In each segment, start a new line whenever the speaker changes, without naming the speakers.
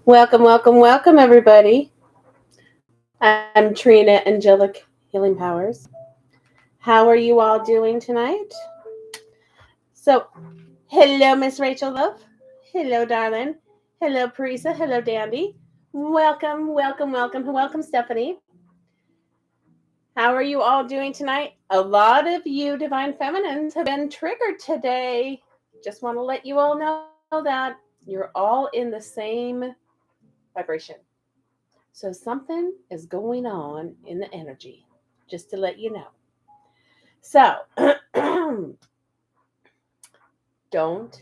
Welcome, welcome, welcome, everybody. I'm Trina, AngelicHealingPowers. How are you all doing tonight? So, hello, Miss Rachel Love. Hello, darling. Hello, Parisa. Hello, Dandy. Welcome, welcome, welcome, welcome, Stephanie. How are you all doing tonight? A lot of you divine feminines have been triggered today. Just want to let you all know that you're all in the same vibration. So something is going on in the energy, just to let you know. So don't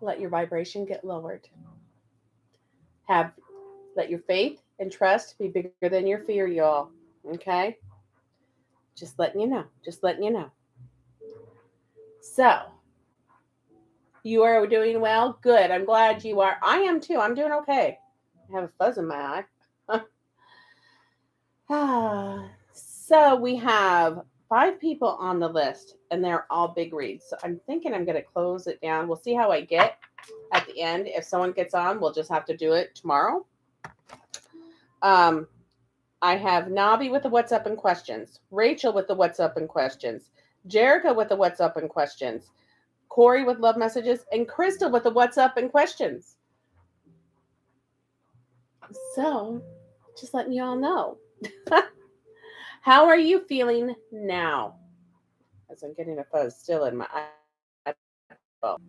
let your vibration get lowered. Let your faith and trust be bigger than your fear, y'all. Okay? Just letting you know. Just letting you know. So you are doing well? Good. I'm glad you are. I am too. I'm doing okay. I have a fuzz in my eye. So we have 5 people on the list, and they're all big reads. So I'm thinking I'm going to close it down. We'll see how I get at the end. If someone gets on, we'll just have to do it tomorrow. I have Nabi with the what's up and questions, Rachel with the what's up and questions, Jerica with the what's up and questions, Corey with love messages, and Crystal with the what's up and questions. So just letting you all know. How are you feeling now? As I'm getting a fuzz still in my eyeball.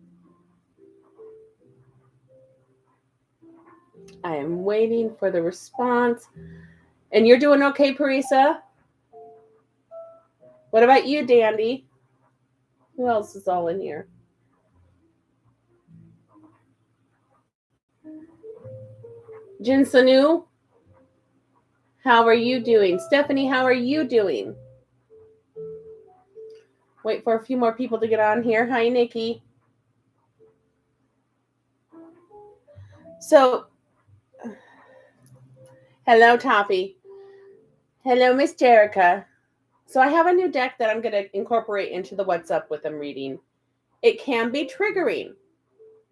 I am waiting for the response. And you're doing okay, Parisa? What about you, Dandy? Who else is all in here? Jin Sanu? How are you doing? Stephanie, how are you doing? Wait for a few more people to get on here. Hi, Nikki. So, hello, Toppy. Hello, Miss Jerica. So I have a new deck that I'm going to incorporate into the What's Up with Them reading. It can be triggering.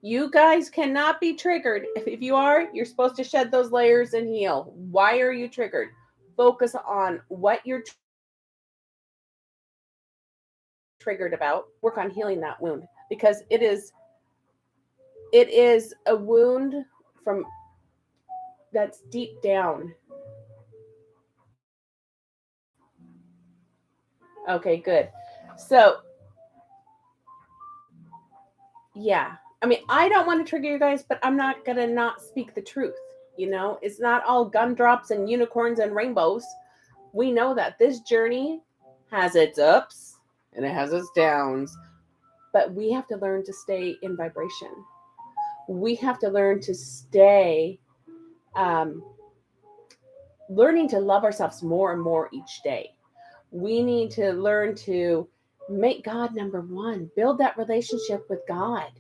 You guys cannot be triggered. If you are, you're supposed to shed those layers and heal. Why are you triggered? Focus on what you're triggered about. Work on healing that wound, because it is a wound from that's deep down. Okay, good. So, yeah. I mean, I don't want to trigger you guys, but I'm not going to not speak the truth. You know, it's not all gumdrops and unicorns and rainbows. We know that this journey has its ups and it has its downs, but we have to learn to stay in vibration. We have to learn to stay learning to love ourselves more and more each day. We need to learn to make God number one, build that relationship with God.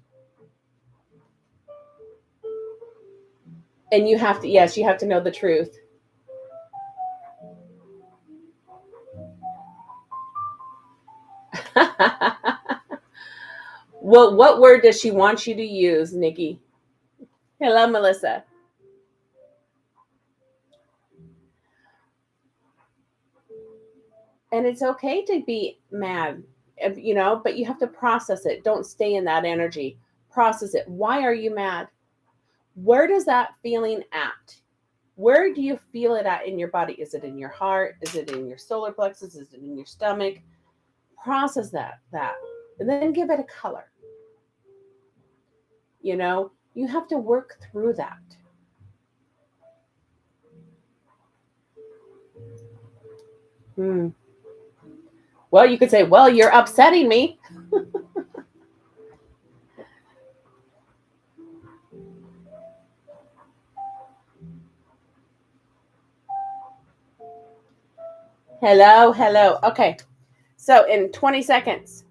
And you have to, yes, you have to know the truth. Well, what word does she want you to use, Nikki? Hello, Melissa. And it's okay to be mad, you know, but you have to process it. Don't stay in that energy. Process it. Why are you mad? Where does that feeling at? Where do you feel it at in your body? Is it in your heart? Is it in your solar plexus? Is it in your stomach? Process that, and then give it a color. You know, you have to work through that. Well, you could say, well, you're upsetting me. Hello. Okay. So in 20 seconds,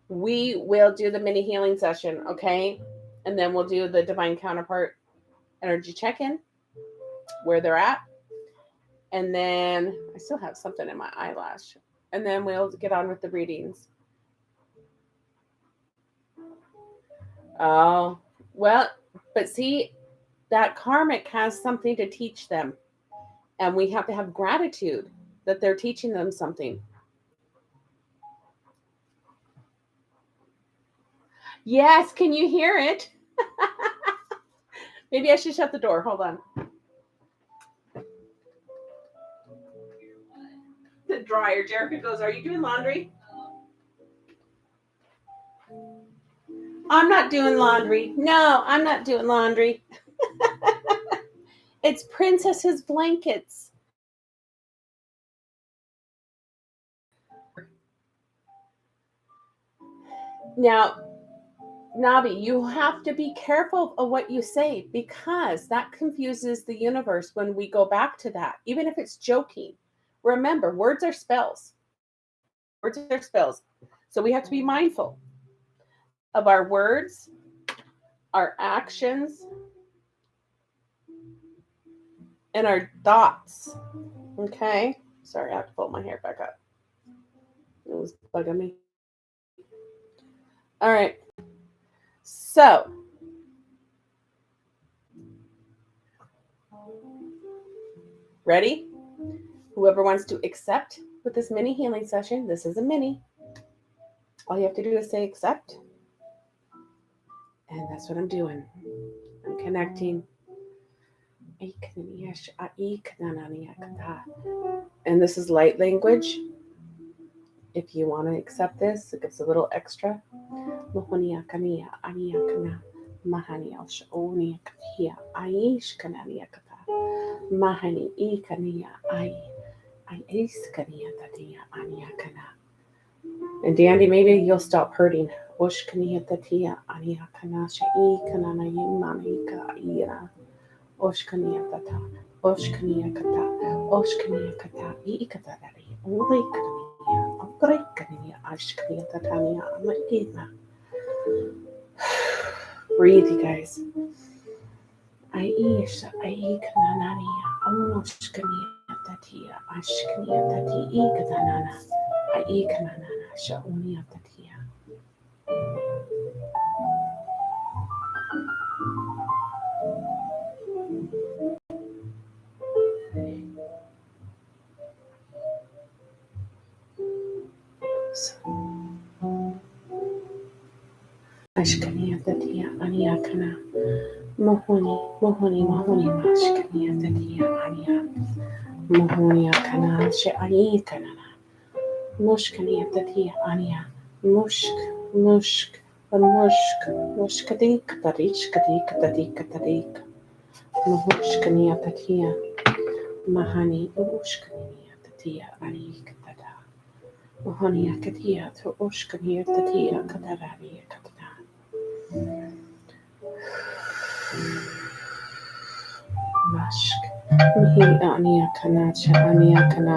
we will do the mini healing session, okay? And then we'll do the divine counterpart energy check-in, where they're at. And then I still have something in my eyelash. And then we'll get on with the readings. Oh, well, but see, that karmic has something to teach them. And we have to have gratitude that they're teaching them something. Yes, can you hear it? Maybe I should shut the door. Hold on. The dryer. Jerica goes, are you doing laundry? I'm not doing laundry. No, I'm not doing laundry. It's Princess's blankets. Now, Nabi, you have to be careful of what you say, because that confuses the universe when we go back to that, even if it's joking. Remember, words are spells. Words are spells. So we have to be mindful of our words, our actions, and our thoughts. Okay? Sorry, I have to pull my hair back up. It was bugging me. All right. So, ready? Whoever wants to accept with this mini healing session, this is a mini. All you have to do is say accept. And that's what I'm doing. I'm connecting. And this is light language. If you want to accept this, it gets a little extra. And Dandy, maybe you'll stop hurting. Breathe, you guys. Mohoni mashkaniya tatiya aniya. Mohonia kana she ai kanana. Mushkaniya tatiya aniya. Mushk, mushkadik, tadik. Mushkaniya tatiya. Mahani, ushkaniya tatiya ani katada. Mohonia katia to ushkaniya tatiya kadarari katada. Mashk. Mihi ania kana cha ania kana.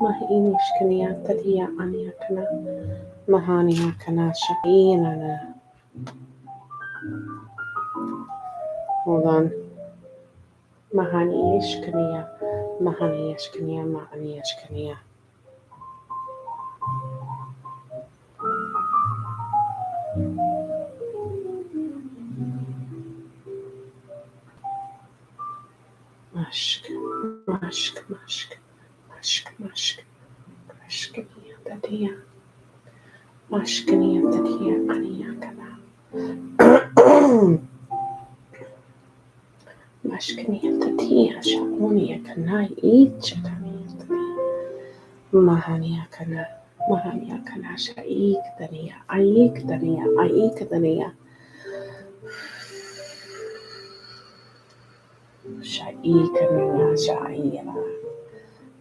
Mahinish kania tatia ania kana. Mahania kana shainana. Hold on. Mahani ishkania. Mahani ishkania. Mahani ishkania. Mashk. Mashkania tatia. Mashkania tatia ania kana. Mashkania tatia shaonia kana icha kania tatia. Mahania kana shaik tania. Aik tania. Shaikania shaira.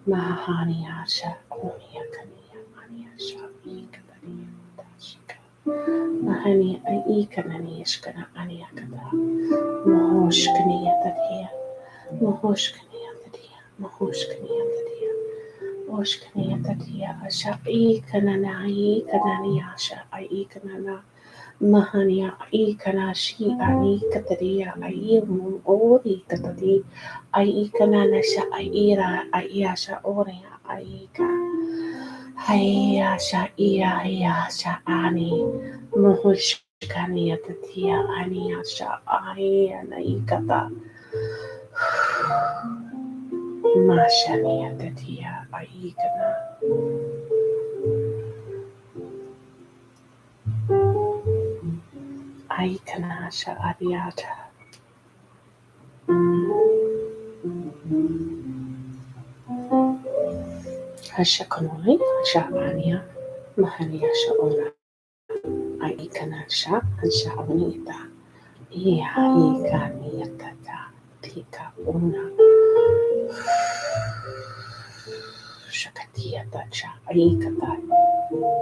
Mahania shaonia kania ania shaik tania. Tashika. Mahania aikanani ishkana ania kada. Mohoshkania tatia. Oshkania tatia. Shaikanana ikanania shaikanana. Mahania ikana shi ani kataria aimu ori katati aikanana sha aira aiasha oria aika Haya sha iya iya sha ani. Muhushkani atatia ani sha ai anaikata. Mashani atatia aikana. Aikana sha adiata. Hashakonoi sha ania. Mahania sha ona. Aikana sha sha onita. Iya ikani atata. Tika ona. Shakatia tacha. Aikata.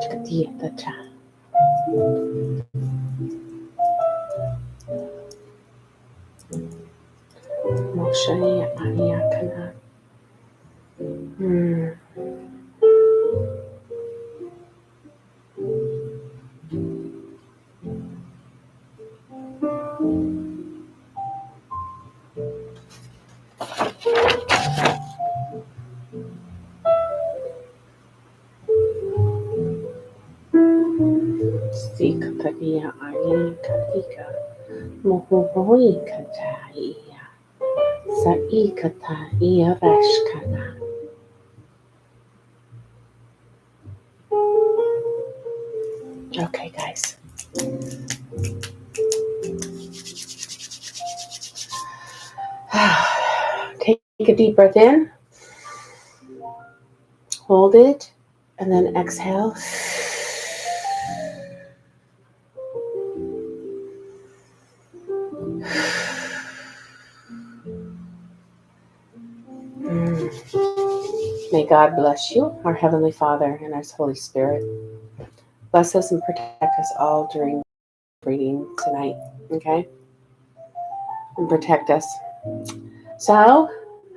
Shakatia tacha. Moshani aniakana. Sikataria ani katika. Mohohoi kataia. Saikata ia rashkana. Okay, guys. Take a deep breath in. Hold it. And then exhale. May God bless you, our Heavenly Father, and our Holy Spirit. Bless us and protect us all during reading tonight, okay? And protect us. So,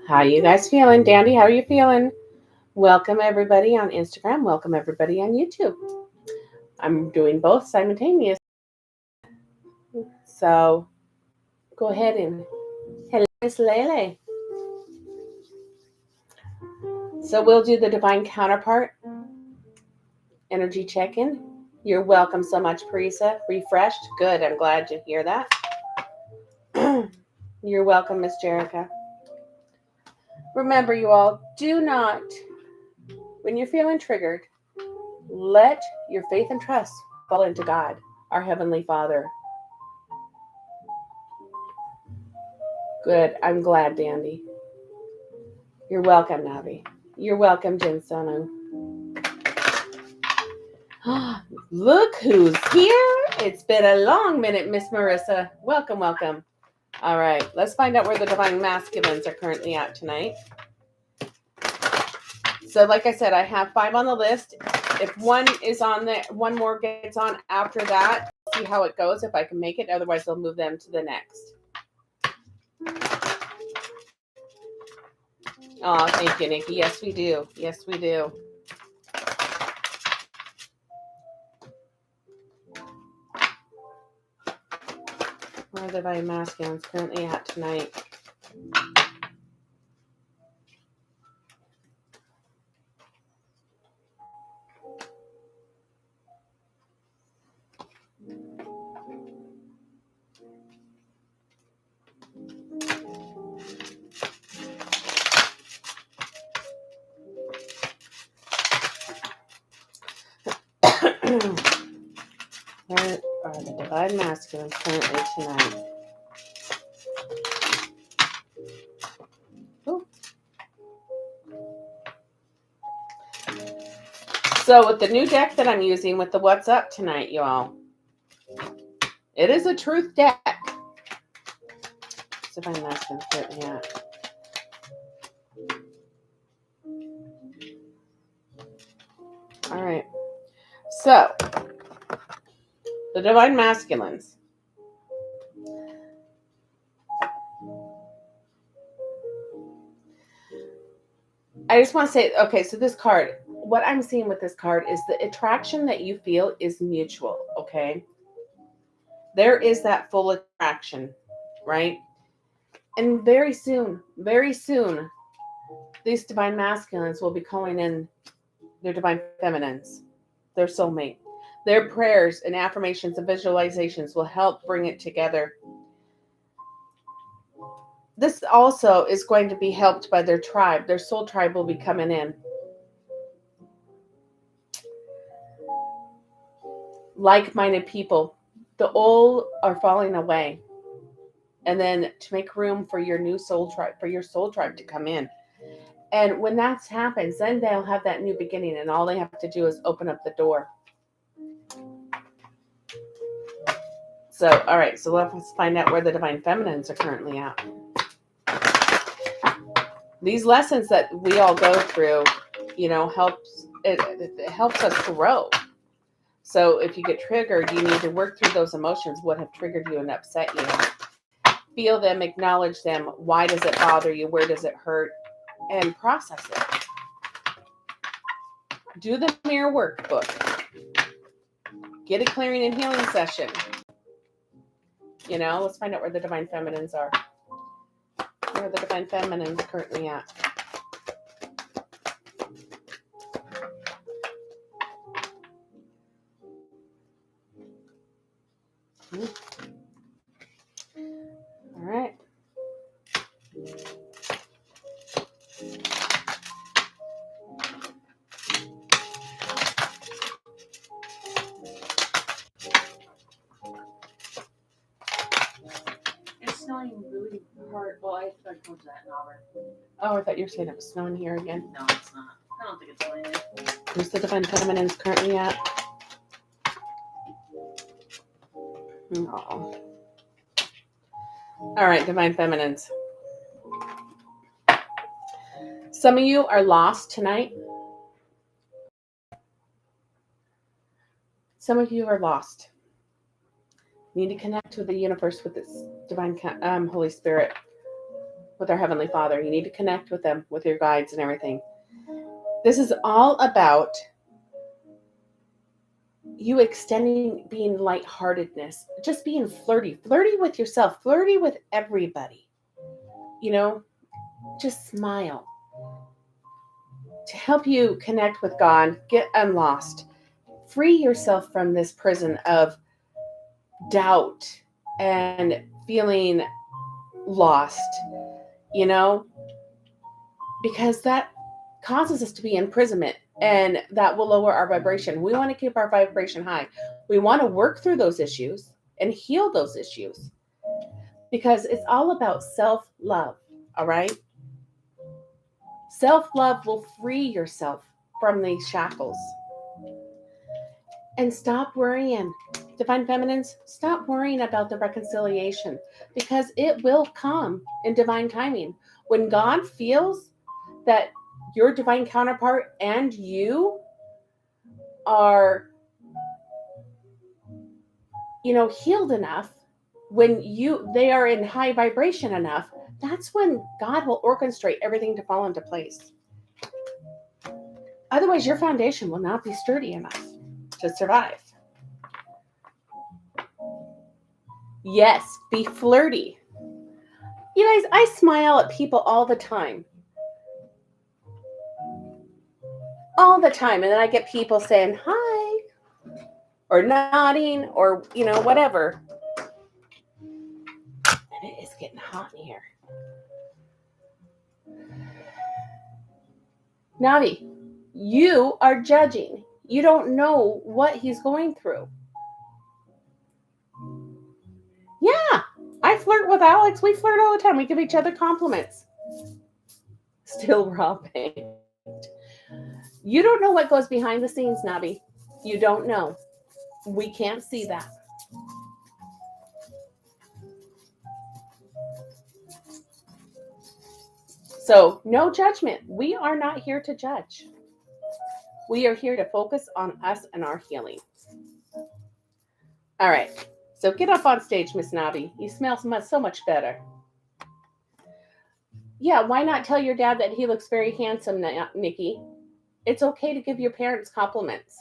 how are you guys feeling? Dandy, how are you feeling? Welcome everybody on Instagram. Welcome everybody on YouTube. I'm doing both simultaneously. So, go ahead and hello, Miss Lele. So we'll do the divine counterpart energy check-in. You're welcome so much, Parisa. Refreshed. Good. I'm glad to hear that. You're welcome, Miss Jerica. Remember, you all, do not, when you're feeling triggered, let your faith and trust fall into God, our Heavenly Father. Good. I'm glad, Dandy. You're welcome, Navi. You're welcome, Jin Sonu. Look who's here. It's been a long minute, Miss Marissa. Welcome, welcome. All right, let's find out where the divine masculines are currently at tonight. So like I said, I have 5 on the list. If one is on there, one more gets on after that, see how it goes, if I can make it. Otherwise, I'll move them to the next. Oh, thank you, Nikki. Yes, we do. Yes, we do. Where are the divine masculines currently at tonight? Where are the divine masculines currently tonight? Ooh. So with the new deck that I'm using with the What's Up tonight, y'all, it is a truth deck. So divine masculines currently at. All right. So the divine masculines. I just want to say, okay, so this card, what I'm seeing with this card is the attraction that you feel is mutual, okay? There is that full attraction, right? And very soon, these divine masculines will be calling in their divine feminines, their soulmate. Their prayers and affirmations and visualizations will help bring it together. This also is going to be helped by their tribe. Their soul tribe will be coming in. Like-minded people. The old are falling away. And then to make room for your new soul tribe, for your soul tribe to come in. And when that happens, then they'll have that new beginning, and all they have to do is open up the door. So, all right, so let's find out where the divine feminines are currently at. These lessons that we all go through, helps us grow. So if you get triggered, you need to work through those emotions, what have triggered you and upset you. Feel them, acknowledge them. Why does it bother you? Where does it hurt? And process it. Do the mirror workbook. Get a clearing and healing session. Let's find out where the divine feminines are. Where are the divine feminines currently at? All right.
It's snowing really hard. Well, I expect to come to that in an hour.
Oh, I thought you were saying it was snowing here again.
No, it's not. I don't think it's raining.
Where's the divine feminines currently at? Oh. All right, divine feminines. Some of you are lost tonight. Some of you are lost. You need to connect with the universe, with this divine Holy Spirit, with our Heavenly Father. You need to connect with them, with your guides and everything. This is all about you extending, being lightheartedness, just being flirty with yourself, flirty with everybody. Just smile. To help you connect with God, get unlost. Free yourself from this prison of doubt and feeling lost, because that causes us to be imprisonment, and that will lower our vibration. We want to keep our vibration high. We want to work through those issues and heal those issues, because it's all about self-love. All right. Self-love will free yourself from these shackles. And stop worrying. Divine feminines, stop worrying about the reconciliation, because it will come in divine timing. When God feels that your divine counterpart and you are, healed enough, when they are in high vibration enough, that's when God will orchestrate everything to fall into place. Otherwise, your foundation will not be sturdy enough to survive. Yes, be flirty. You guys, I smile at people all the time. All the time. And then I get people saying hi or nodding or, whatever. And it is getting hot in here. Navi, you are judging. You don't know what he's going through. Yeah, I flirt with Alex. We flirt all the time. We give each other compliments. Still raw pain. You don't know what goes behind the scenes, Navi. You don't know. We can't see that. So, no judgment. We are not here to judge. We are here to focus on us and our healing. All right. So get up on stage, Miss Navi. You smell so much better. Yeah, why not tell your dad that he looks very handsome, Nikki? It's okay to give your parents compliments.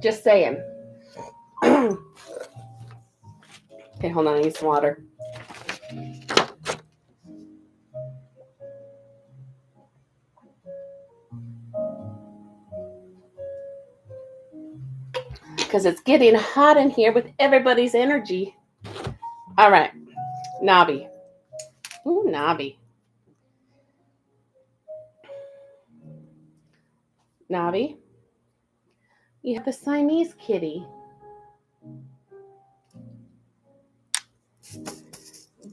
Just saying. Okay, hold on. I need some water. because it's getting hot in here with everybody's energy. All right, Navi. Ooh, Navi. Navi, you have the Siamese kitty.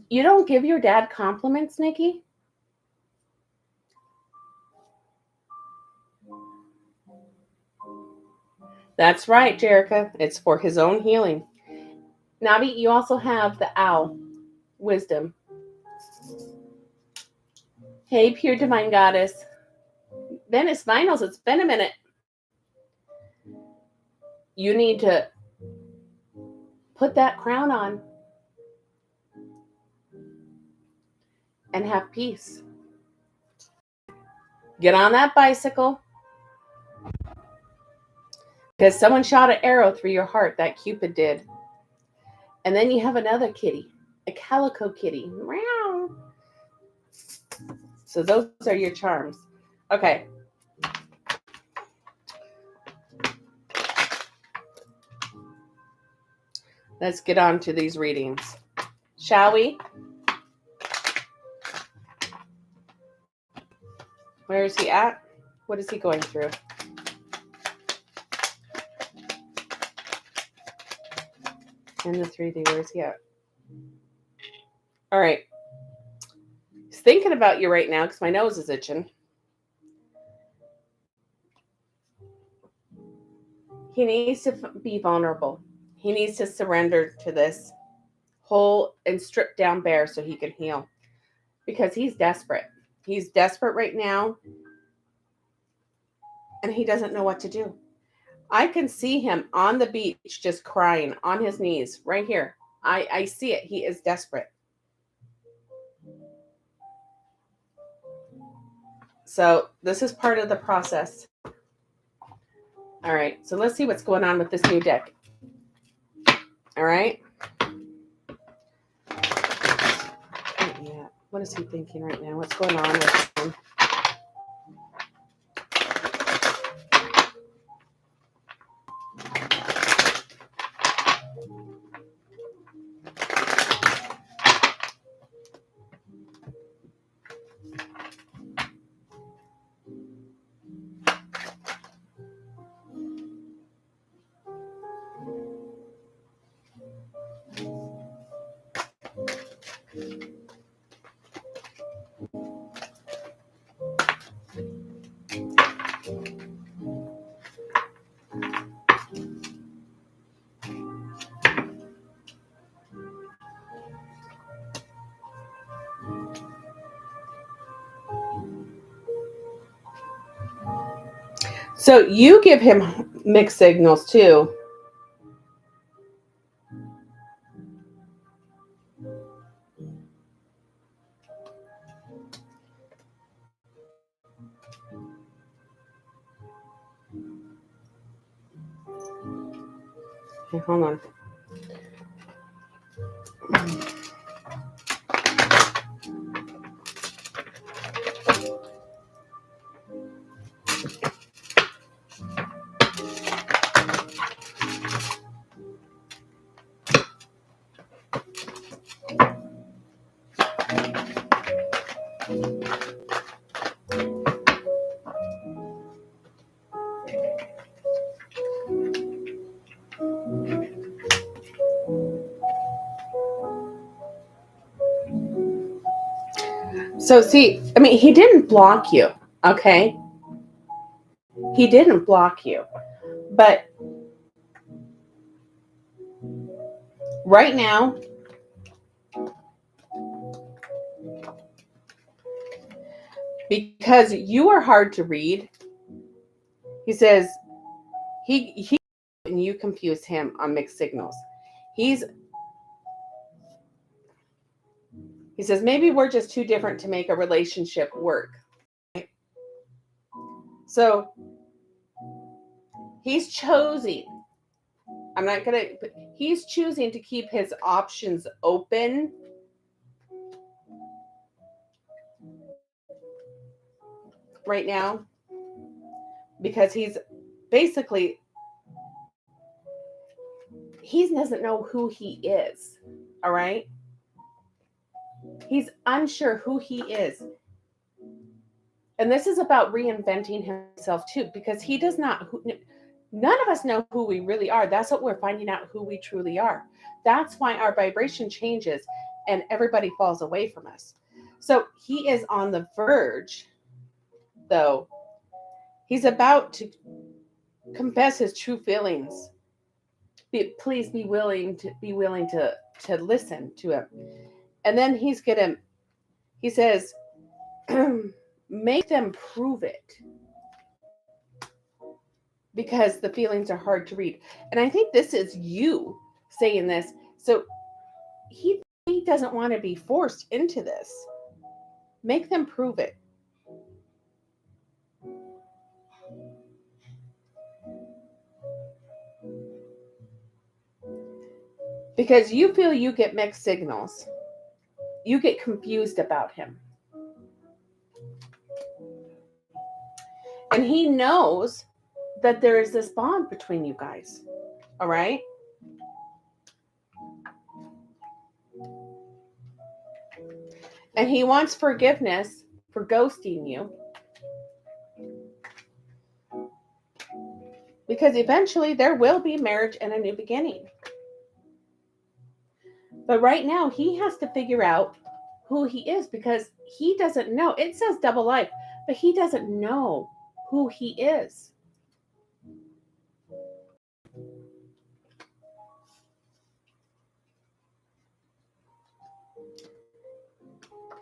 You don't give your dad compliments, Nikki? That's right, Jerica. It's for his own healing. Navi, you also have the owl, wisdom. Hey, pure divine goddess. Venice Vinyls, it's been a minute. You need to put that crown on and have peace. Get on that bicycle. Because someone shot an arrow through your heart, that Cupid did. And then you have another kitty, a calico kitty. Meow. So those are your charms. Okay. Let's get on to these readings. Shall we? Where is he at? What is he going through? In the 3D, where is he at? All right. He's thinking about you right now because my nose is itching. He needs to be vulnerable. He needs to surrender to this whole and strip down bare so he can heal. Because he's desperate. He's desperate right now. And he doesn't know what to do. I can see him on the beach just crying on his knees right here. I see it. He is desperate. So this is part of the process. All right. So let's see what's going on with this new deck. All right. Yeah. What is he thinking right now? What's going on with him? So you give him mixed signals too. Okay, hold on. So see, I mean, he didn't block you, okay? He didn't block you. But right now, because you are hard to read, he says he and you confuse him on mixed signals. He says maybe we're just too different to make a relationship work. So he's choosing. He's choosing to keep his options open. Right now, because he's basically he doesn't know who he is. All right? He's unsure who he is. And this is about reinventing himself too, because he does not, none of us know who we really are. That's what we're finding out, who we truly are. That's why our vibration changes and everybody falls away from us. So he is on the verge, though. He's about to confess his true feelings. Please be willing to listen to him. And then he says, make them prove it. Because the feelings are hard to read. And I think this is you saying this. So he doesn't want to be forced into this. Make them prove it. Because you feel you get mixed signals. You get confused about him. And he knows that there is this bond between you guys. All right? And he wants forgiveness for ghosting you. Because eventually there will be marriage and a new beginning. But right now he has to figure out who he is, because he doesn't know. It says double life, but he doesn't know who he is.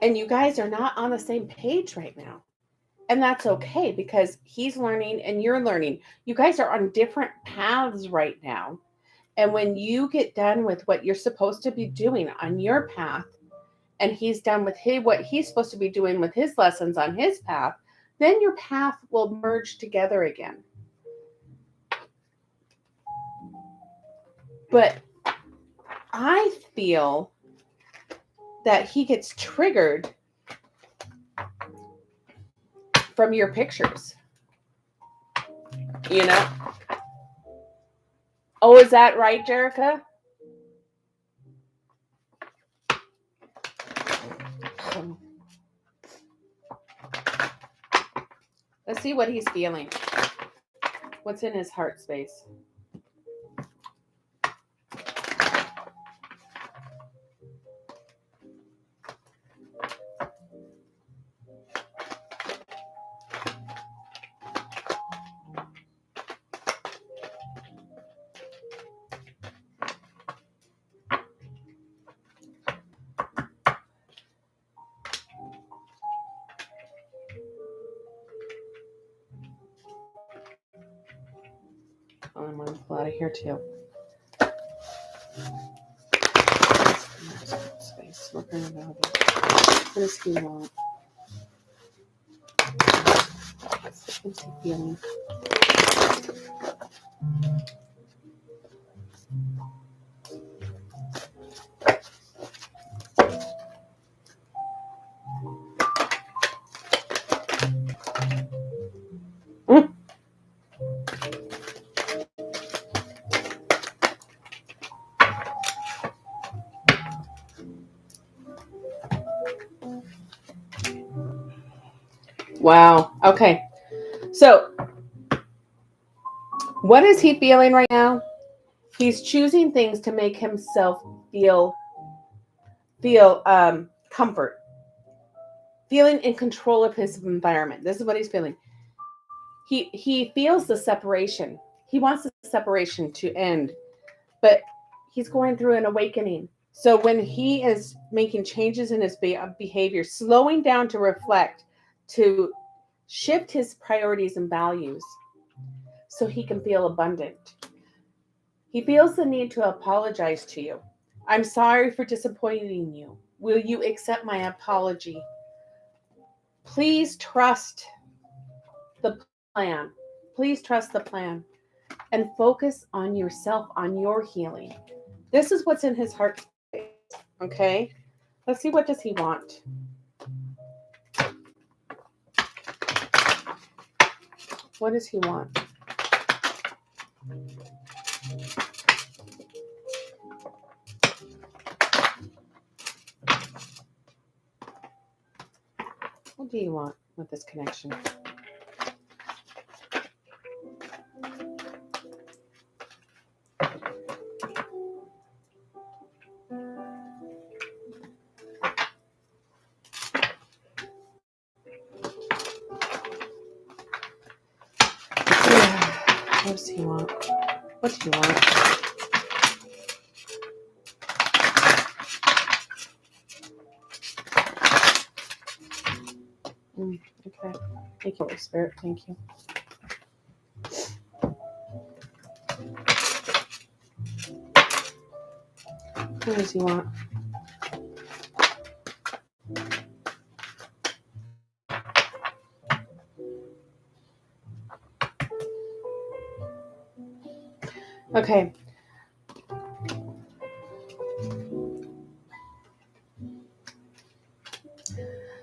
And you guys are not on the same page right now. And that's okay, because he's learning and you're learning. You guys are on different paths right now. And when you get done with what you're supposed to be doing on your path, and he's done with what he's supposed to be doing with his lessons on his path, then your path will merge together again. But I feel that he gets triggered from your pictures. You know? Oh, is that right, Jerica? Let's see what he's feeling. What's in his heart space? I'm going to pull out of here too. Space. What does he want? What's he feeling? Wow. Okay. So, what is he feeling right now? He's choosing things to make himself feel comfort, feeling in control of his environment. This is what he's feeling. He feels the separation. He wants the separation to end, but he's going through an awakening. So when he is making changes in his behavior, slowing down to reflect, to shift his priorities and values so he can feel abundant. He feels the need to apologize to you. I'm sorry for disappointing you. Will you accept my apology? Please trust the plan. Please trust the plan and focus on yourself, on your healing. This is what's in his heart space, okay? Let's see, what does he want? What does he want? What do you want with this connection? What does he want? What do you want? Okay. Thank you, Holy Spirit. Thank you. What does he want? Okay.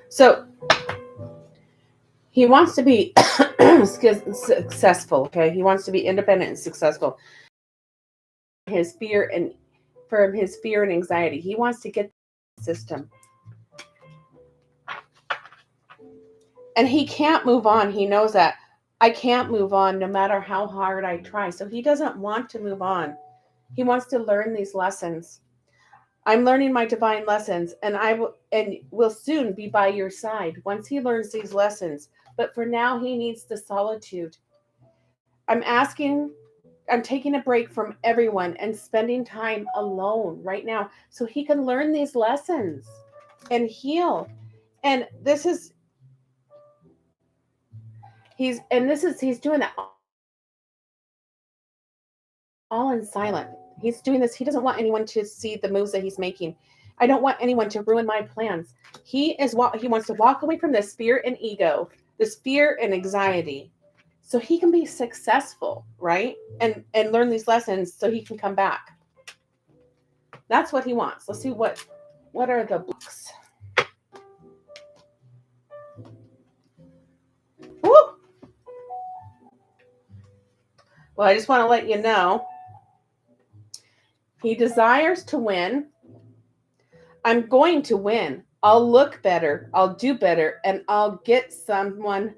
So he wants to be successful. Okay. He wants to be independent and successful. From his fear and anxiety. He wants to get the system. And he can't move on. He knows that. I can't move on no matter how hard I try. So he doesn't want to move on. He wants to learn these lessons. I'm learning my divine lessons, and will soon be by your side once he learns these lessons. But for now, he needs the solitude. I'm taking a break from everyone and spending time alone right now so he can learn these lessons and heal. And he's doing that all in silent. He's doing this. He doesn't want anyone to see the moves that he's making. I don't want anyone to ruin my plans. He wants to walk away from this fear and ego, this fear and anxiety, so he can be successful, right? And learn these lessons so he can come back. That's what he wants. Let's see what are the blocks. Woo! Well, I just want to let you know, he desires to win. I'm going to win. I'll look better. I'll do better. And I'll get someone.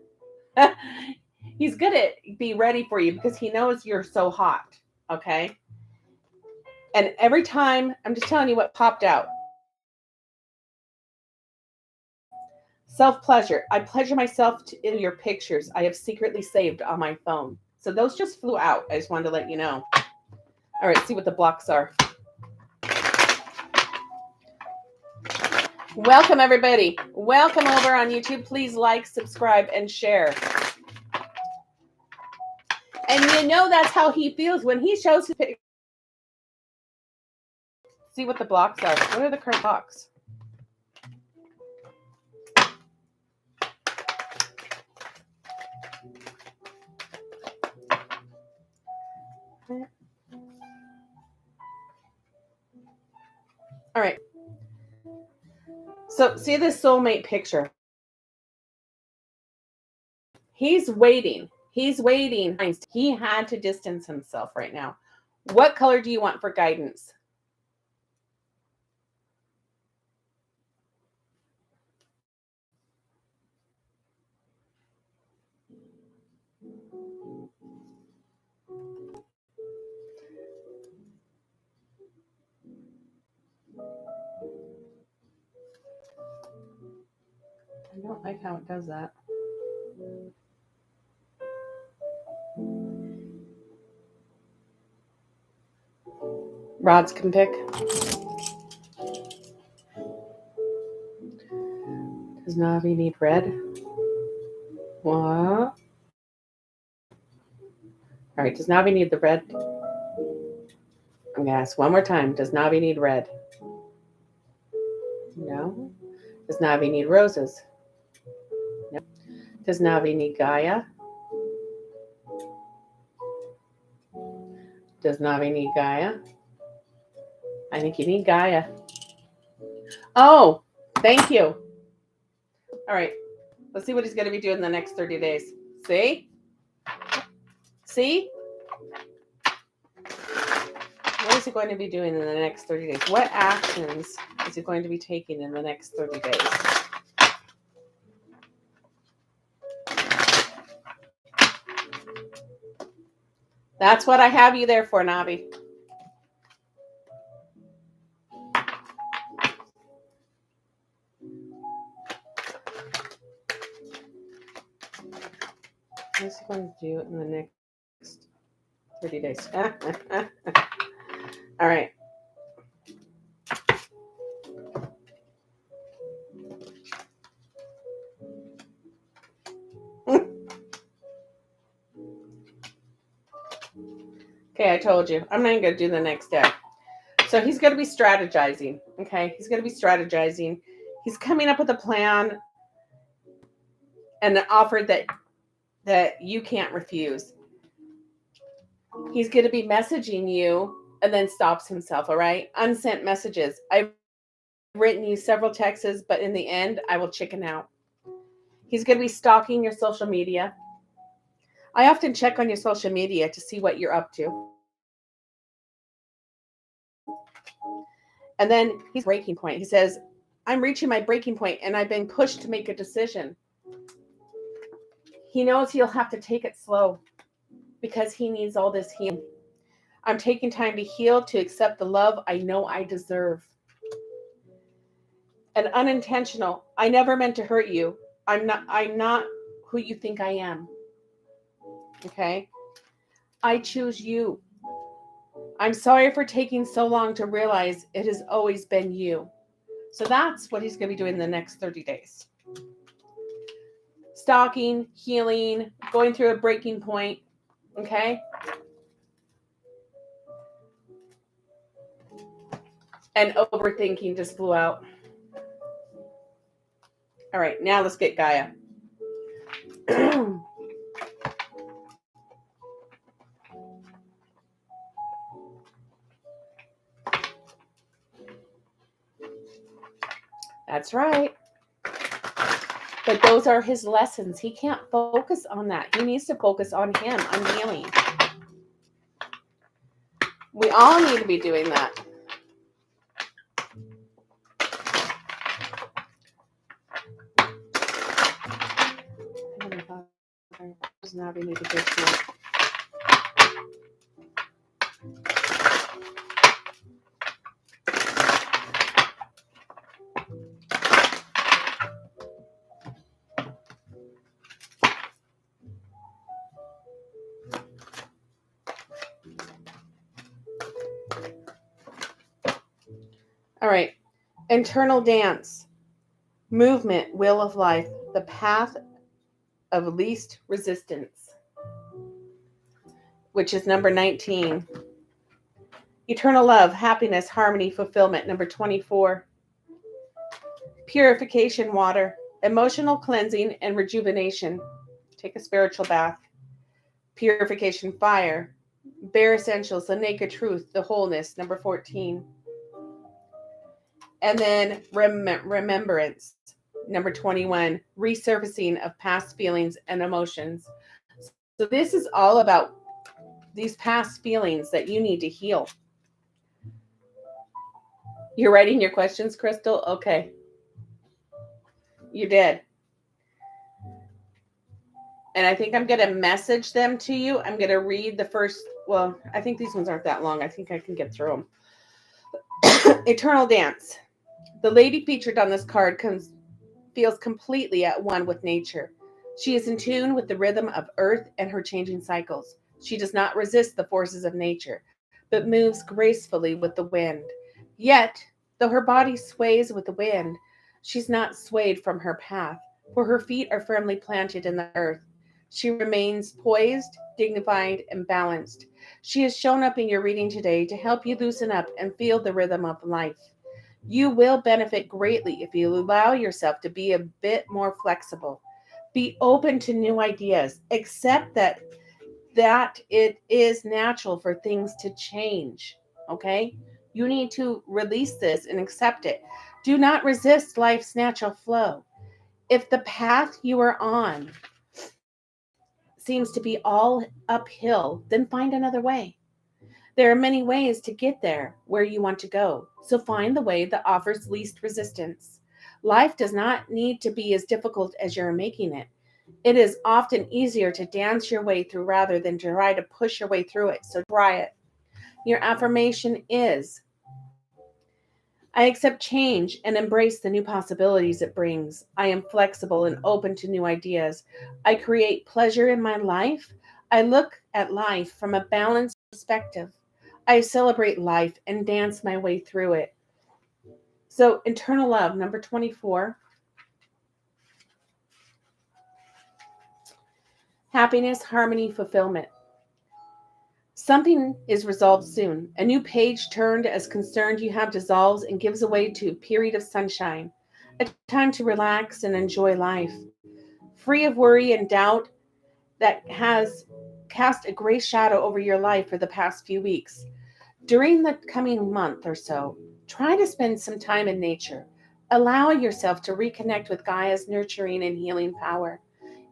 He's good at be ready for you because he knows you're so hot. Okay. And every time, I'm just telling you what popped out. Self-pleasure. I pleasure myself in your pictures I have secretly saved on my phone. So those just flew out. I just wanted to let you know. All right, see what the blocks are. Welcome, everybody. Welcome over on YouTube. Please like, subscribe, and share. And you know that's how he feels when he shows his picture. See what the blocks are. What are the current blocks? All right. So see this soulmate picture. He's waiting. He's waiting. He had to distance himself right now. What color do you want for guidance? I don't like how it does that. Rods can pick. Does Navi need red? What? All right, does Navi need the red? I'm going to ask one more time. Does Navi need red? No. Does Navi need roses? No. Does Navi need Gaia? Does Navi need Gaia? I think you need Gaia. Oh, thank you. All right. Let's see what he's going to be doing in the next 30 days. See? See? What is he going to be doing in the next 30 days? What actions is he going to be taking in the next 30 days? That's what I have you there for, Navi. I just want to do it in the next 30 days. All right. Okay, I told you. I'm not even going to do the next day. So he's going to be strategizing. Okay, he's going to be strategizing. He's coming up with a plan and an offer that you can't refuse. He's going to be messaging you and then stops himself, all right? Unsent messages. I've written you several texts, but in the end, I will chicken out. He's going to be stalking your social media. I often check on your social media to see what you're up to. And then he's breaking point. He says, I'm reaching my breaking point and I've been pushed to make a decision. He knows he'll have to take it slow because he needs all this healing. I'm taking time to heal, to accept the love I know I deserve. And unintentional. I never meant to hurt you. I'm not who you think I am. Okay? I choose you. I'm sorry for taking so long to realize it has always been you. So that's what he's going to be doing in the next 30 days. Stalking, healing, going through a breaking point. Okay? And overthinking just flew out. All right, now let's get Gaia. That's right. But those are his lessons. He can't focus on that. He needs to focus on him, on healing. We all need to be doing that. Now we need to get to. All right. Internal dance. Movement, will of life. The path of least resistance. Which is number 19. Eternal love, happiness, harmony, fulfillment. Number 24. Purification water. Emotional cleansing and rejuvenation. Take a spiritual bath. Purification fire. Bare essentials, the naked truth, the wholeness. Number 14. And then remembrance. Number 21. Resurfacing of past feelings and emotions. So this is all about these past feelings that you need to heal. You're writing your questions, Crystal? Okay. You did. And I think I'm going to message them to you. I'm going to read the first, well, I think these ones aren't that long. I think I can get through them. Eternal dance. The lady featured on this card feels completely at one with nature. She is in tune with the rhythm of earth and her changing cycles. She does not resist the forces of nature, but moves gracefully with the wind. Yet, though her body sways with the wind, she's not swayed from her path, for her feet are firmly planted in the earth. She remains poised, dignified, and balanced. She has shown up in your reading today to help you loosen up and feel the rhythm of life. You will benefit greatly if you allow yourself to be a bit more flexible. Be open to new ideas. Accept that it is natural for things to change. Okay? You need to release this and accept it. Do not resist life's natural flow. If the path you are on seems to be all uphill, then find another way. There are many ways to get there where you want to go, so find the way that offers least resistance. Life does not need to be as difficult as you're making it. It is often easier to dance your way through rather than try to push your way through it. So try it. Your affirmation is, I accept change and embrace the new possibilities it brings. I am flexible and open to new ideas. I create pleasure in my life. I look at life from a balanced perspective. I celebrate life and dance my way through it. So, internal love, number 24. Happiness, harmony, fulfillment. Something is resolved soon. A new page turned as concerned you have dissolves and gives way to a period of sunshine, a time to relax and enjoy life, free of worry and doubt that has cast a gray shadow over your life for the past few weeks. During the coming month or so, try to spend some time in nature. Allow yourself to reconnect with Gaia's nurturing and healing power.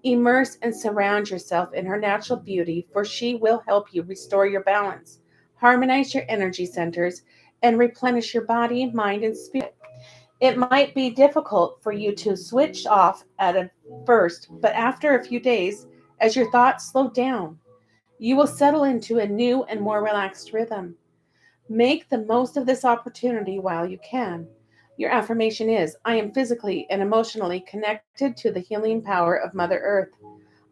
Immerse and surround yourself in her natural beauty, for she will help you restore your balance, harmonize your energy centers, and replenish your body, mind, and spirit. It might be difficult for you to switch off at a first, but after a few days, as your thoughts slow down, you will settle into a new and more relaxed rhythm. Make the most of this opportunity while you can. Your affirmation is, I am physically and emotionally connected to the healing power of Mother Earth.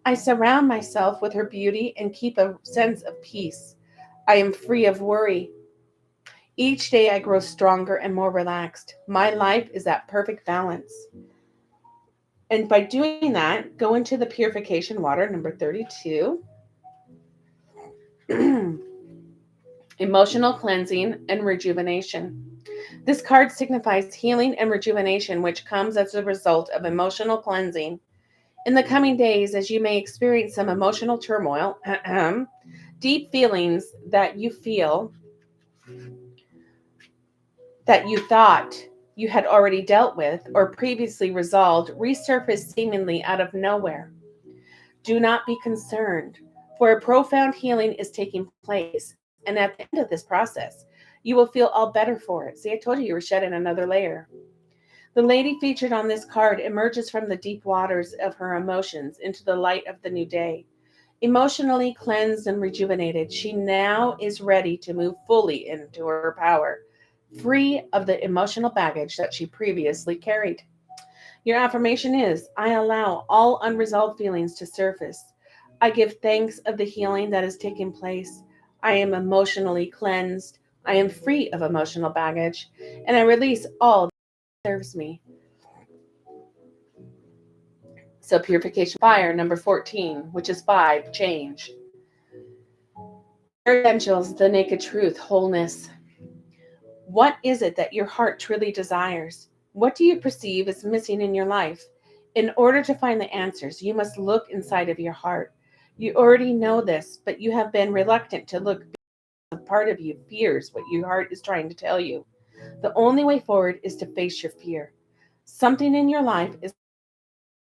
I surround myself with her beauty and keep a sense of peace. I am free of worry. Each day I grow stronger and more relaxed. My life is at perfect balance. And by doing that, go into the purification water, number 32. Emotional cleansing and rejuvenation. This card signifies healing and rejuvenation, which comes as a result of emotional cleansing. In the coming days, as you may experience some emotional turmoil, deep feelings that you feel that you thought you had already dealt with or previously resolved resurface seemingly out of nowhere. Do not be concerned, for a profound healing is taking place, and at the end of this process, you will feel all better for it. See, I told you were shedding another layer. The lady featured on this card emerges from the deep waters of her emotions into the light of the new day. Emotionally cleansed and rejuvenated, she now is ready to move fully into her power, free of the emotional baggage that she previously carried. Your affirmation is, I allow all unresolved feelings to surface. I give thanks of the healing that is taking place. I am emotionally cleansed. I am free of emotional baggage, and I release all that serves me. So, purification fire, number 14, which is 5, change. Essentials, the naked truth, wholeness. What is it that your heart truly desires? What do you perceive is missing in your life? In order to find the answers, you must look inside of your heart. You already know this, but you have been reluctant to look because a part of you fears what your heart is trying to tell you. The only way forward is to face your fear. Something in your life is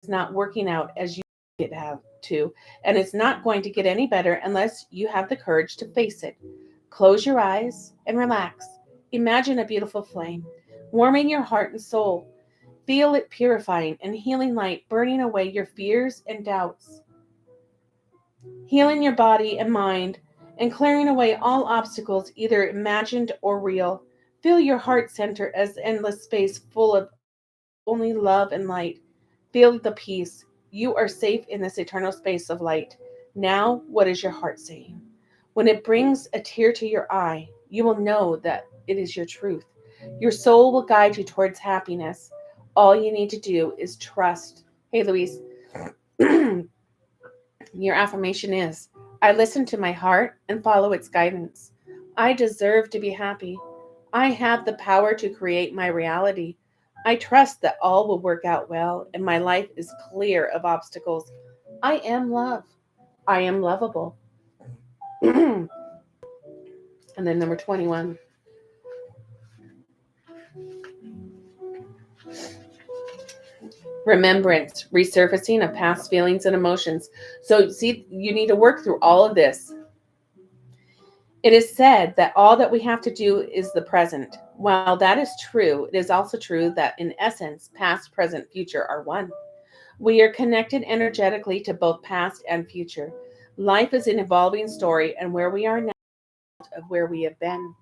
not working out as you think it have to, and it's not going to get any better unless you have the courage to face it. Close your eyes and relax. Imagine a beautiful flame, warming your heart and soul. Feel it purifying and healing light burning away your fears and doubts, healing your body and mind, and clearing away all obstacles, either imagined or real. Feel your heart center as endless space full of only love and light. Feel the peace. You are safe in this eternal space of light. Now, what is your heart saying? When it brings a tear to your eye, you will know that it is your truth. Your soul will guide you towards happiness. All you need to do is trust. Hey, Louise, your affirmation is, I listen to my heart and follow its guidance. I deserve to be happy. I have the power to create my reality. I trust that all will work out well and my life is clear of obstacles. I am love. I am lovable. And then number 21. Remembrance, resurfacing of past feelings and emotions. So, see, you need to work through all of this. It is said that all that we have to do is the present. While that is true, it is also true that in essence, past, present, future are one. We are connected energetically to both past and future. Life is an evolving story, and where we are now of where we have been.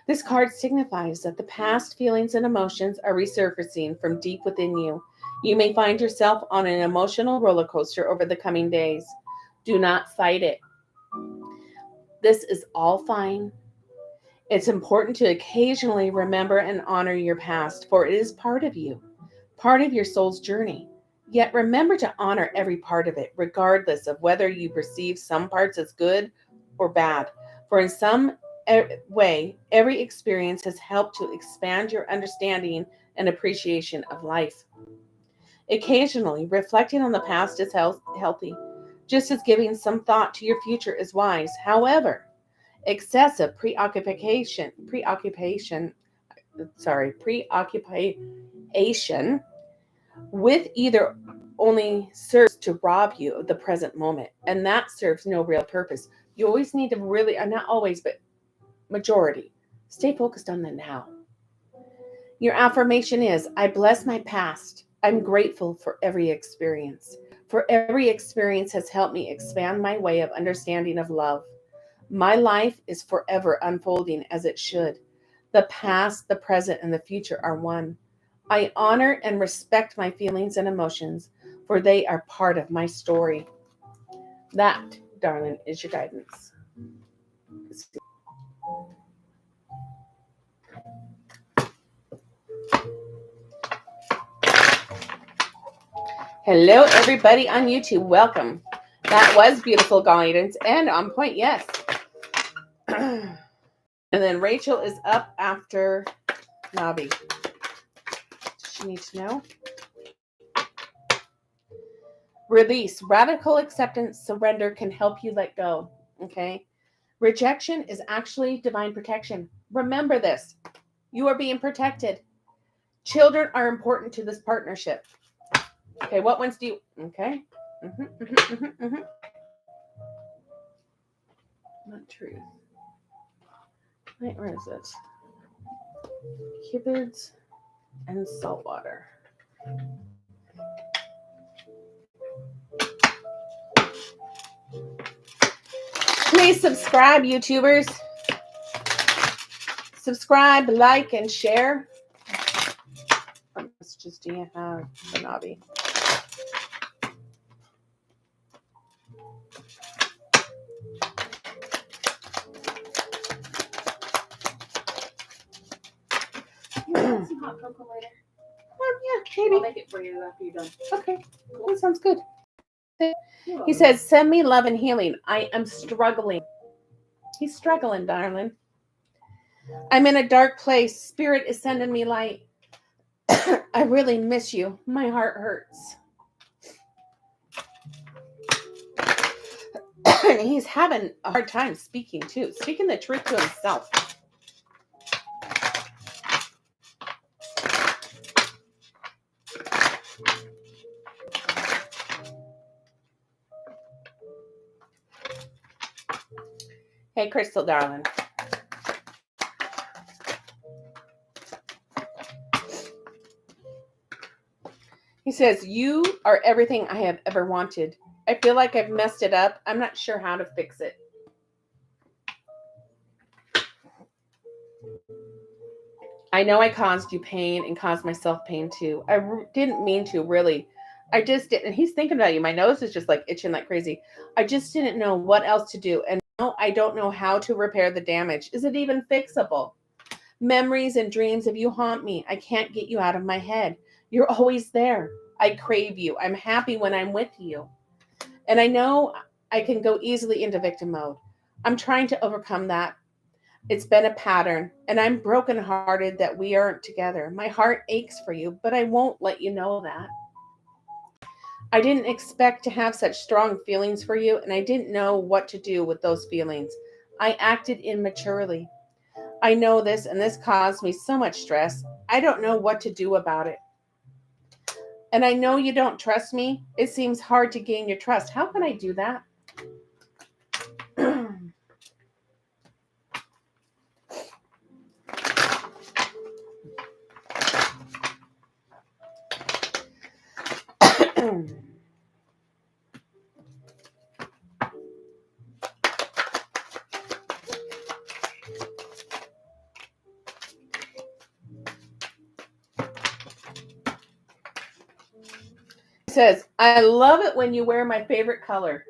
This card signifies that the past feelings and emotions are resurfacing from deep within you. You may find yourself on an emotional roller coaster over the coming days. Do not fight it. This is all fine. It's important to occasionally remember and honor your past, for it is part of you, part of your soul's journey. Yet remember to honor every part of it, regardless of whether you perceive some parts as good or bad. For in some way, every experience has helped to expand your understanding and appreciation of life. Occasionally, reflecting on the past is healthy, just as giving some thought to your future is wise. However, excessive preoccupation with either only serves to rob you of the present moment, and that serves no real purpose. You always need to really, not always, but majority, stay focused on the now. Your affirmation is, I bless my past. I'm grateful for every experience. For every experience has helped me expand my way of understanding of love. My life is forever unfolding as it should. The past, the present, and the future are one. I honor and respect my feelings and emotions, for they are part of my story. That, darling, is your guidance. Hello, everybody on YouTube. Welcome. That was beautiful guidance and on point, yes. And then Rachel is up after Nabi. Does she need to know? Release. Radical acceptance, surrender can help you let go. Okay? Rejection is actually divine protection. Remember this. You are being protected. Children are important to this partnership. Okay, what ones do you... Okay. Not truth. Wait, where is it? Cupids and saltwater. Please subscribe, YouTubers. Subscribe, like, and share. What messages do you have for Nabi?
You want some hot cocoa later?
Yeah, maybe.
I'll make it for you after you're done.
Okay, that sounds good. He says, send me love and healing. I am struggling. He's struggling, darling. I'm in a dark place. Spirit is sending me light. I really miss you. My heart hurts. And he's having a hard time speaking, too. Speaking the truth to himself. Hey, Crystal, darling. He says, you are everything I have ever wanted. I feel like I've messed it up. I'm not sure how to fix it. I know I caused you pain and caused myself pain too. I didn't mean to, really. I just didn't. He's thinking about you. My nose is just like itching like crazy. I just didn't know what else to do. And now I don't know how to repair the damage. Is it even fixable? Memories and dreams of you haunt me. I can't get you out of my head. You're always there. I crave you. I'm happy when I'm with you. And I know I can go easily into victim mode. I'm trying to overcome that. It's been a pattern, and I'm brokenhearted that we aren't together. My heart aches for you, but I won't let you know that. I didn't expect to have such strong feelings for you, and I didn't know what to do with those feelings. I acted immaturely. I know this, and this caused me so much stress. I don't know what to do about it. And I know you don't trust me. It seems hard to gain your trust. How can I do that? says, I love it when you wear my favorite color.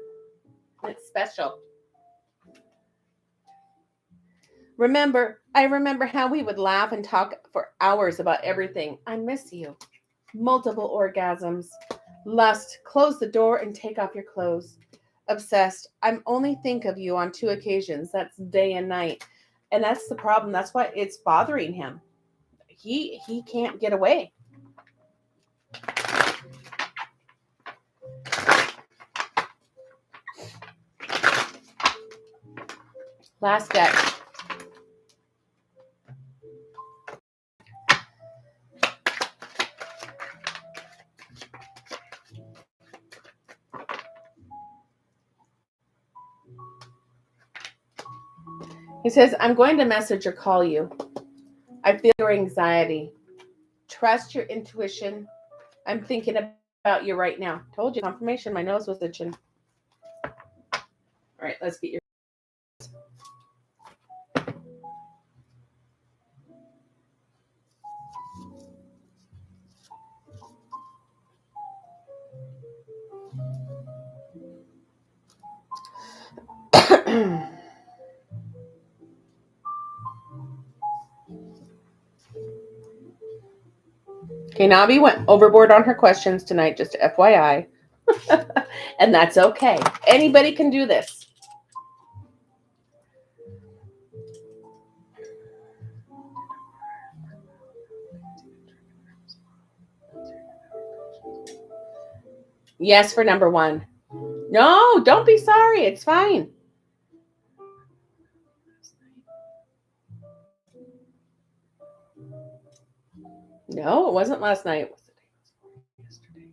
It's special. I remember how we would laugh and talk for hours about everything. I miss you. Multiple orgasms. Lust. Close the door and take off your clothes. Obsessed. I'm only think of you on 2 occasions. That's day and night. And that's the problem. That's why it's bothering him. He can't get away. Last deck. He says, I'm going to message or call you. I feel your anxiety. Trust your intuition. I'm thinking about you right now. Told you, confirmation. My nose was itching. All right, let's get your. Okay, Navi went overboard on her questions tonight, just FYI. And that's okay. Anybody can do this. Yes for number 1. No, don't be sorry. It's fine. No, it wasn't last night. Was it yesterday?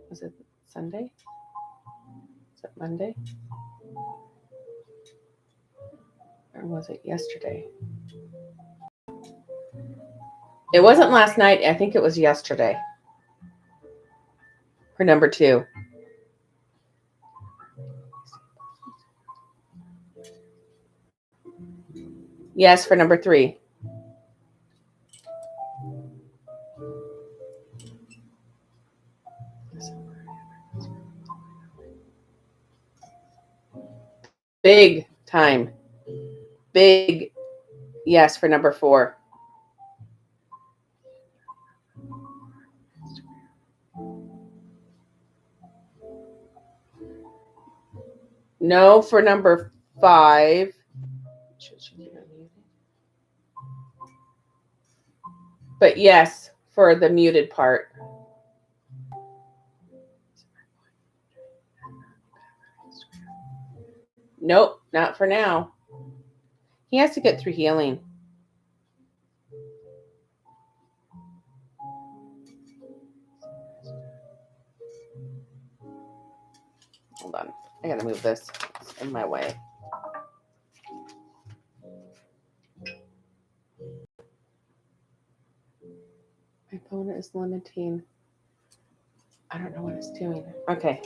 Was it Sunday? Was it Monday? Or was it yesterday? It wasn't last night. I think it was yesterday. For number 2. Yes for number 3. Big time. Big yes for number 4. No for number 5. But yes for the muted part. Nope, not for now. He has to get through healing. Hold on. I gotta move this. It's in my way. My phone is limiting. I don't know what it's doing. Okay.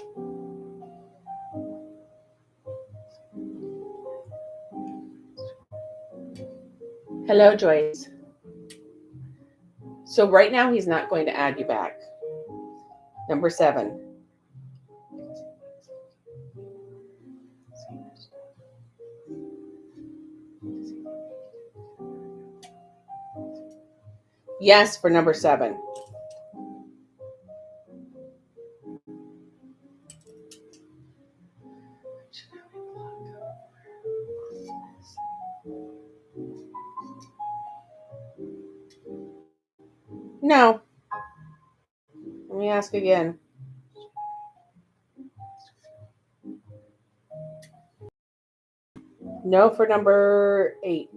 Hello, Joyce. So right now he's not going to add you back. Number 7. Yes for number 7. No. Let me ask again. No for number 8.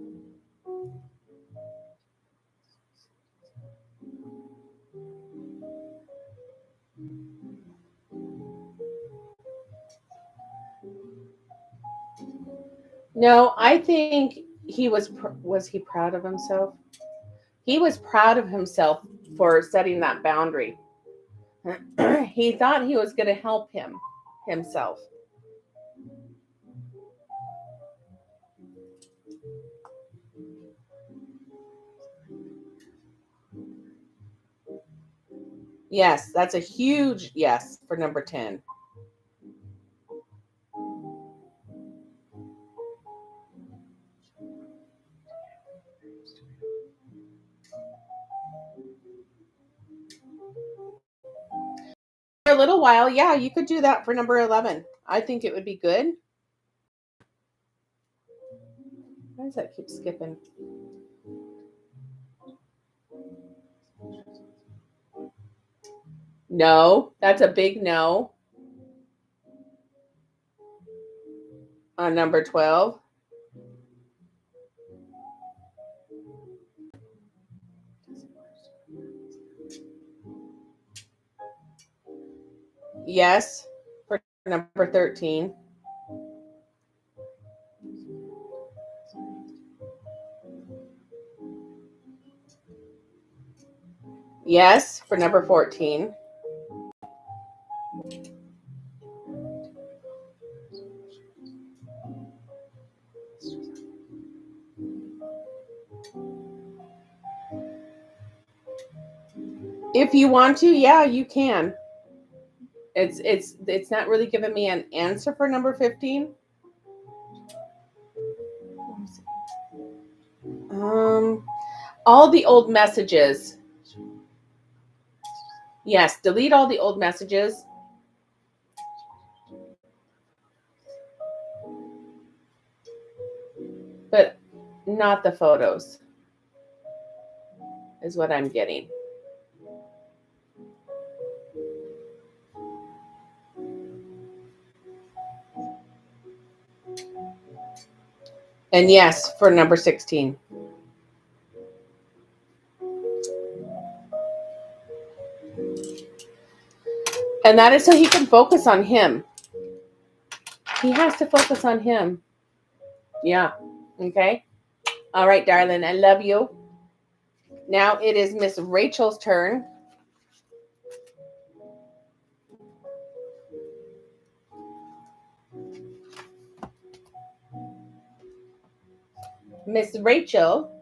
No, I think he was he proud of himself? He was proud of himself for setting that boundary. He thought he was going to help himself. Yes, that's a huge yes for number 10. For a little while, yeah, you could do that for number 11. I think it would be good. Why does that keep skipping? No, that's a big no on number 12. Yes for number 13. Yes for number 14. If you want to, yeah, you can. It's not really giving me an answer for number 15. All the old messages. Yes, delete all the old messages. But not the photos, is what I'm getting. And yes, for number 16. And that is so he can focus on him. He has to focus on him. Yeah. Okay. All right, darling. I love you. Now it is Miss Rachel's turn. Miss Rachel,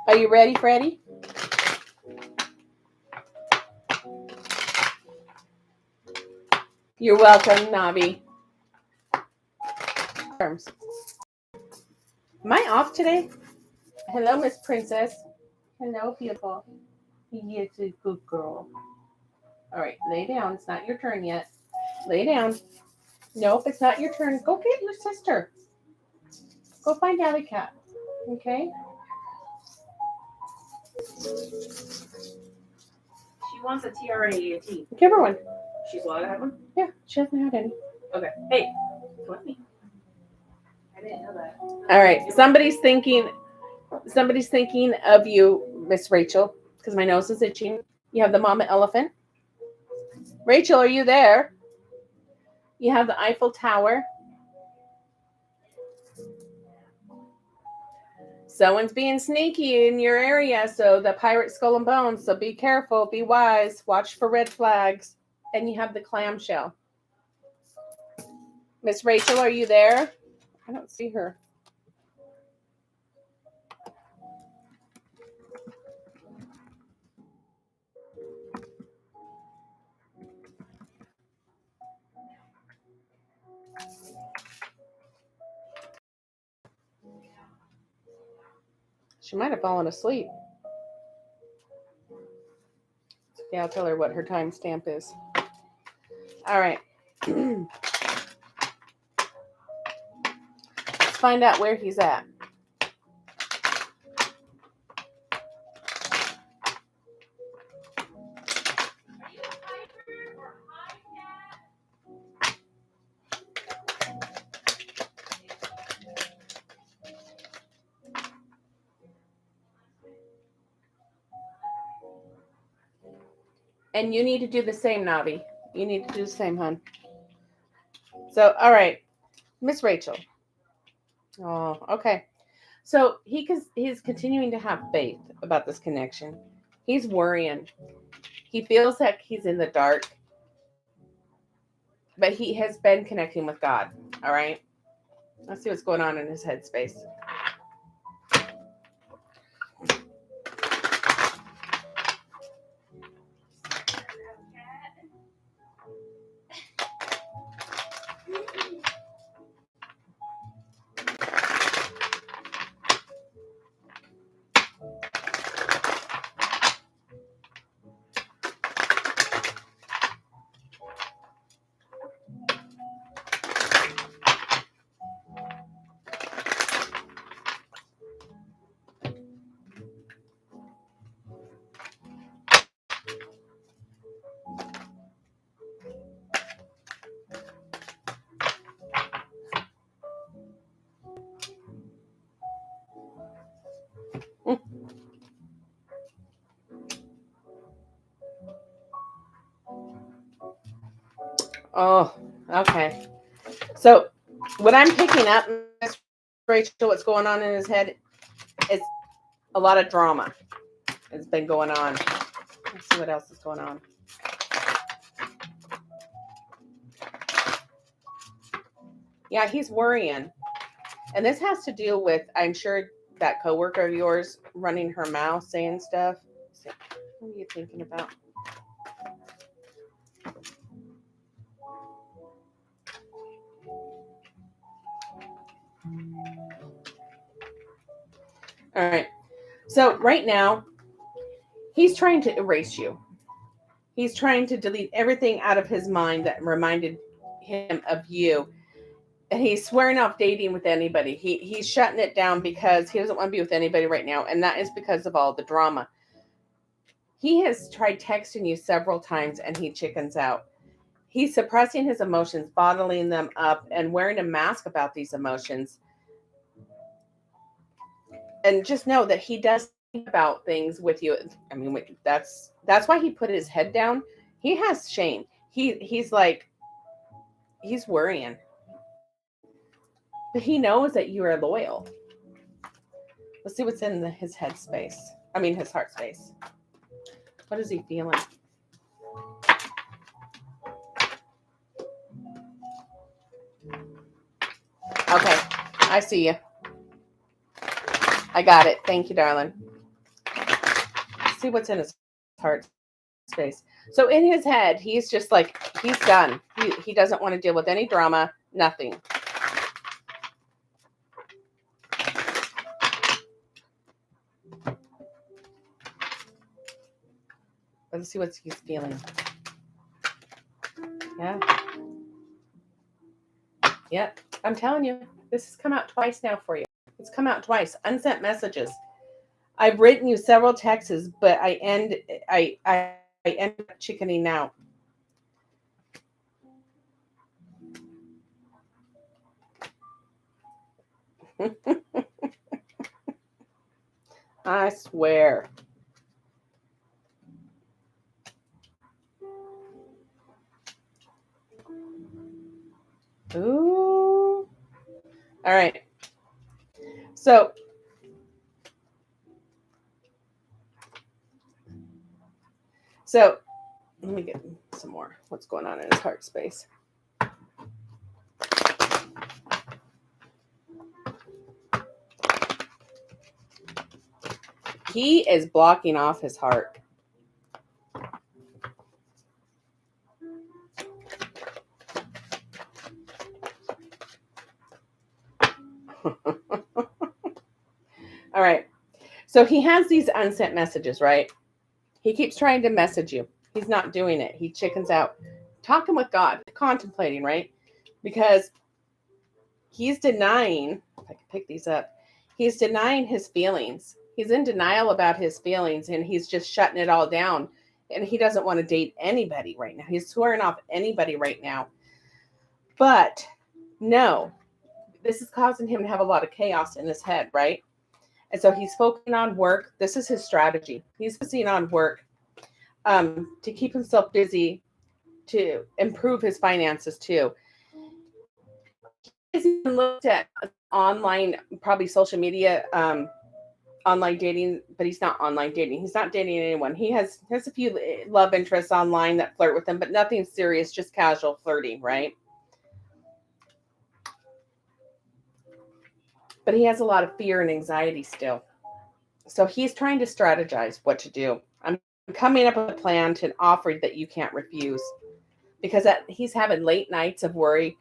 are you ready, Freddie? You're welcome, Navi. Am I off today? Hello, Miss Princess. Hello, beautiful. Yes, a good girl. All right, lay down. It's not your turn yet. Lay down. Nope, it's not your turn. Go get your sister. Go find Alley Cat. Okay?
She wants a TRAAT.
Give her one.
She's allowed to have one?
Yeah, she hasn't had any.
Okay. Hey, let me. I didn't know that.
All right. Somebody's thinking of you, Miss Rachel, because my nose is itching. You have the mama elephant. Rachel, are you there? You have the Eiffel Tower. Someone's being sneaky in your area, so the pirate skull and bones. So be careful, be wise, watch for red flags. And you have the clamshell. Miss Rachel, are you there? I don't see her. She might have fallen asleep. Yeah, I'll tell her what her timestamp is. All right. Let's find out where he's at. And you need to do the same, Navi. You need to do the same, hon. So, all right. Miss Rachel. Oh, okay. So he's continuing to have faith about this connection. He's worrying. He feels like he's in the dark. But he has been connecting with God. All right. Let's see what's going on in his headspace. Oh, okay. So what I'm picking up, Miss Rachel, what's going on in his head is a lot of drama. It's been going on. Let's see what else is going on. Yeah, he's worrying. And this has to do with, I'm sure, that coworker of yours running her mouth, saying stuff. What are you thinking about? All right. So right now, he's trying to erase you. He's trying to delete everything out of his mind that reminded him of you. And he's swearing off dating with anybody. He's shutting it down because he doesn't want to be with anybody right now. And that is because of all the drama. He has tried texting you several times and he chickens out. He's suppressing his emotions, bottling them up, and wearing a mask about these emotions. And just know that he does think about things with you. I mean, that's why he put his head down. He has shame. He's like, he's worrying. But he knows that you are loyal. Let's see what's in his head space. I mean, his heart space. What is he feeling? Okay, I see you. I got it. Thank you, darling. Let's see what's in his heart space. So in his head, he's just like, he's done. He doesn't want to deal with any drama, nothing. Let's see what he's feeling. Yeah. Yep. I'm telling you, this has come out twice now for you. It's come out twice. Unsent messages. I've written you several texts, but I end up chickening out. I swear. Ooh. All right. So let me get some more. What's going on in his heart space? He is blocking off his heart. All right. So he has these unsent messages, right? He keeps trying to message you. He's not doing it. He chickens out. Talking with God, contemplating, right? Because he's denying, if I can pick these up, he's denying his feelings. He's in denial about his feelings and he's just shutting it all down. And he doesn't want to date anybody right now. He's swearing off anybody right now. But no, this is causing him to have a lot of chaos in his head, right? And so he's focusing on work. This is his strategy. He's focusing on work to keep himself busy, to improve his finances too. He's even looked at online, probably social media, online dating, but he's not online dating. He's not dating anyone. He has a few love interests online that flirt with him, but nothing serious, just casual flirting, right? But he has a lot of fear and anxiety still. So he's trying to strategize what to do. I'm coming up with a plan to offer that you can't refuse, because he's having late nights of worry.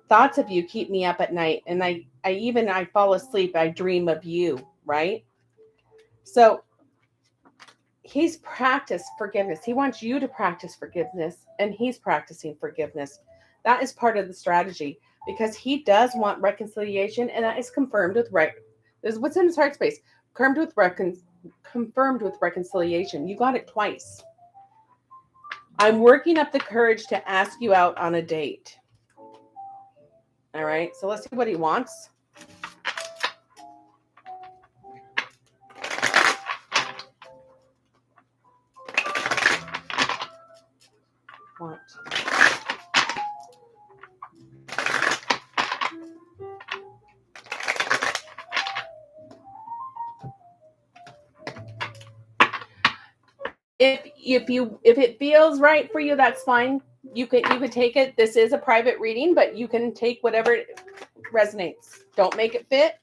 Thoughts of you keep me up at night, and I fall asleep, I dream of you, right? So he's practiced forgiveness. He wants you to practice forgiveness, and he's practicing forgiveness. That is part of the strategy, because he does want reconciliation, and that is confirmed with this is what's in his heart space. Confirmed with reconciliation. You got it twice. I'm working up the courage to ask you out on a date. All right, so let's see what he wants. If it feels right for you, that's fine. You could take it. This is a private reading, but you can take whatever resonates. Don't make it fit.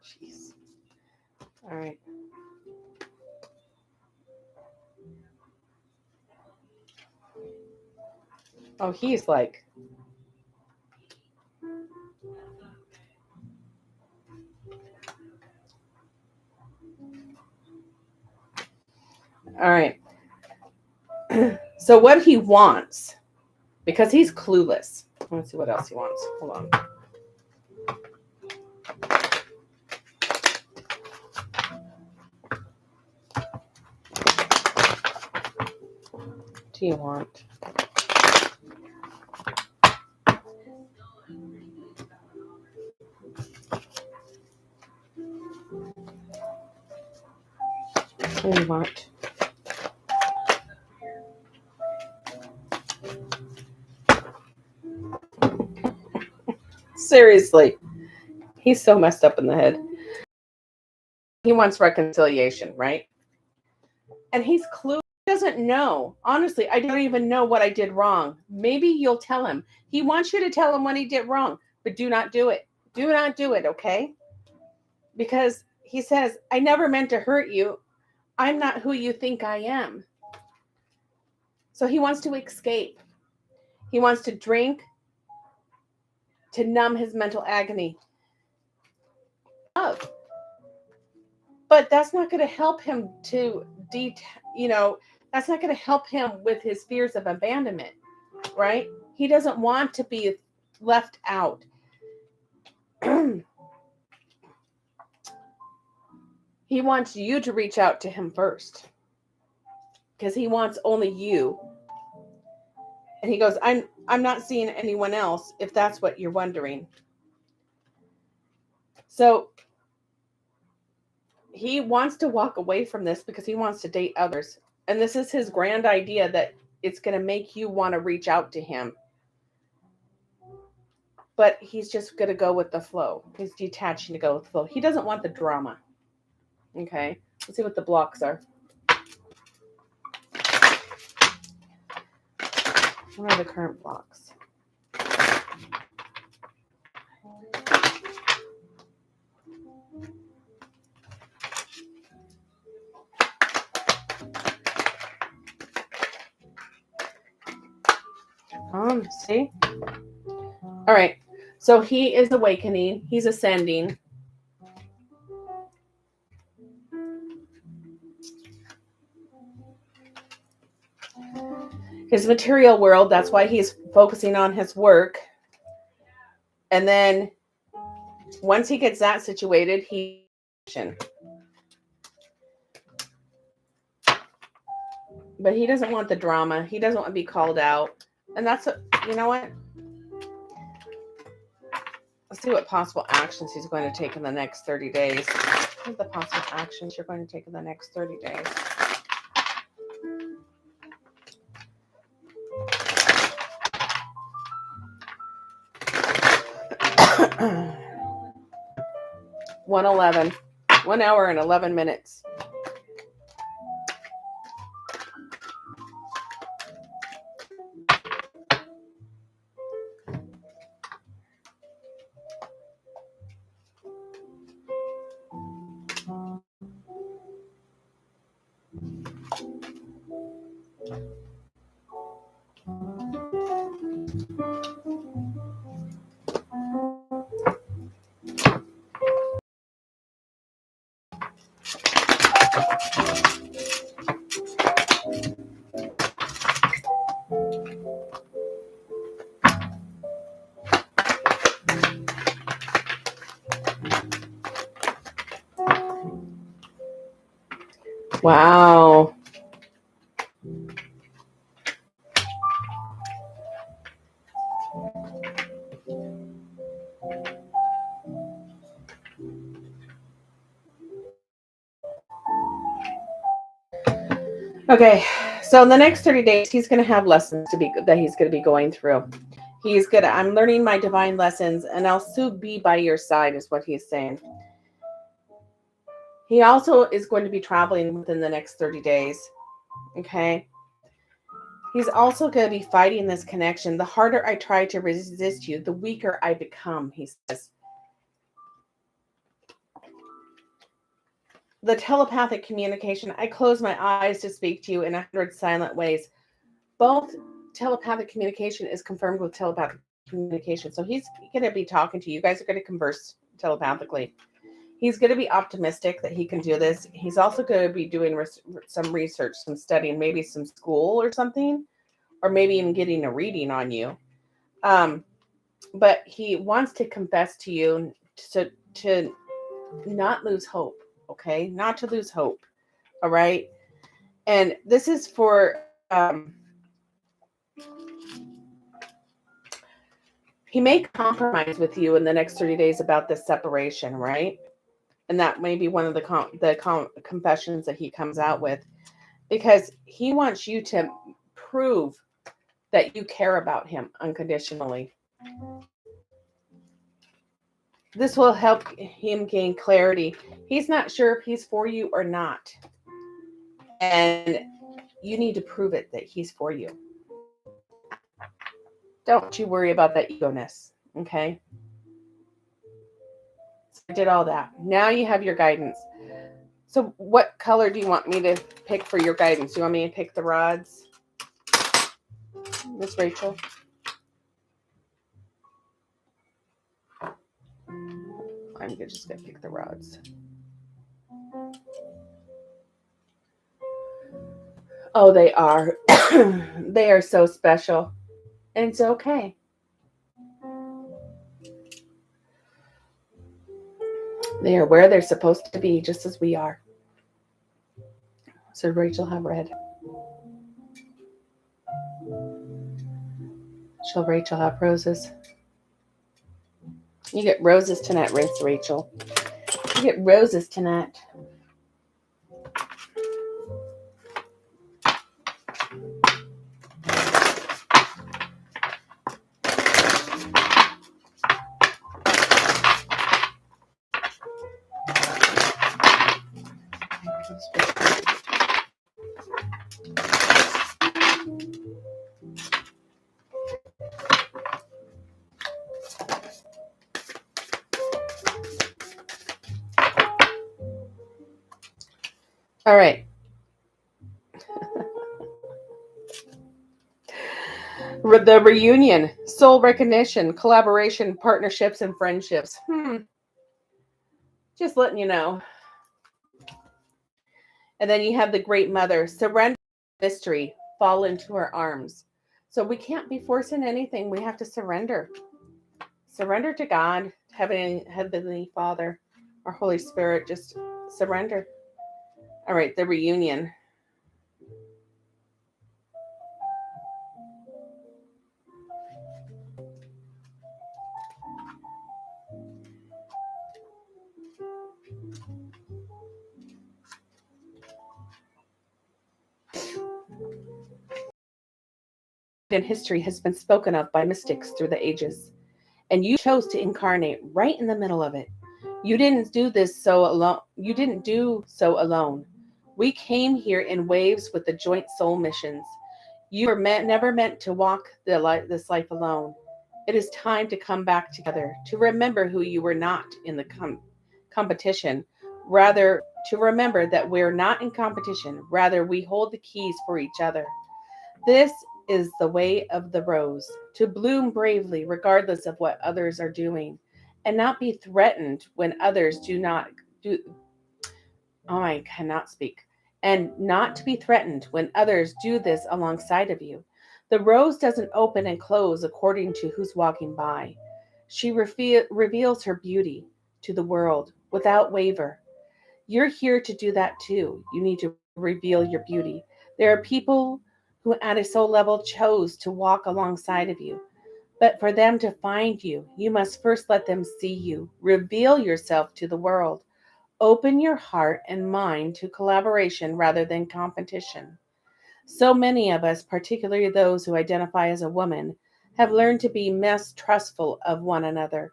Jeez. All right. Oh, he's like, all right. So what he wants, because he's clueless. Let's see what else he wants. Hold on. What do you want? What do you want? Seriously. He's so messed up in the head. He wants reconciliation, right? And he's clueless. He doesn't know. Honestly, I don't even know what I did wrong. Maybe you'll tell him. He wants you to tell him what he did wrong, but do not do it. Do not do it, okay? Because he says, I never meant to hurt you. I'm not who you think I am. So he wants to escape. He wants to drink to numb his mental agony. Love. But that's not going to help him to that's not going to help him with his fears of abandonment, right? He doesn't want to be left out. He wants you to reach out to him first because he wants only you. And he goes, I'm not seeing anyone else, if that's what you're wondering. So he wants to walk away from this because he wants to date others. And this is his grand idea that it's going to make you want to reach out to him. But he's just going to go with the flow. He's detaching to go with the flow. He doesn't want the drama. Okay. Let's see what the blocks are. What are the current blocks? See? All right. So he is awakening. He's ascending. His material world, that's why he's focusing on his work. And then once he gets that situated, but he doesn't want the drama. He doesn't want to be called out. And that's, you know what? Let's see what possible actions he's going to take in the next 30 days. What are the possible actions you're going to take in the next 30 days? $1:11. 1 hour and 11 minutes. Wow. Okay, so in the next 30 days, he's going to have lessons that he's going to be going through. I'm learning my divine lessons, and I'll soon be by your side, is what he's saying. He also is going to be traveling within the next 30 days. Okay. He's also going to be fighting this connection. The harder I try to resist you, the weaker I become, he says. The telepathic communication, I close my eyes to speak to you in 100 silent ways. Both telepathic communication is confirmed with telepathic communication. So he's going to be talking to you. You guys are going to converse telepathically. He's going to be optimistic that he can do this. He's also going to be doing some research, some studying, maybe some school or something, or maybe even getting a reading on you. But he wants to confess to you to not lose hope, okay? Not to lose hope, all right? And this is for... he may compromise with you in the next 30 days about this separation, right? And that may be one of the confessions that he comes out with, because he wants you to prove that you care about him unconditionally. This will help him gain clarity. He's not sure if he's for you or not. And you need to prove it that he's for you. Don't you worry about that ego-ness, okay? So I did all that. Now you have your guidance. So what color do you want me to pick for your guidance? Do you want me to pick the rods, Miss Rachel? I'm just going to pick the rods. Oh, they are. They are so special. And it's okay. They are where they're supposed to be, just as we are. So Rachel have red. Shall Rachel have roses? You get roses tonight, Rachel. You get roses tonight. All right. The reunion, soul recognition, collaboration, partnerships, and friendships. Just letting you know. And then you have the Great Mother, surrender mystery, fall into her arms. So we can't be forcing anything. We have to surrender. Surrender to God, Heavenly Father, our Holy Spirit. Just surrender. All right, the reunion. In history has been spoken of by mystics through the ages, and you chose to incarnate right in the middle of it. You didn't do so alone. We came here in waves with the joint soul missions. You were never meant to walk this life alone. It is time to come back together, to remember who you were not in the competition. Rather, to remember that we're not in competition. Rather, we hold the keys for each other. This is the way of the rose, to bloom bravely regardless of what others are doing, and not be threatened when others do not do. Oh, I cannot speak. And not to be threatened when others do this alongside of you. The rose doesn't open and close according to who's walking by. She reveals her beauty to the world without waver. You're here to do that too. You need to reveal your beauty. There are people who at a soul level chose to walk alongside of you. But for them to find you, you must first let them see you. Reveal yourself to the world. Open your heart and mind to collaboration rather than competition. So many of us, particularly those who identify as a woman, have learned to be mistrustful of one another,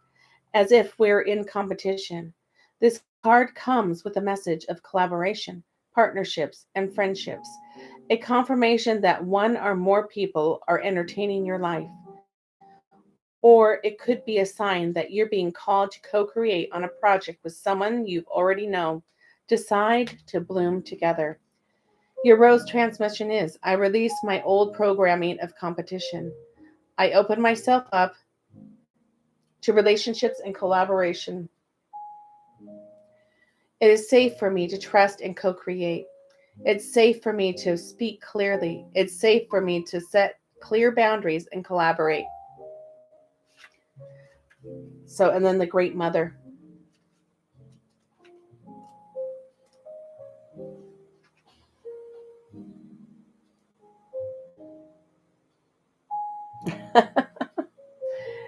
as if we're in competition. This card comes with a message of collaboration, partnerships, and friendships, a confirmation that one or more people are entertaining your life. Or it could be a sign that you're being called to co create on a project with someone you've already known. Decide to bloom together. Your rose transmission is I release my old programming of competition. I open myself up to relationships and collaboration. It is safe for me to trust and co create. It's safe for me to speak clearly. It's safe for me to set clear boundaries and collaborate. So, and then the Great Mother.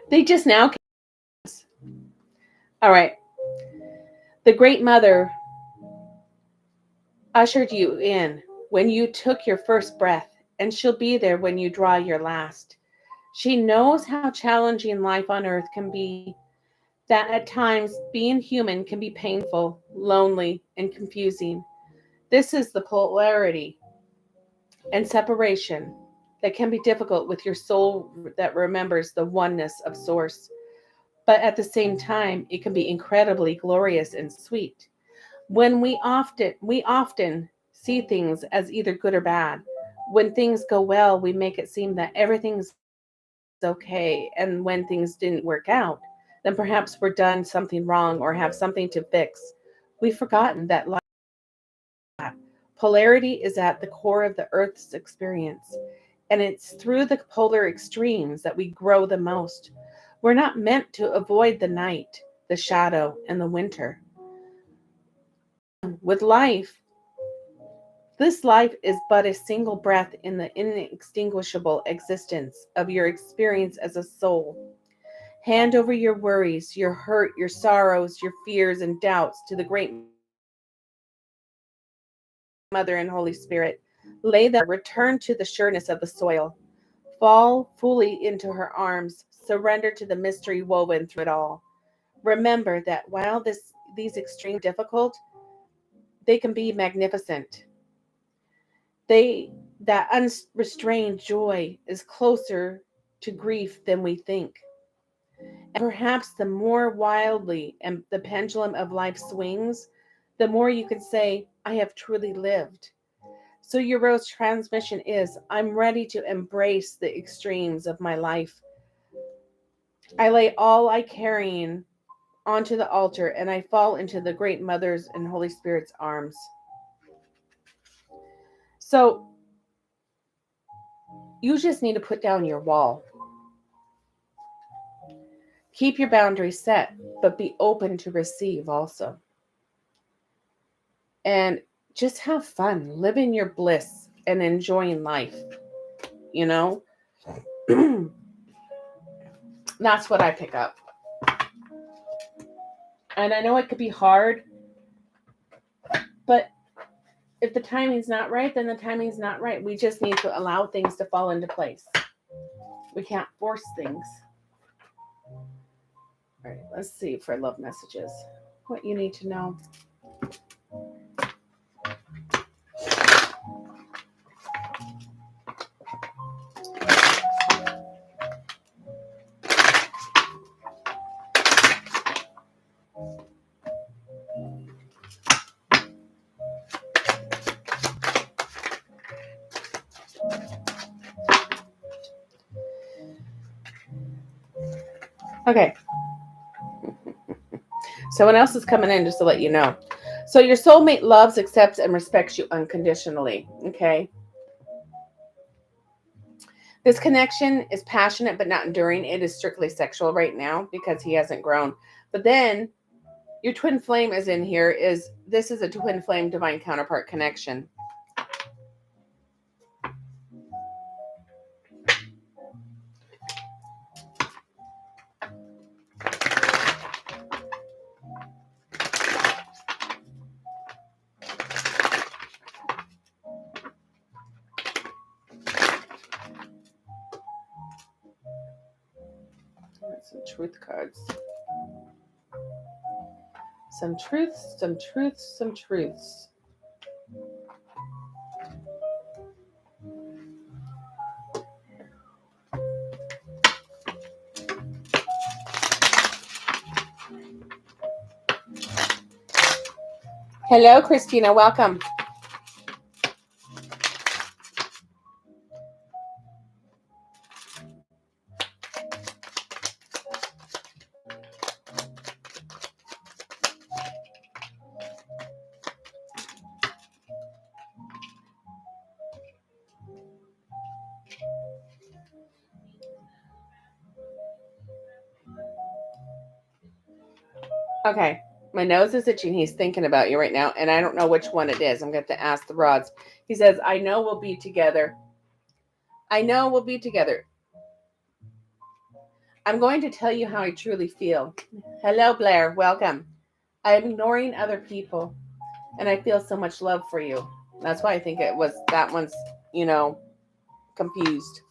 They just now. All right. The Great Mother ushered you in when you took your first breath, and she'll be there when you draw your last. She knows how challenging life on earth can be, that at times being human can be painful, lonely, and confusing. This is the polarity and separation that can be difficult with your soul that remembers the oneness of Source. But at the same time, it can be incredibly glorious and sweet. When we often see things as either good or bad. When things go well, we make it seem that everything's okay, and when things didn't work out, then perhaps we're done something wrong or have something to fix. We've forgotten that life polarity is at the core of the Earth's experience, and it's through the polar extremes that we grow the most. We're not meant to avoid the night, the shadow, and the winter. With life, this life is but a single breath in the inextinguishable existence of your experience as a soul. Hand over your worries, your hurt, your sorrows, your fears, and doubts to the Great Mother and Holy Spirit. Lay them at her feet. Return to the sureness of the soil. Fall fully into her arms. Surrender to the mystery woven through it all. Remember that while these extremes can be difficult, they can be magnificent. They that unrestrained joy is closer to grief than we think. And perhaps the more wildly and the pendulum of life swings, the more you can say, I have truly lived. So your rose transmission is I'm ready to embrace the extremes of my life. I lay all I carrying onto the altar and I fall into the Great Mother's and Holy Spirit's arms. So you just need to put down your wall. Keep your boundaries set, but be open to receive also. And just have fun, live in your bliss and enjoying life, you know? That's what I pick up. And I know it could be hard, but if the timing's not right, then the timing's not right. We just need to allow things to fall into place. We can't force things. All right, let's see for love messages. What you need to know. Okay. Someone else is coming in just to let you know. So your soulmate loves, accepts, and respects you unconditionally. Okay. This connection is passionate but not enduring. It is strictly sexual right now because he hasn't grown. But then your twin flame is in here. This is a twin flame divine counterpart connection. That's some truth cards. Some truths, some truths, some truths. Hello, Christina. Welcome. Okay. My nose is itching. He's thinking about you right now, and I don't know which one it is. I'm going to have to ask the rods. He says, I know we'll be together. I know we'll be together. I'm going to tell you how I truly feel. Hello, Blair. Welcome. I'm ignoring other people, and I feel so much love for you. That's why I think it was that one's, confused.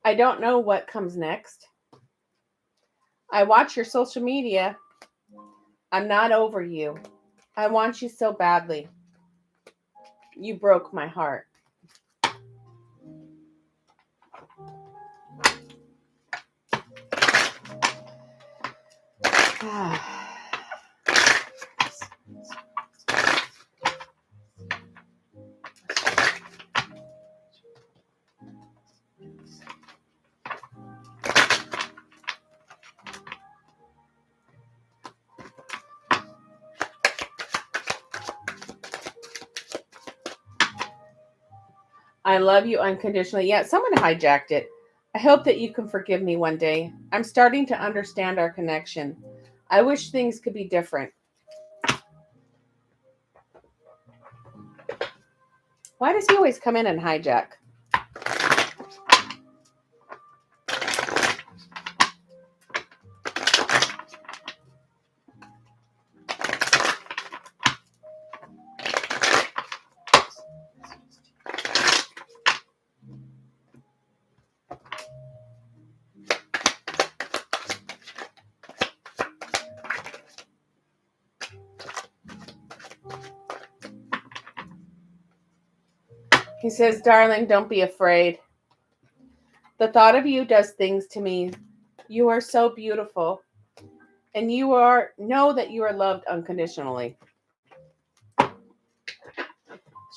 I don't know what comes next. I watch your social media. I'm not over you. I want you so badly. You broke my heart. I love you unconditionally. Yeah, someone hijacked it. I hope that you can forgive me one day. I'm starting to understand our connection. I wish things could be different. Why does he always come in and hijack? He says, darling, don't be afraid. The thought of you does things to me. You are so beautiful. And know that you are loved unconditionally.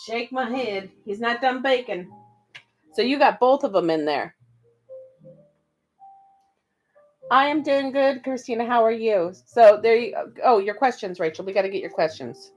Shake my head. He's not done baking. So you got both of them in there. I am doing good, Christina. How are you? So there you go. Oh, your questions, Rachel. We got to get your questions.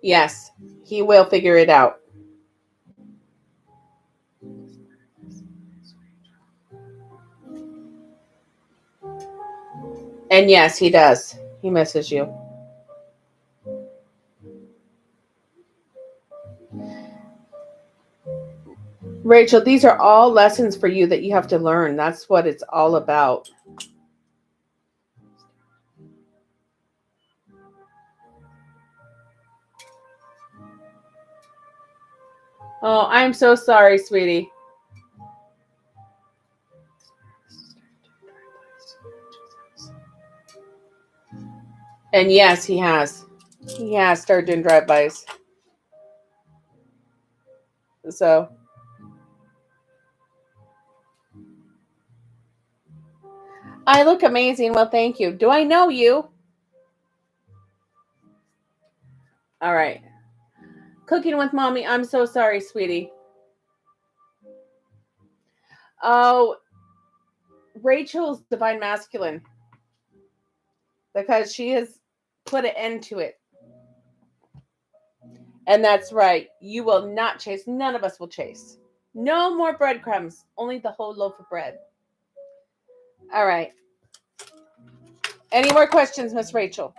Yes, he will figure it out. And yes, he does. He misses you. Rachel, these are all lessons for you that you have to learn. That's what it's all about. Oh, I'm so sorry, sweetie. And yes, he has. He has started doing drive-bys. So. I look amazing. Well, thank you. Do I know you? All right. Cooking with mommy. I'm so sorry, sweetie. Oh, Rachel's divine masculine. Because she has put an end to it. And that's right. You will not chase. None of us will chase. No more breadcrumbs. Only the whole loaf of bread. All right. Any more questions, Miss Rachel?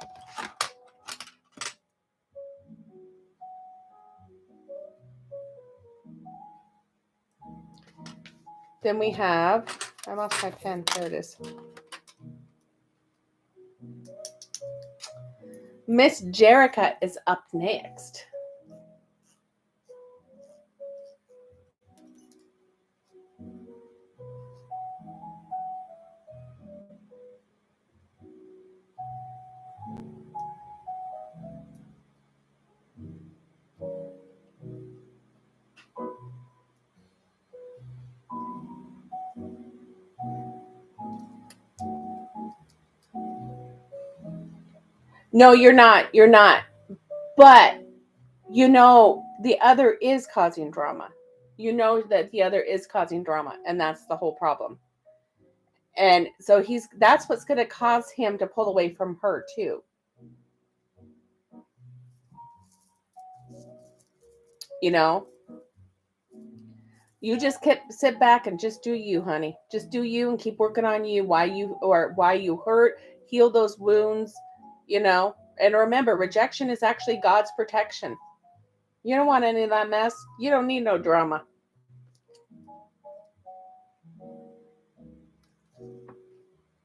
Then we have, I lost my pen. There it is. Miss Jerica is up next. No, you're not. You're not. But, you know, the other is causing drama. You know that the other is causing drama, and that's the whole problem. And so that's what's going to cause him to pull away from her too. You know, you just sit back and just do you, honey. Just do you and keep working on you. Why you hurt, heal those wounds, you know. And remember, rejection is actually God's protection. You don't want any of that mess. You don't need no drama.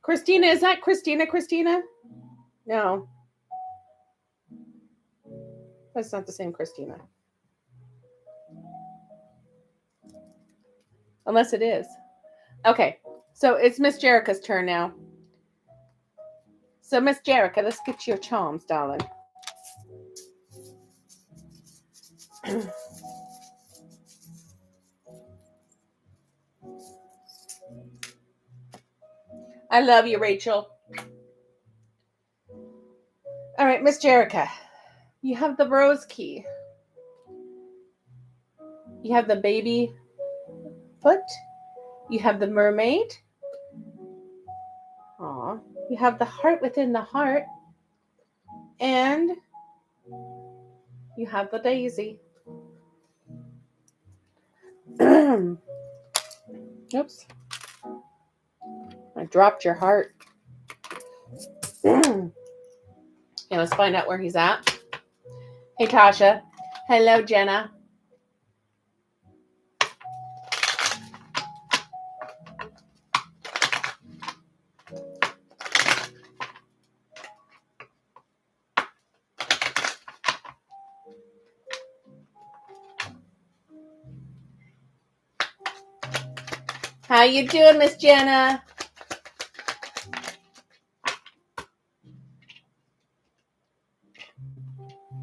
Christina, is that Christina? No. That's not the same Christina. Unless it is. Okay. So it's Miss Jerica's turn now. So Miss Jerica, let's get your charms, darling. I love you, Rachel. All right, Miss Jerica, you have the rose key. You have the baby foot. You have the mermaid. Aw. You have the heart within the heart. And you have the daisy. Oops. I dropped your heart. Okay, let's find out where he's at. Hey, Tasha. Hello, Jenna. How you doing, Miss Jenna?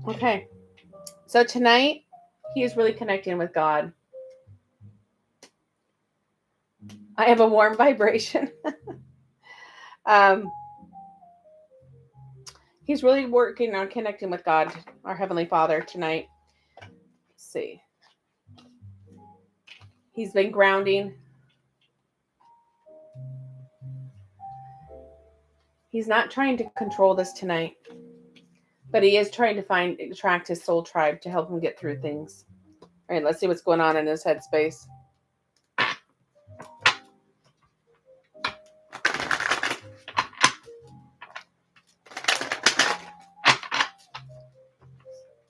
Okay. So tonight, he is really connecting with God. I have a warm vibration. He's really working on connecting with God, our Heavenly Father, tonight. Let's see. He's been grounding. He's not trying to control this tonight, but he is trying to attract his soul tribe to help him get through things. All right, let's see what's going on in his headspace.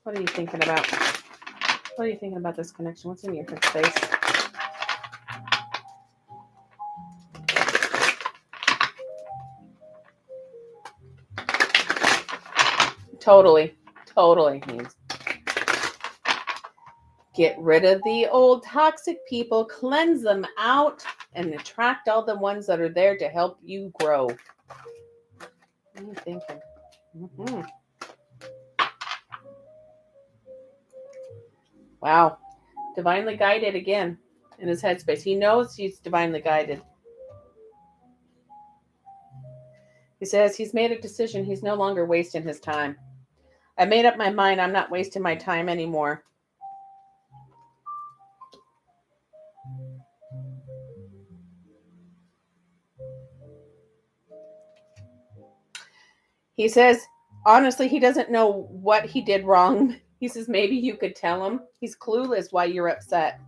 What are you thinking about? What are you thinking about this connection? What's in your headspace? Totally means get rid of the old toxic people, cleanse them out, and attract all the ones that are there to help you grow. What are you thinking? Mm-hmm. Wow. Divinely guided again in his headspace. He knows he's divinely guided. He says he's made a decision. He's no longer wasting his time. I made up my mind. I'm not wasting my time anymore. He says, honestly, he doesn't know what he did wrong. He says, maybe you could tell him. He's clueless why you're upset.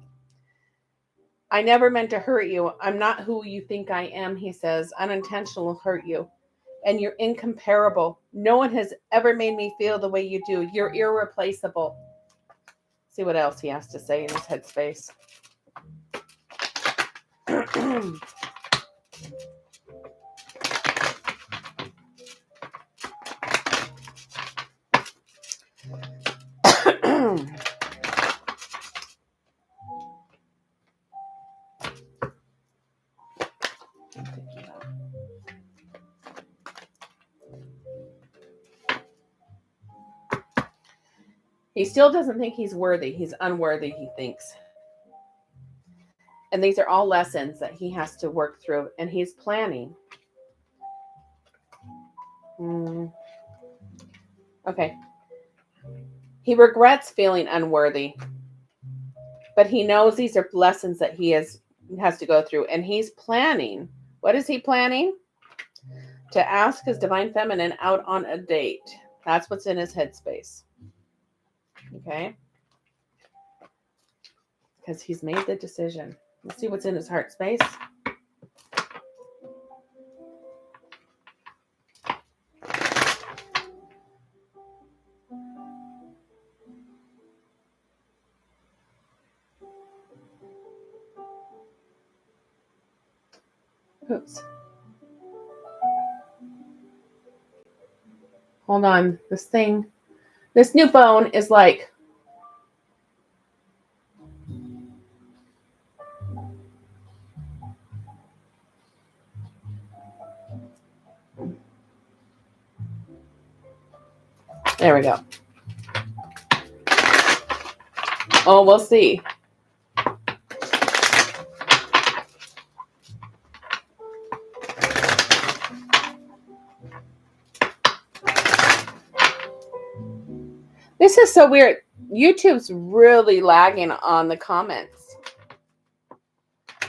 I never meant to hurt you. I'm not who you think I am, he says. Unintentional hurt you. And you're incomparable. No one has ever made me feel the way you do. You're irreplaceable. See what else he has to say in his headspace. He still doesn't think he's worthy. He's unworthy, he thinks. And these are all lessons that he has to work through. And he's planning. Okay. He regrets feeling unworthy. But he knows these are lessons that he has to go through. And he's planning. What is he planning? To ask his divine feminine out on a date. That's what's in his headspace. Okay? Because he's made the decision. Let's see what's in his heart space. Oops. Hold on. This new phone is like, there we go. Oh, we'll see. This is so weird. YouTube's really lagging on the comments.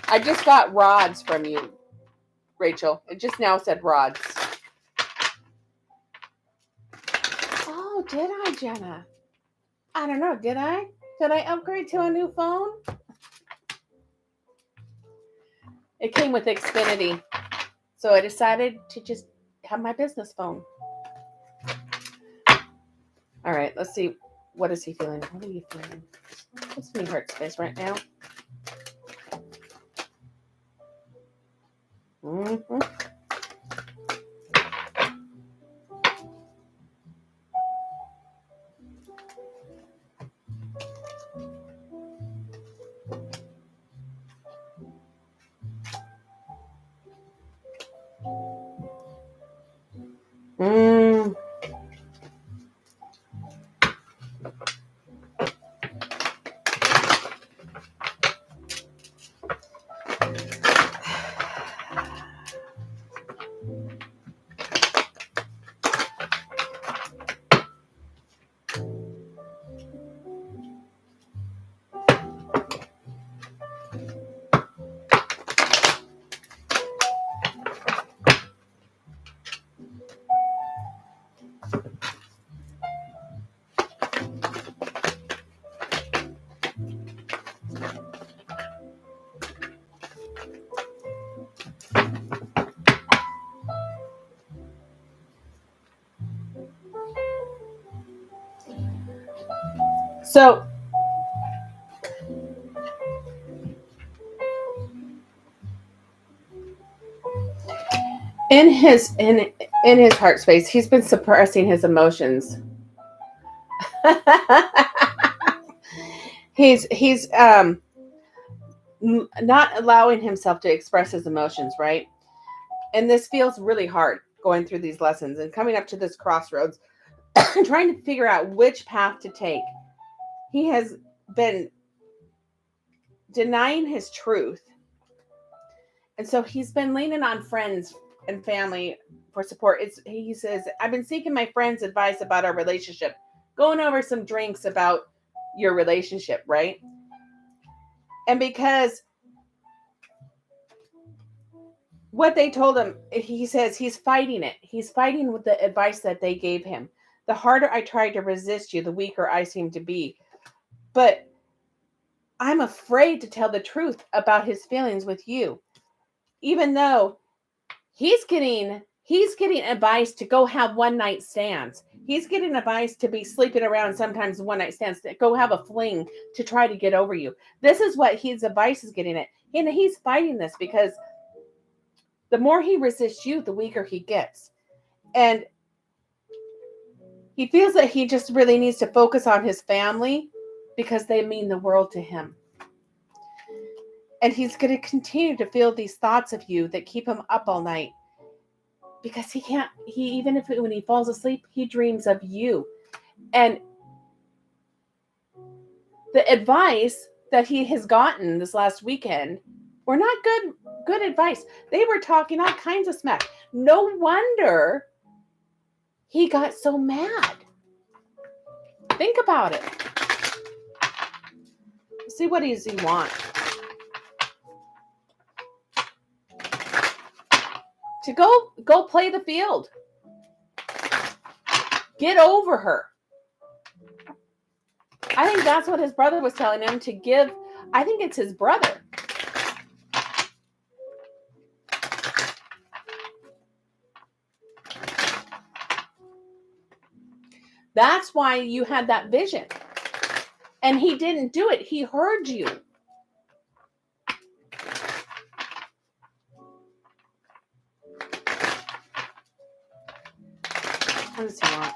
I just got rods from you, Rachel. It just now said rods. Oh, did I, Jenna? I don't know. Did I? Did I upgrade to a new phone? It came with Xfinity. So I decided to just have my business phone. All right, let's see. What is he feeling? What are you feeling? What's in your heart space right now? Mm-hmm. So in his heart space, he's been suppressing his emotions. he's not allowing himself to express his emotions, right? And this feels really hard, going through these lessons and coming up to this crossroads and trying to figure out which path to take. He has been denying his truth. And so he's been leaning on friends and family for support. He says, I've been seeking my friends' advice about our relationship, going over some drinks about your relationship, right? And because what they told him, he says he's fighting it. He's fighting with the advice that they gave him. The harder I try to resist you, the weaker I seem to be. But I'm afraid to tell the truth about his feelings with you. Even though he's getting advice to go have one night stands. He's getting advice to be sleeping around sometimes one night stands, to go have a fling to try to get over you. This is what his advice is getting at. And he's fighting this because the more he resists you, the weaker he gets. And he feels that he just really needs to focus on his family because they mean the world to him. And he's going to continue to feel these thoughts of you that keep him up all night. Because when he falls asleep, he dreams of you. And the advice that he has gotten this last weekend were not good advice. They were talking all kinds of smack. No wonder he got so mad. Think about it. See, what does he want? To go play the field. Get over her. I think that's what his brother was telling him to give. I think it's his brother. That's why you had that vision. And he didn't do it. He heard you. What does he want?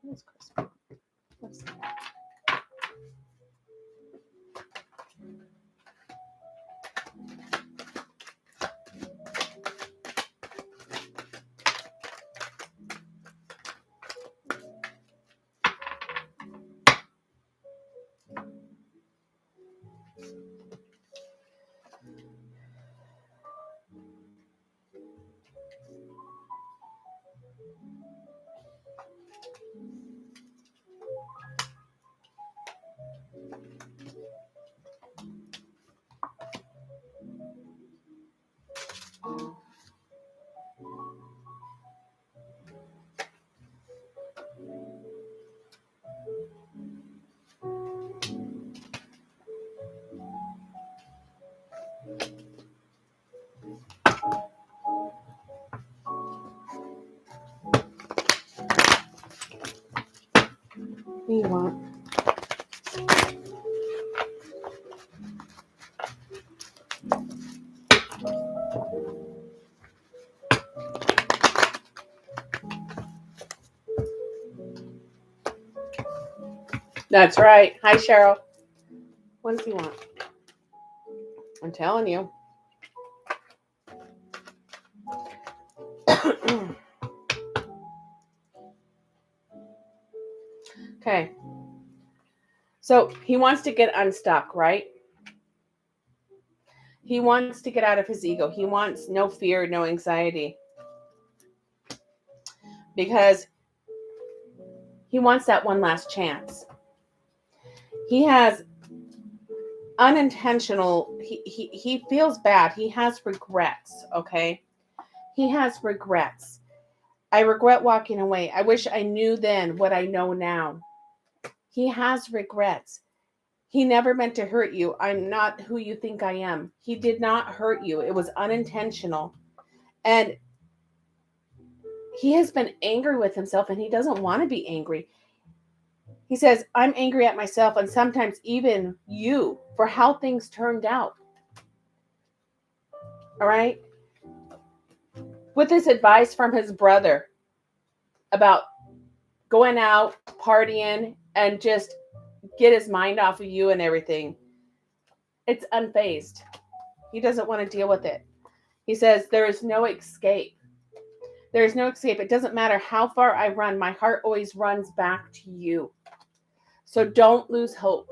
What's Christmas? What's that? What do you want? That's right. Hi, Cheryl. What does he want? I'm telling you. Okay. So he wants to get unstuck, right? He wants to get out of his ego. He wants no fear, no anxiety. Because he wants that one last chance. He has unintentional, he feels bad. He has regrets, okay? He has regrets. I regret walking away. I wish I knew then what I know now. He has regrets. He never meant to hurt you. I'm not who you think I am. He did not hurt you. It was unintentional. And he has been angry with himself, and he doesn't want to be angry. He says, I'm angry at myself and sometimes even you for how things turned out. All right? With this advice from his brother about going out, partying, and just get his mind off of you and everything, it's unfazed. He doesn't want to deal with it. He says, there is no escape. There is no escape. It doesn't matter how far I run. My heart always runs back to you. So don't lose hope.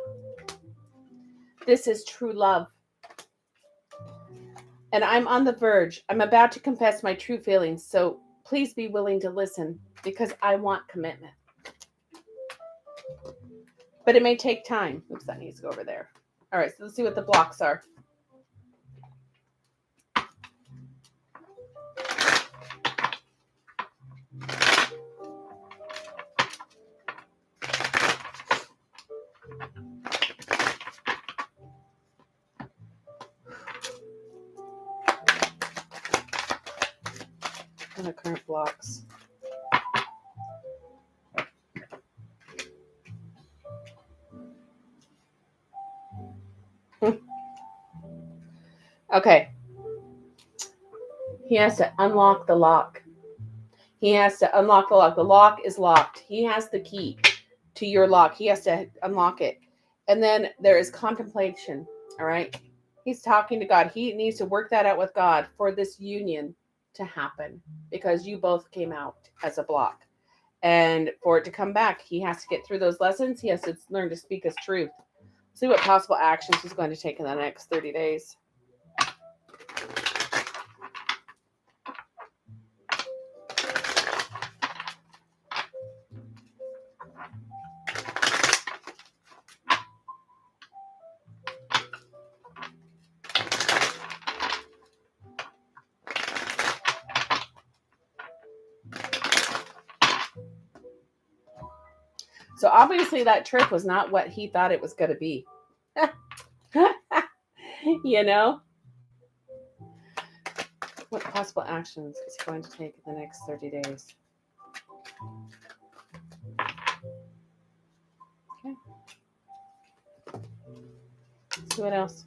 This is true love. And I'm on the verge. I'm about to confess my true feelings. So please be willing to listen because I want commitment. But it may take time. Oops, that needs to go over there. All right, so let's see what the blocks are. And the current blocks. Okay. He has to unlock the lock. He has to unlock the lock. The lock is locked. He has the key to your lock. He has to unlock it. And then there is contemplation. All right. He's talking to God. He needs to work that out with God for this union to happen, because you both came out as a block. And for it to come back, he has to get through those lessons. He has to learn to speak his truth. See what possible actions he's going to take in the next 30 days. So obviously that trip was not what he thought it was going to be. You know? What possible actions is he going to take in the next 30 days? Okay. Let's see what else.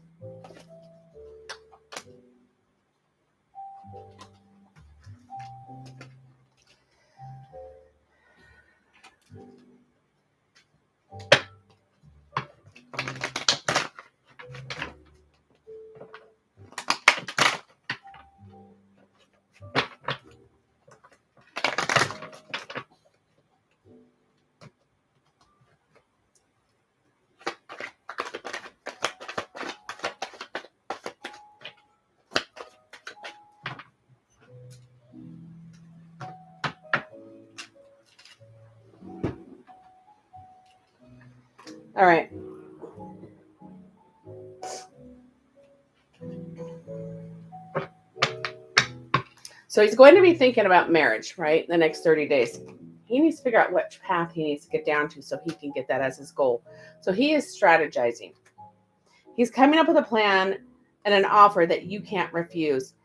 All right. So he's going to be thinking about marriage, right? The next 30 days. He needs to figure out which path he needs to get down to so he can get that as his goal. So he is strategizing. He's coming up with a plan and an offer that you can't refuse.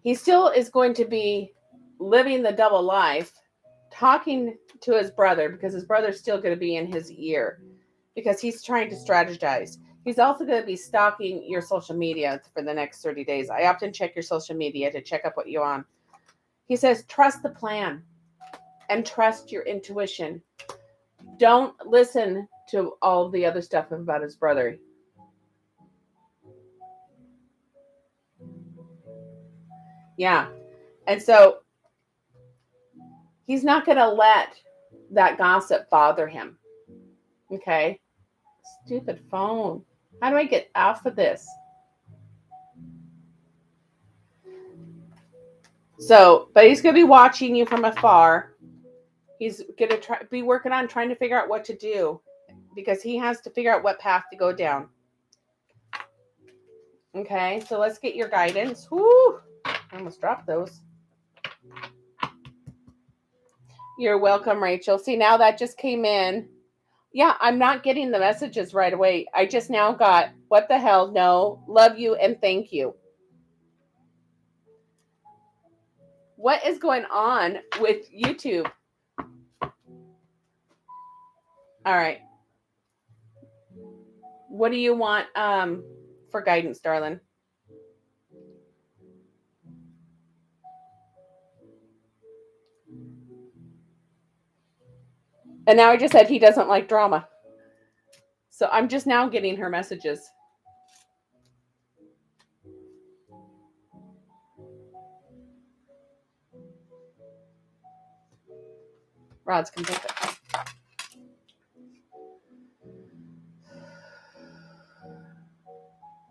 He still is going to be living the double life, talking to his brother, because his brother's still going to be in his ear, because he's trying to strategize. He's also going to be stalking your social media for the next 30 days. I often check your social media to check up what you're on. He says, trust the plan and trust your intuition. Don't listen to all the other stuff about his brother. Yeah. And so he's not going to let that gossip bother him. Okay. Stupid phone. How do I get off of this? So, but he's going to be watching you from afar. He's going to be working on trying to figure out what to do, because he has to figure out what path to go down. Okay, so let's get your guidance. Whoo! I almost dropped those. You're welcome, Rachel. See, now that just came in. Yeah, I'm not getting the messages right away. I just now got, what the hell, no, love you and thank you. What is going on with YouTube? All right. What do you want for guidance, darling? And now I just said he doesn't like drama. So I'm just now getting her messages. Rods can take it.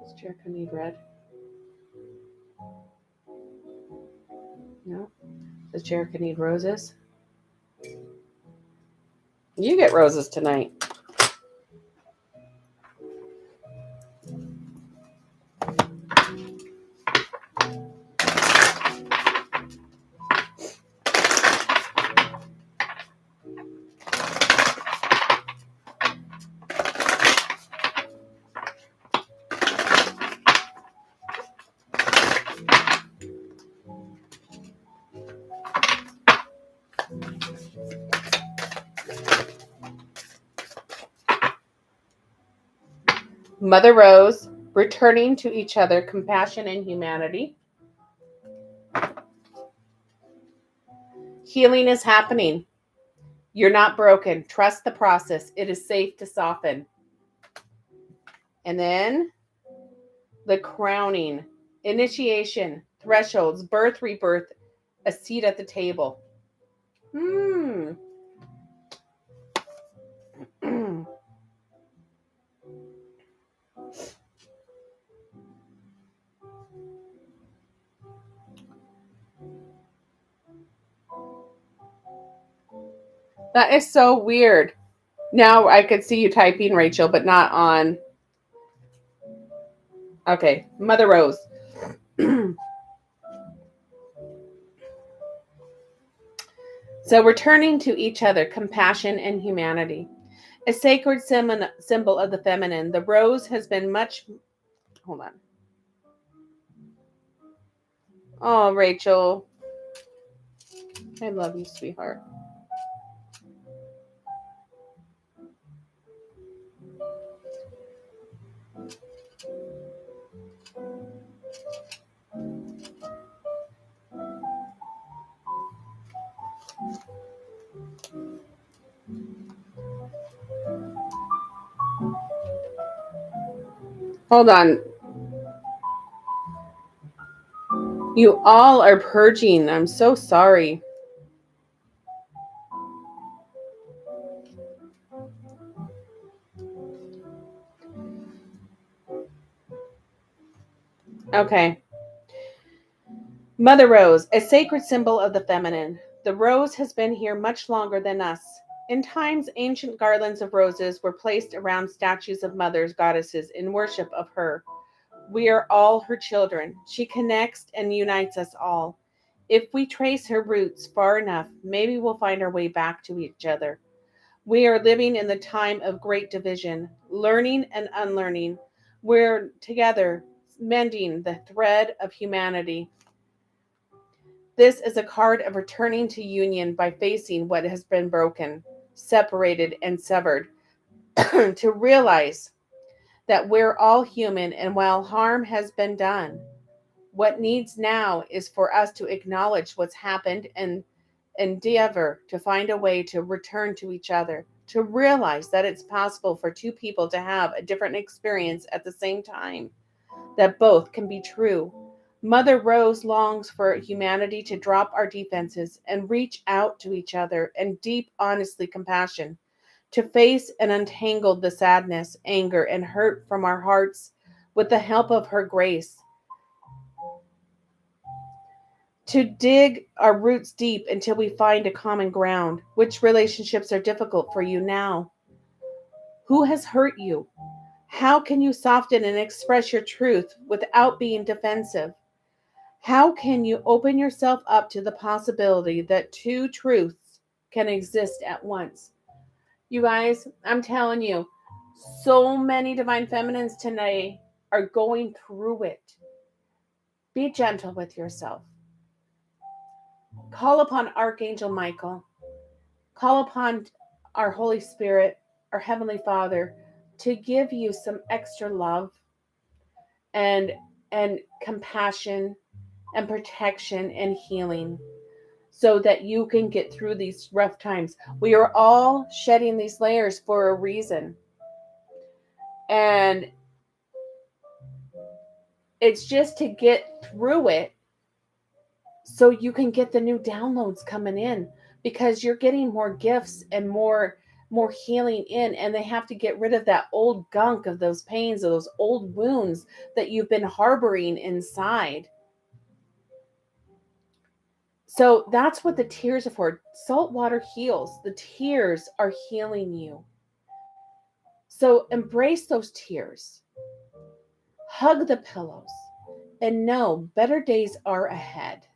Does Jericho need red? No. Does Jericho need roses? You get roses tonight. Mother Rose, returning to each other, compassion and humanity. Healing is happening. You're not broken. Trust the process. It is safe to soften. And then the crowning, initiation, thresholds, birth, rebirth, a seat at the table. That is so weird. Now I could see you typing, Rachel, but not on. Okay, Mother Rose. So returning to each other, compassion and humanity. A sacred symbol of the feminine. The rose has been much... Hold on. Oh, Rachel. I love you, sweetheart. Hold on. You all are purging. I'm so sorry. Okay. Mother Rose, a sacred symbol of the feminine. The rose has been here much longer than us. In times, ancient garlands of roses were placed around statues of mothers, goddesses, in worship of her. We are all her children. She connects and unites us all. If we trace her roots far enough, maybe we'll find our way back to each other. We are living in the time of great division, learning and unlearning. We're together, mending the thread of humanity. This is a card of returning to union by facing what has been broken, separated, and severed. To realize that we're all human, and while harm has been done, what needs now is for us to acknowledge what's happened and endeavor to find a way to return to each other, to realize that it's possible for two people to have a different experience at the same time, that both can be true. Mother Rose longs for humanity to drop our defenses and reach out to each other in deep, honestly compassion, to face and untangle the sadness, anger, and hurt from our hearts with the help of her grace. To dig our roots deep until we find a common ground. Which relationships are difficult for you now? Who has hurt you? How can you soften and express your truth without being defensive? How can you open yourself up to the possibility that two truths can exist at once? You guys, I'm telling you, so many divine feminines today are going through it. Be gentle with yourself. Call upon Archangel Michael. Call upon our Holy Spirit, our Heavenly Father, to give you some extra love and compassion and protection and healing so that you can get through these rough times. We are all shedding these layers for a reason. And it's just to get through it so you can get the new downloads coming in, because you're getting more gifts and more healing in, and they have to get rid of that old gunk of those pains, of those old wounds that you've been harboring inside. So that's what the tears are for. Salt water heals. The tears are healing you. So embrace those tears. Hug the pillows. And know better days are ahead.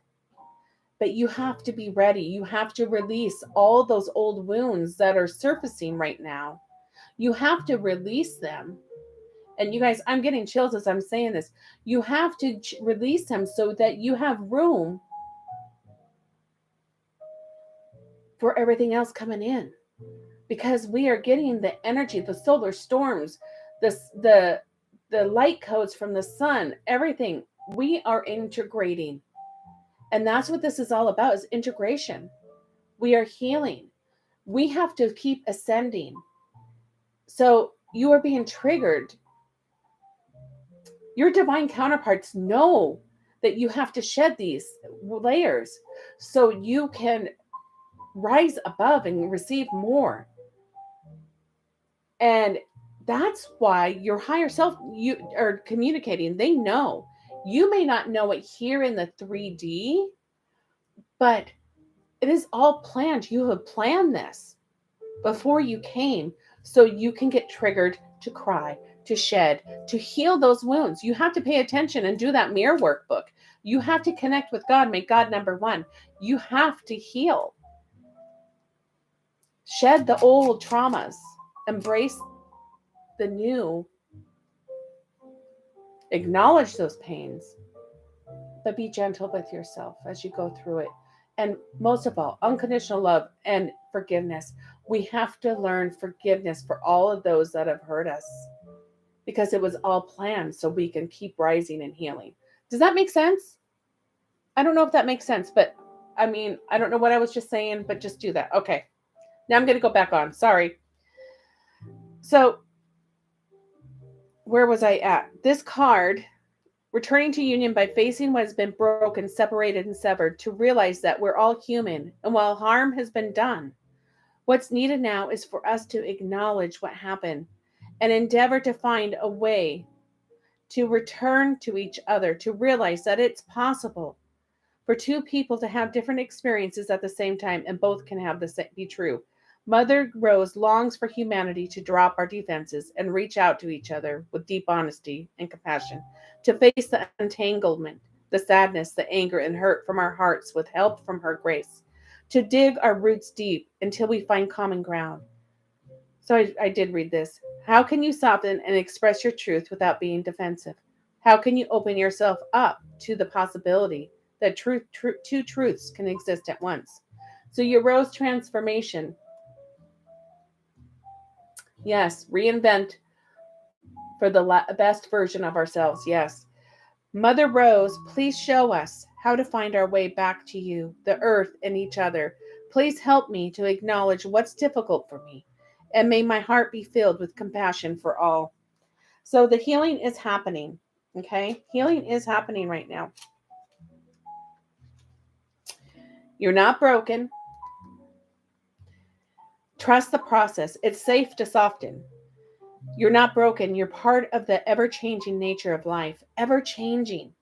But you have to be ready. You have to release all those old wounds that are surfacing right now. You have to release them. And you guys, I'm getting chills as I'm saying this. You have to release them so that you have room for everything else coming in. Because we are getting the energy, the solar storms, the the light codes from the sun, everything. We are integrating. And that's what this is all about, is integration. We are healing. We have to keep ascending. So you are being triggered. Your divine counterparts know that you have to shed these layers so you can rise above and receive more. And that's why your higher self, you are communicating. They know. You may not know it here in the 3D, but it is all planned. You have planned this before you came so you can get triggered to cry, to shed, to heal those wounds. You have to pay attention and do that mirror workbook. You have to connect with God, make God number one. You have to heal. Shed the old traumas, embrace the new, acknowledge those pains, but be gentle with yourself as you go through it. And most of all, unconditional love and forgiveness. We have to learn forgiveness for all of those that have hurt us, because it was all planned so we can keep rising and healing. Does that make sense? I don't know if that makes sense, but I mean, I don't know what I was just saying, but just do that. Okay. Now I'm going to go back on. Sorry. So where was I at? This card, returning to union by facing what has been broken, separated, and severed, to realize that we're all human. And while harm has been done, what's needed now is for us to acknowledge what happened and endeavor to find a way to return to each other, to realize that it's possible for two people to have different experiences at the same time, and both can have the same, be true. Mother Rose longs for humanity to drop our defenses and reach out to each other with deep honesty and compassion, to face the entanglement, the sadness, the anger, and hurt from our hearts with help from her grace, to dig our roots deep until we find common ground. So I did read this. How can you soften and express your truth without being defensive? How can you open yourself up to the possibility that two truths can exist at once? So your rose transformation. Yes, reinvent for the best version of ourselves. Yes. Mother Rose, please show us how to find our way back to you, the earth, and each other. Please help me to acknowledge what's difficult for me, and may my heart be filled with compassion for all. So the healing is happening, okay? Healing is happening right now. You're not broken. Trust the process. It's safe to soften. You're not broken. You're part of the ever-changing nature of life. Ever-changing,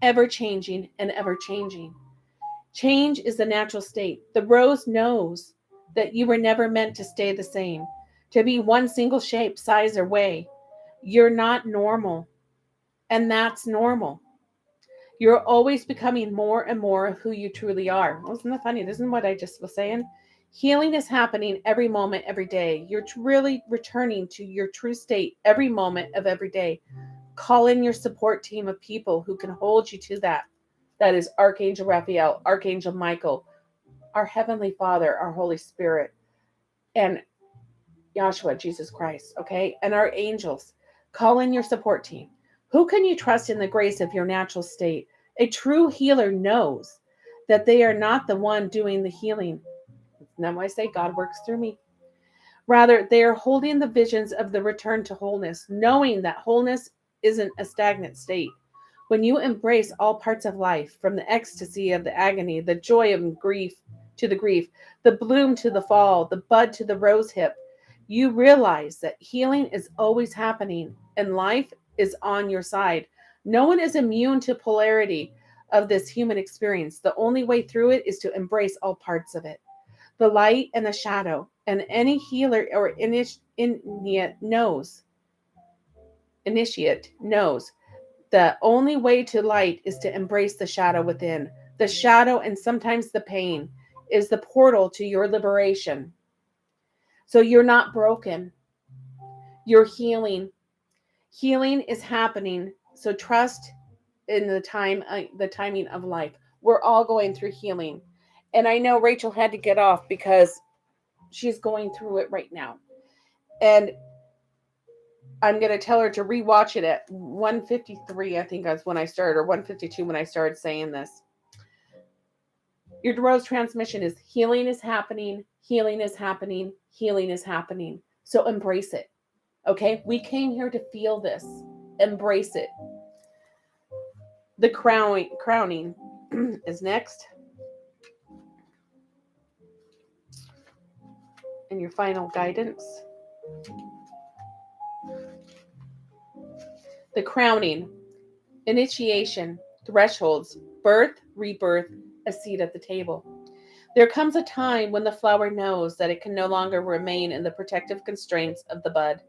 ever-changing, and ever-changing. Change is the natural state. The rose knows that you were never meant to stay the same, to be one single shape, size, or way. You're not normal, and that's normal. You're always becoming more and more of who you truly are. Wasn't that funny? Isn't what I just was saying? Healing is happening every moment, every day. You're really returning to your true state every moment of every day. Call in your support team of people who can hold you to that. That is Archangel Raphael, Archangel Michael, our Heavenly Father, our Holy Spirit, and Yahshua, Jesus Christ, okay? And our angels. Call in your support team. Who can you trust in the grace of your natural state? A true healer knows that they are not the one doing the healing. Now I say God works through me. Rather, they are holding the visions of the return to wholeness, knowing that wholeness isn't a stagnant state. When you embrace all parts of life, from the ecstasy of the agony, the joy of grief to the grief, the bloom to the fall, the bud to the rose hip, you realize that healing is always happening and life is on your side. No one is immune to polarity of this human experience. The only way through it is to embrace all parts of it, the light and the shadow. And any healer or initiate knows the only way to light is to embrace the shadow within. The shadow, and sometimes the pain, is the portal to your liberation. So you're not broken. You're healing. Healing is happening. So trust in the timing of life. We're all going through healing. And I know Rachel had to get off because she's going through it right now. And I'm going to tell her to rewatch it at 153, I think that's when I started, or 152 when I started saying this. Your rose transmission is healing is happening, healing is happening, healing is happening. So embrace it. Okay? We came here to feel this. Embrace it. The crowning is next. And your final guidance. The crowning, initiation, thresholds, birth, rebirth, a seat at the table. There comes a time when the flower knows that it can no longer remain in the protective constraints of the bud.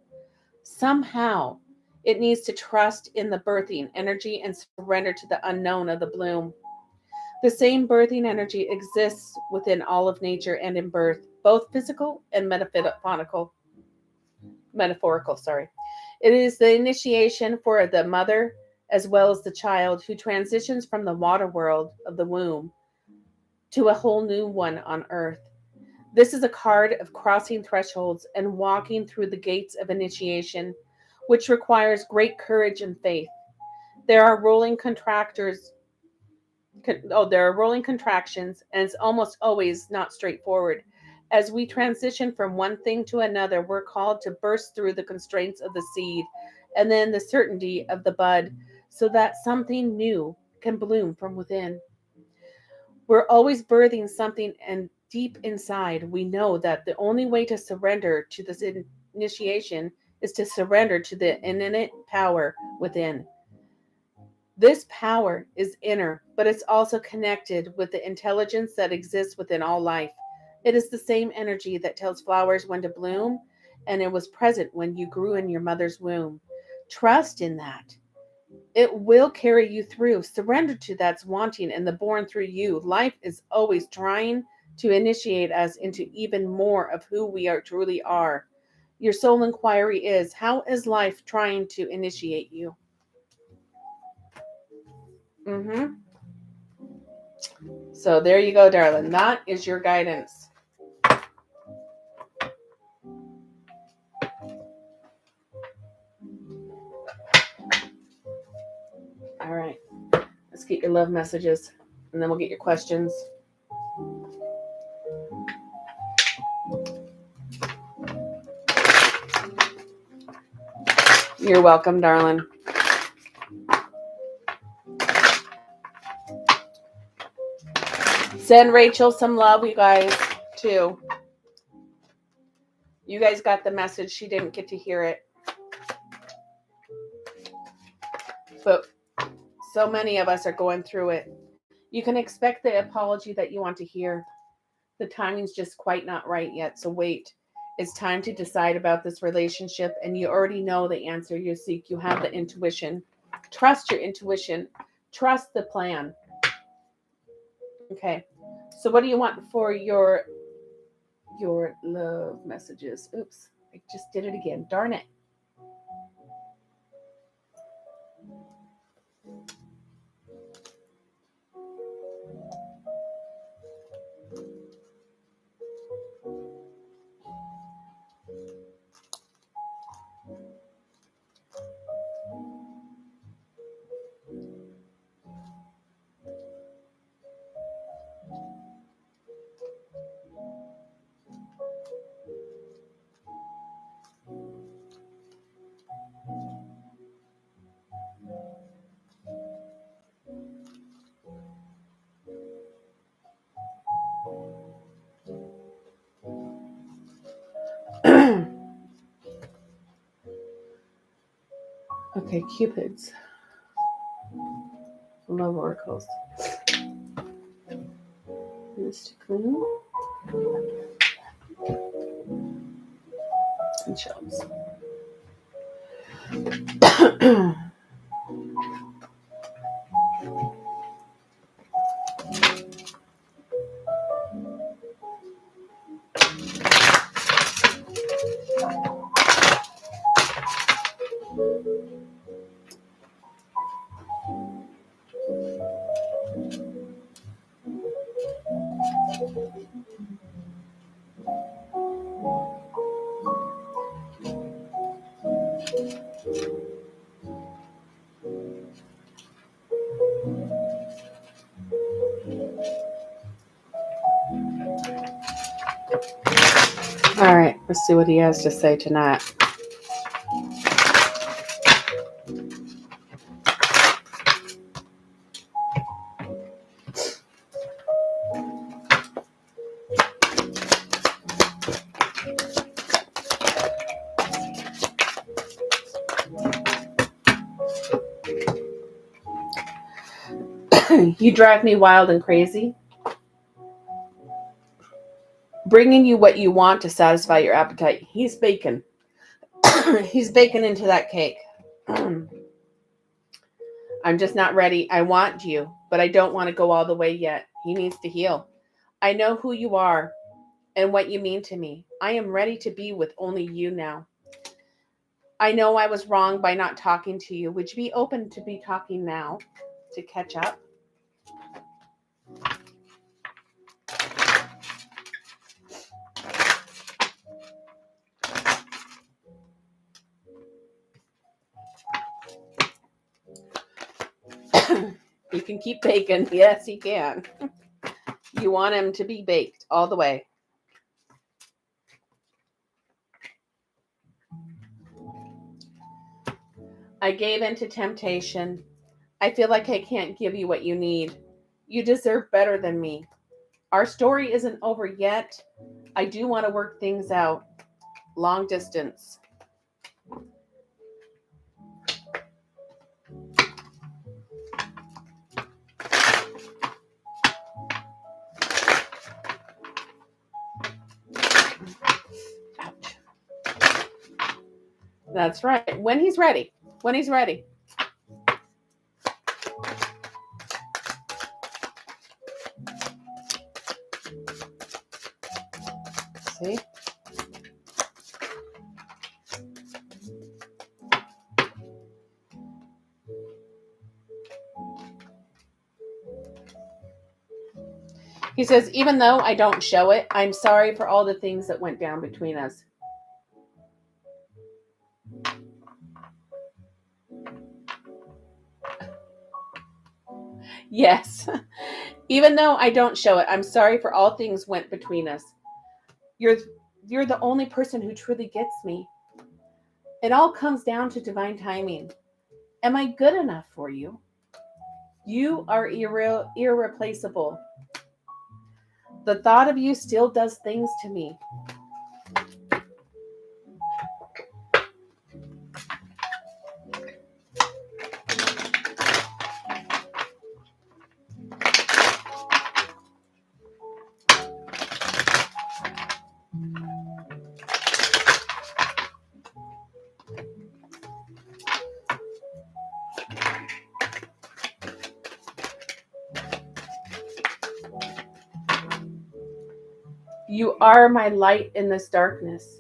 Somehow, it needs to trust in the birthing energy and surrender to the unknown of the bloom. The same birthing energy exists within all of nature and in birth, both physical and metaphorical. It is the initiation for the mother as well as the child who transitions from the water world of the womb to a whole new one on earth. This is a card of crossing thresholds and walking through the gates of initiation, which requires great courage and faith. There are rolling contractions, and it's almost always not straightforward. As we transition from one thing to another, we're called to burst through the constraints of the seed and then the certainty of the bud so that something new can bloom from within. We're always birthing something, and deep inside, we know that the only way to surrender to this initiation is to surrender to the innate power within. This power is inner, but it's also connected with the intelligence that exists within all life. It is the same energy that tells flowers when to bloom, and it was present when you grew in your mother's womb. Trust in that. It will carry you through. Surrender to that's wanting and the born through you. Life is always trying to initiate us into even more of who we truly are. Your soul inquiry is, how is life trying to initiate you? So there you go, darling. That is your guidance. All right. Let's get your love messages, and then we'll get your questions. You're welcome, darling. Send Rachel some love, you guys, too. You guys got the message. She didn't get to hear it. But so many of us are going through it. You can expect the apology that you want to hear. The timing's just quite not right yet, so wait. It's time to decide about this relationship, and you already know the answer you seek. You have the intuition. Trust your intuition. Trust the plan. Okay. So what do you want for your love messages? Oops. I just did it again. Darn it. Okay, Cupids. Love oracles. Mystically. And shells. All right, let's see what he has to say tonight. You drive me wild and crazy, bringing you what you want to satisfy your appetite. He's baking. He's baking into that cake. I'm just not ready. I want you, but I don't want to go all the way yet. He needs to heal. I know who you are and what you mean to me. I am ready to be with only you now. I know I was wrong by not talking to you. Would you be open to be talking now to catch up? You can keep baking. Yes, he can. You want him to be baked all the way. I gave in to temptation. I feel like I can't give you what you need. You deserve better than me. Our story isn't over yet. I do want to work things out. Long distance. Ouch. That's right. When he's ready. When he's ready. See? He says, even though I don't show it, I'm sorry for all the things that went down between us. Yes. Even though I don't show it, I'm sorry for all things went between us. You're the only person who truly gets me. It all comes down to divine timing. Am I good enough for you? You are irreplaceable. The thought of you still does things to me. You are my light in this darkness.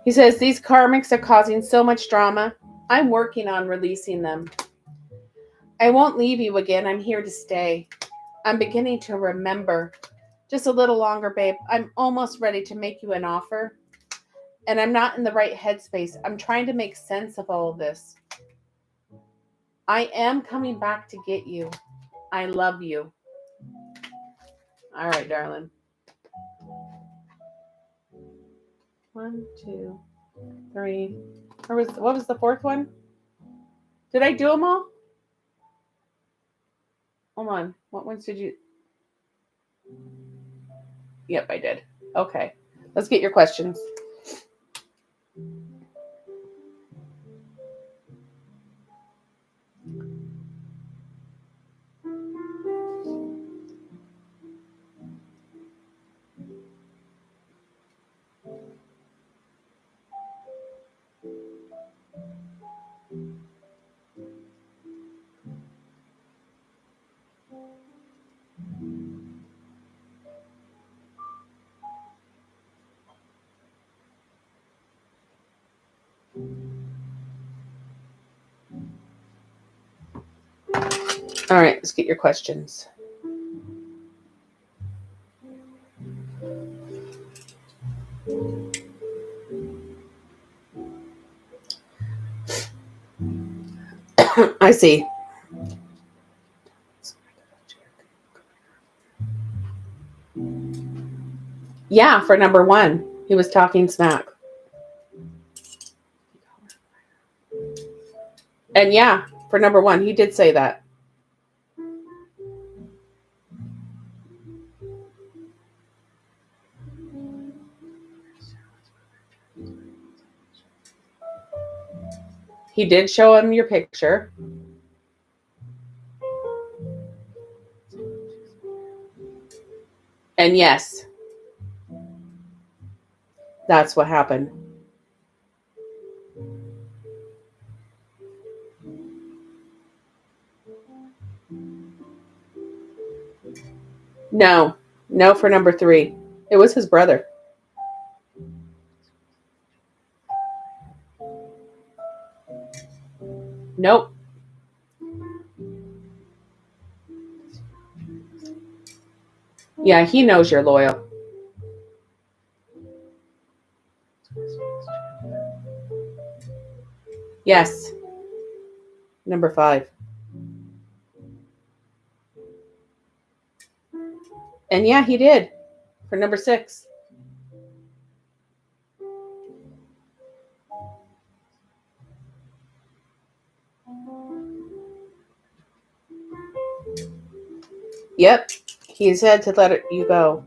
He says, these karmics are causing so much drama. I'm working on releasing them. I won't leave you again. I'm here to stay. I'm beginning to remember. Just a little longer, babe. I'm almost ready to make you an offer. And I'm not in the right headspace. I'm trying to make sense of all of this. I am coming back to get you. I love you. All right, darling. 1, 2, 3. What was the fourth one? Did I do them all? Hold on. What ones did you? Yep, I did. Okay. Let's get your questions. All right, let's get your questions. I see. Yeah, for number one, he was talking smack. And yeah, for number one, he did say that. He did show him your picture. And yes, that's what happened. No for number three. It was his brother. Nope. Yeah, he knows you're loyal. Yes. Number 5. And yeah, he did. For number 6. Yep. He said to let you go.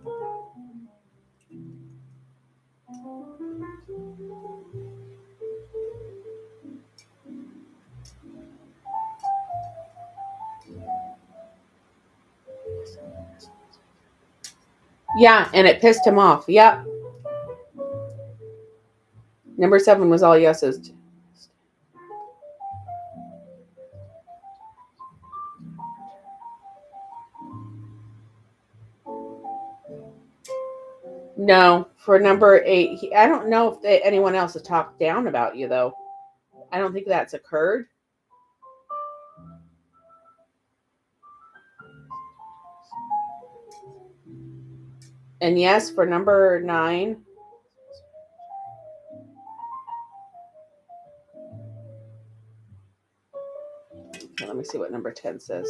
Yeah, and it pissed him off. Yep. Number 7 was all yeses. No, for number 8, I don't know if anyone else has talked down about you, though. I don't think that's occurred. And yes, for number 9. Okay, let me see what number 10 says.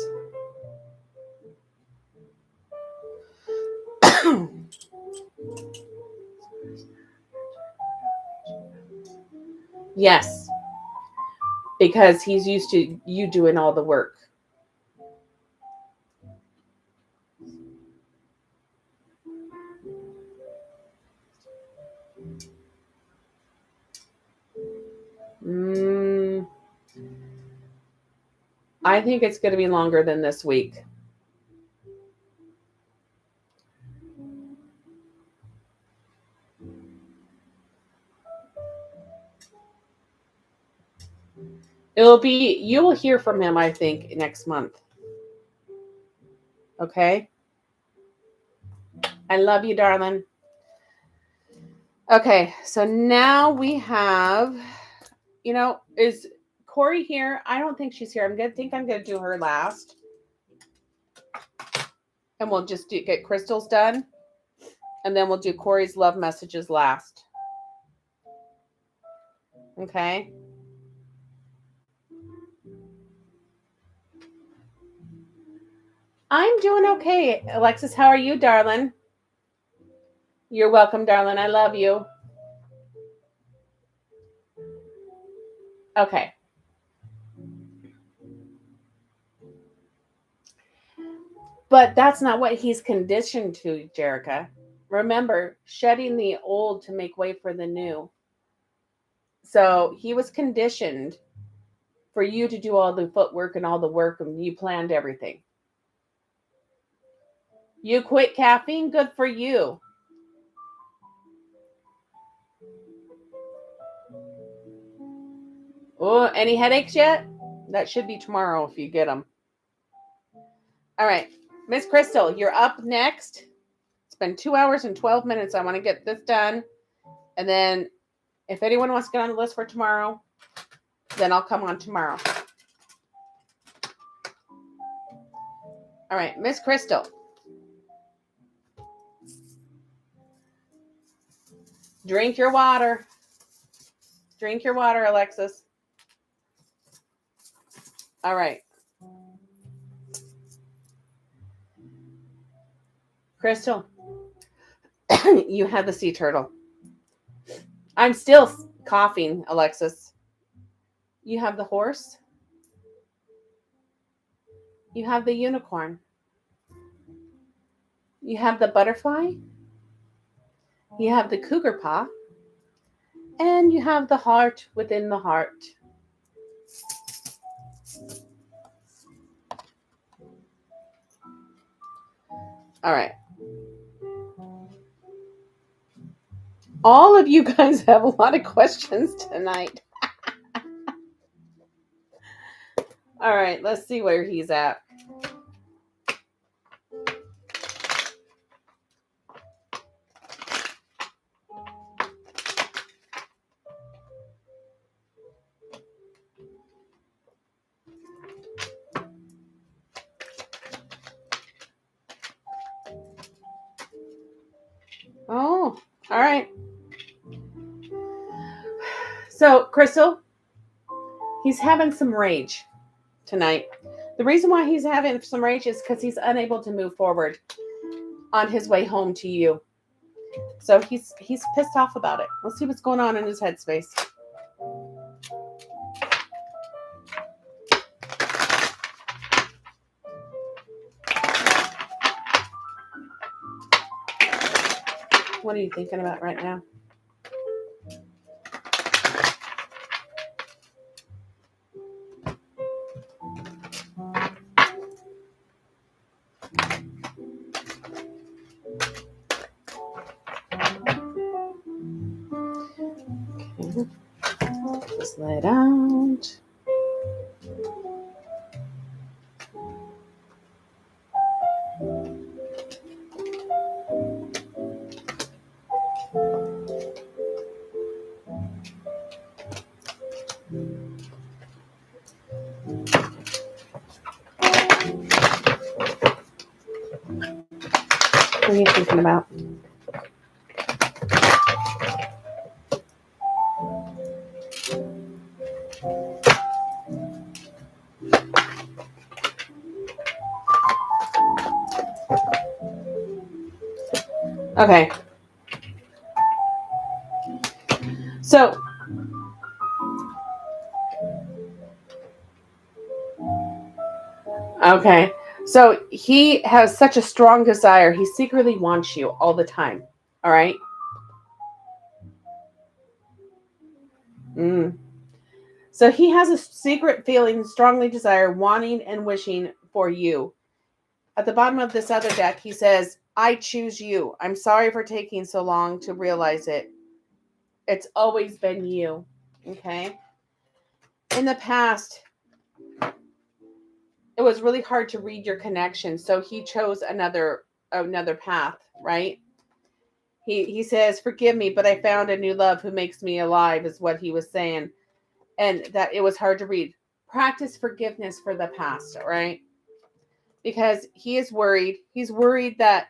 Yes, because he's used to you doing all the work. I think it's going to be longer than this week. You will hear from him, I think, next month. Okay? I love you, darling. Okay, so now we have, is Corey here? I don't think she's here. I'm going to do her last. And we'll just get crystals done. And then we'll do Corey's love messages last. Okay? I'm doing okay. Alexis, how are you, darling? You're welcome, darling. I love you. Okay. But that's not what he's conditioned to, Jerica. Remember, shedding the old to make way for the new. So he was conditioned for you to do all the footwork and all the work, and you planned everything. You quit caffeine? Good for you. Oh, any headaches yet? That should be tomorrow if you get them. All right. Miss Crystal, you're up next. It's been 2 hours and 12 minutes. I want to get this done. And then if anyone wants to get on the list for tomorrow, then I'll come on tomorrow. All right. Miss Crystal. Drink your water. Drink your water, Alexis. All right. Crystal, you have the sea turtle. I'm still coughing, Alexis. You have the horse. You have the unicorn. You have the butterfly. You have the cougar paw. And you have the heart within the heart. All right. All of you guys have a lot of questions tonight. All right, let's see where he's at. Oh, all right. So, Crystal, he's having some rage tonight. The reason why he's having some rage is because he's unable to move forward on his way home to you. So he's pissed off about it. Let's see what's going on in his headspace. What are you thinking about right now? Okay. Just let it out. What are you thinking about? Okay. So, okay. So he has such a strong desire. He secretly wants you all the time. All right. So he has a secret feeling, strongly desire, wanting and wishing for you. At the bottom of this other deck, he says, I choose you. I'm sorry for taking so long to realize it. It's always been you. Okay. In the past, it was really hard to read your connection. So he chose another path, right? He says, forgive me, but I found a new love who makes me alive, is what he was saying. And that it was hard to read. Practice forgiveness for the past, all right? Because he is worried. He's worried that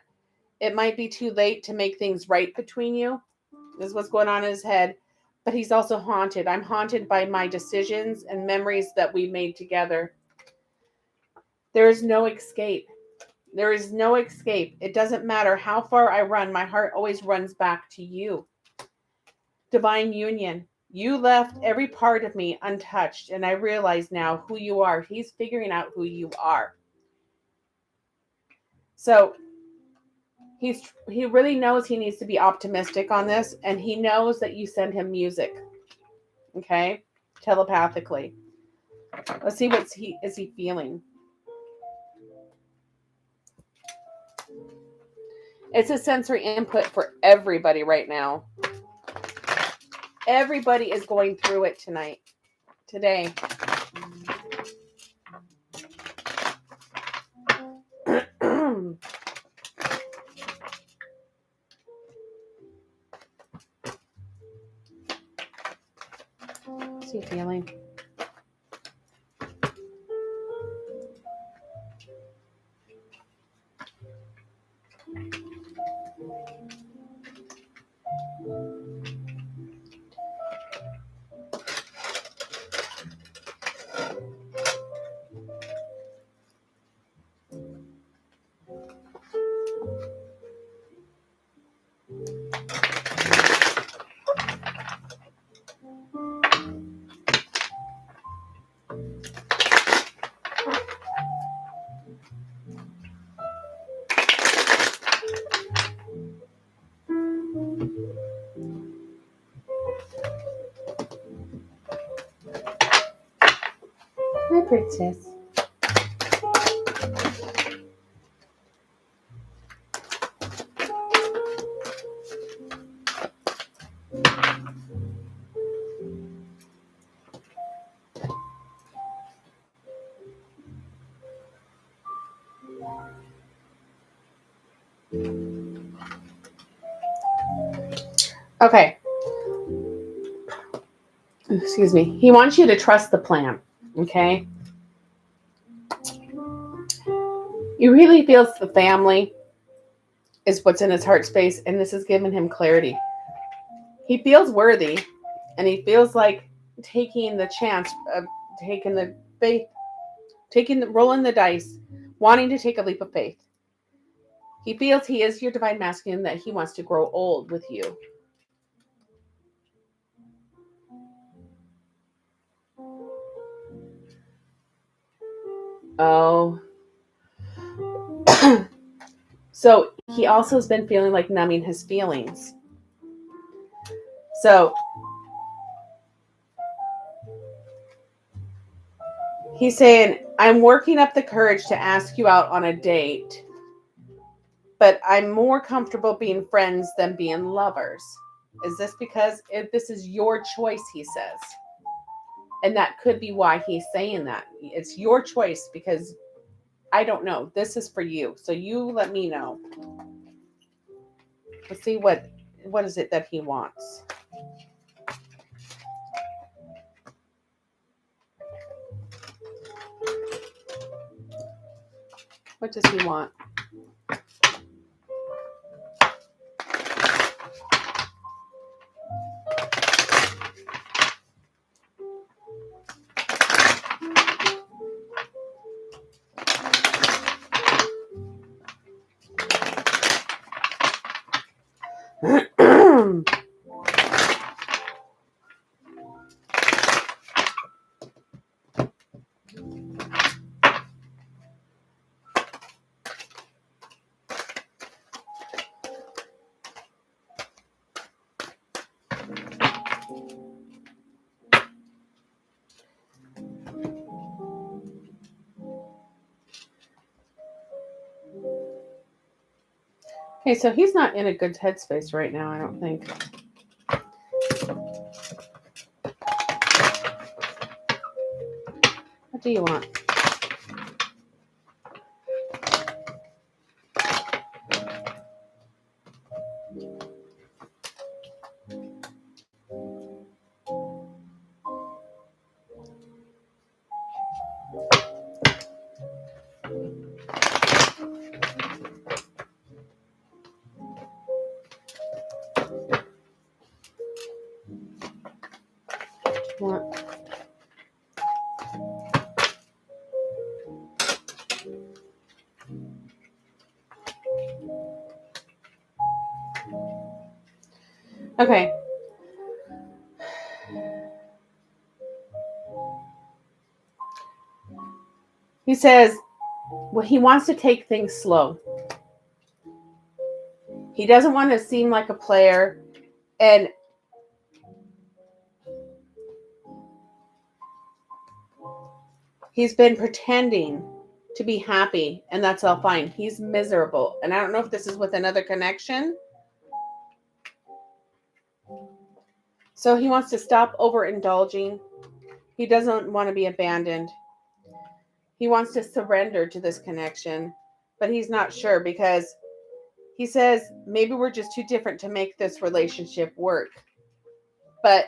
it might be too late to make things right between you. This is what's going on in his head. But he's also haunted. I'm haunted by my decisions and memories that we made together. There is no escape. There is no escape. It doesn't matter how far I run. My heart always runs back to you. Divine union. You left every part of me untouched, and I realize now who you are. He's figuring out who you are. So he really knows he needs to be optimistic on this, and he knows that you send him music. Okay? Telepathically. Let's see what is he feeling. It's a sensory input for everybody right now. Everybody is going through it today. What's he feeling? Hi, princess. Okay. Excuse me. He wants you to trust the plan. Okay. He really feels the family is what's in his heart space, and this has given him clarity. He feels worthy, and he feels like taking the chance of taking the faith, rolling the dice, wanting to take a leap of faith. He feels he is your divine masculine, that he wants to grow old with you. Oh. So he also has been feeling like numbing his feelings. So he's saying, I'm working up the courage to ask you out on a date, but I'm more comfortable being friends than being lovers. Is this because this is your choice, he says? And that could be why he's saying that. It's your choice because I don't know. This is for you. So you let me know. Let's see what is it that he wants. What does he want? Okay, so he's not in a good headspace right now, I don't think. What do you want? What? Okay. He says, well, he wants to take things slow. He doesn't want to seem like a player, and he's been pretending to be happy, and that's all fine. He's miserable, and I don't know if this is with another connection. So he wants to stop overindulging. He doesn't want to be abandoned. He wants to surrender to this connection, but he's not sure because he says, maybe we're just too different to make this relationship work. But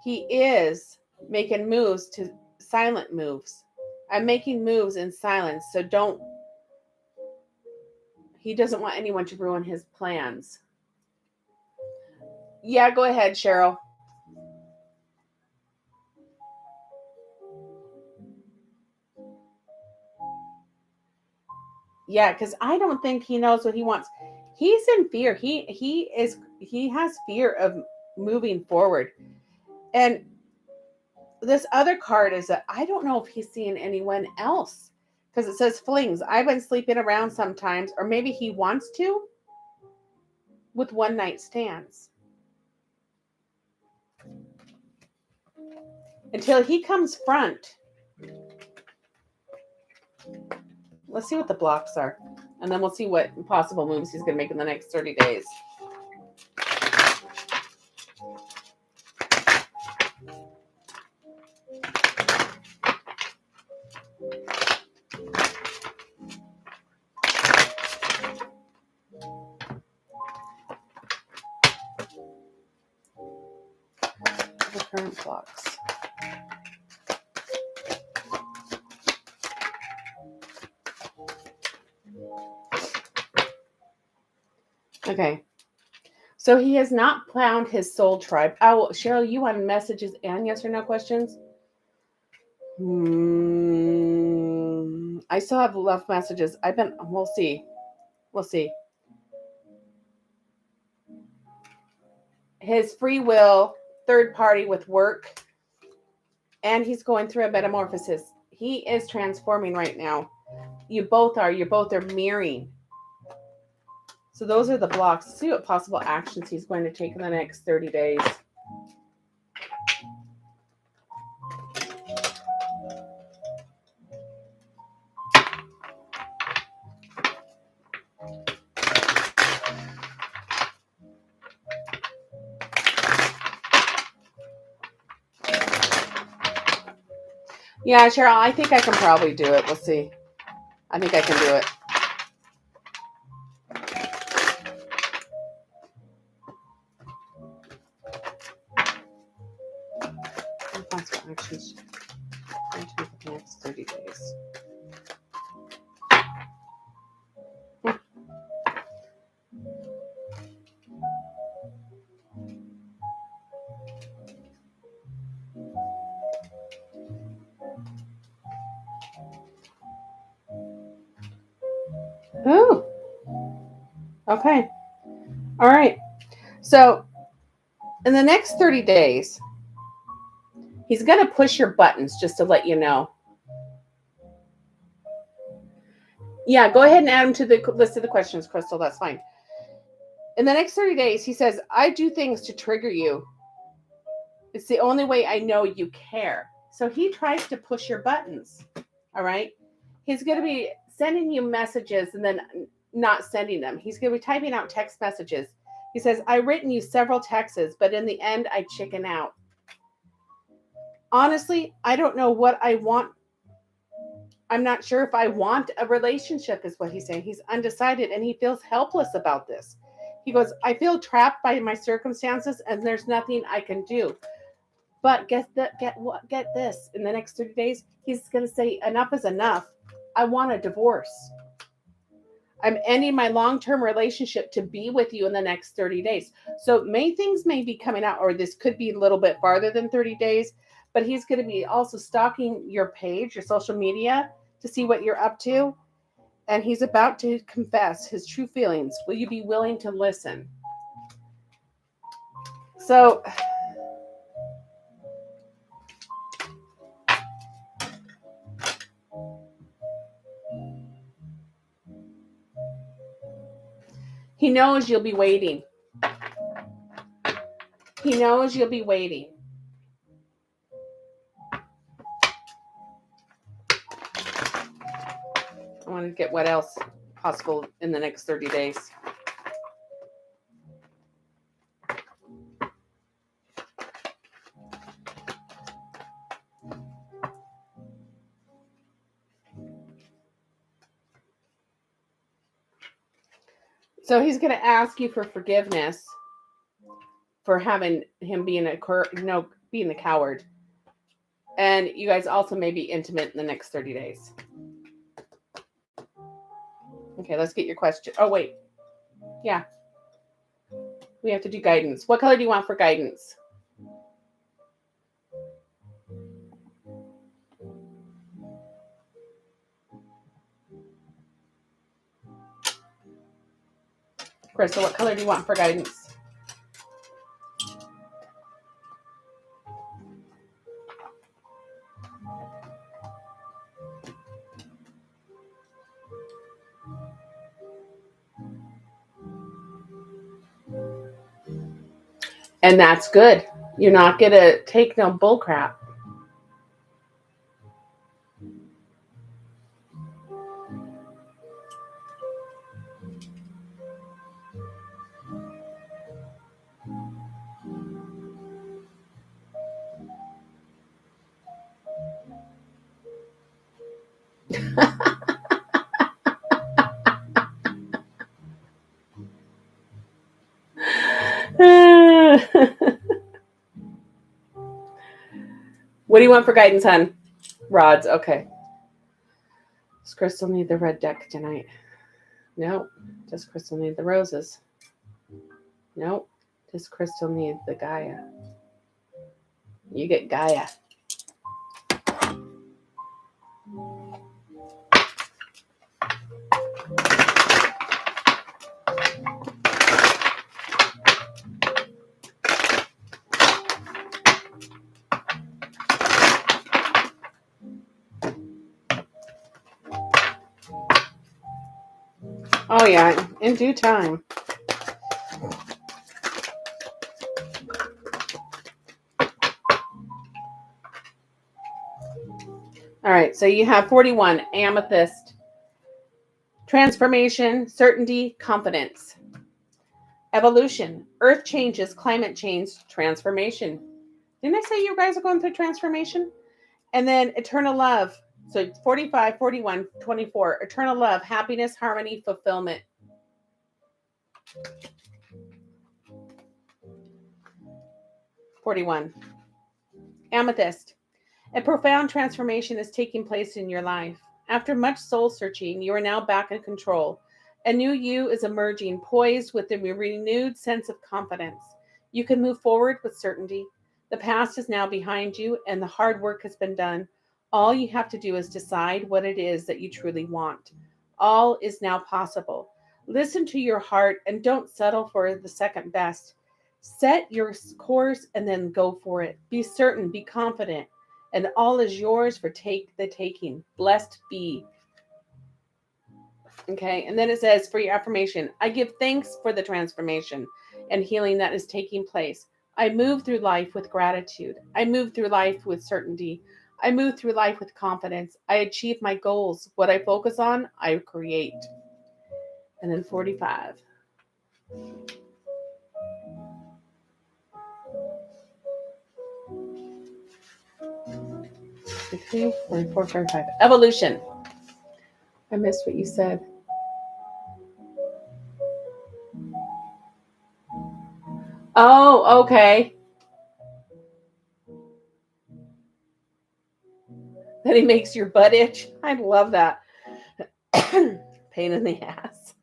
he is making moves, to silent moves. I'm making moves in silence, so he doesn't want anyone to ruin his plans. Yeah, go ahead, Cheryl. Yeah, because I don't think he knows what he wants. He's in fear. He has fear of moving forward. And this other card is that I don't know if he's seeing anyone else, because it says flings. I've been sleeping around sometimes, or maybe he wants to. with one night stands. Until he comes front. Let's see what the blocks are. And then we'll see what possible moves he's going to make in the next 30 days. The current blocks. Okay. So he has not found his soul tribe. Oh, Cheryl, you want messages and yes or no questions? I still have left messages. We'll see. We'll see. His free will, third party with work, and he's going through a metamorphosis. He is transforming right now. You both are mirroring. So those are the blocks. Let's see what possible actions he's going to take in the next 30 days. Yeah, Cheryl, I think I can probably do it. We'll see. I think I can do it. Possible actions going to make the next 30 days. Ooh. Okay. All right. So in the next 30 days, he's going to push your buttons, just to let you know. Yeah, go ahead and add them to the list of the questions, Crystal. That's fine. In the next 30 days, he says, I do things to trigger you. It's the only way I know you care. So he tries to push your buttons. All right. He's going to be sending you messages and then not sending them. He's going to be typing out text messages. He says, I've written you several texts, but in the end, I chicken out. Honestly, I don't know what I want. I'm not sure if I want a relationship, is what he's saying. He's undecided and he feels helpless about this. He goes, I feel trapped by my circumstances and there's nothing I can do. But get this. In the next 30 days, he's going to say, enough is enough. I want a divorce. I'm ending my long-term relationship to be with you in the next 30 days. So things may be coming out, or this could be a little bit farther than 30 days, but he's going to be also stalking your page, your social media, to see what you're up to. And he's about to confess his true feelings. Will you be willing to listen? So he knows you'll be waiting. He knows you'll be waiting. I want to get what else possible in the next 30 days. So he's going to ask you for forgiveness for having him being being a coward. And you guys also may be intimate in the next 30 days. Okay, let's get your question. Oh, wait. Yeah. We have to do guidance. What color do you want for guidance? Crystal, what color do you want for guidance? And that's good. You're not going to take no bull crap. What do you want for guidance, hon? Rods, okay. Does Crystal need the red deck tonight? No. Does Crystal need the roses? No. Does Crystal need the Gaia? You get Gaia. Oh, yeah, in due time. All right, so you have 41, amethyst. Transformation, certainty, confidence. Evolution, earth changes, climate change, transformation. Didn't I say you guys are going through transformation? And then eternal love. So it's 45, 41, 24. Eternal love, happiness, harmony, fulfillment. (41) Amethyst. A profound transformation is taking place in your life. After much soul searching, you are now back in control. A new you is emerging, poised with a renewed sense of confidence. You can move forward with certainty. The past is now behind you, and the hard work has been done. All you have to do is decide what it is that you truly want. All is now possible. Listen to your heart and don't settle for the second best. Set your course and then go for it. Be certain, be confident, and all is yours for the taking. Blessed be. Okay, and then it says for your affirmation, I give thanks for the transformation and healing that is taking place. I move through life with gratitude. I move through life with certainty. I move through life with confidence. I achieve my goals. What I focus on, I create. And then 45. Okay, 44, 45. Evolution. I missed what you said. Oh, okay. That he makes your butt itch. I love that. Pain in the ass.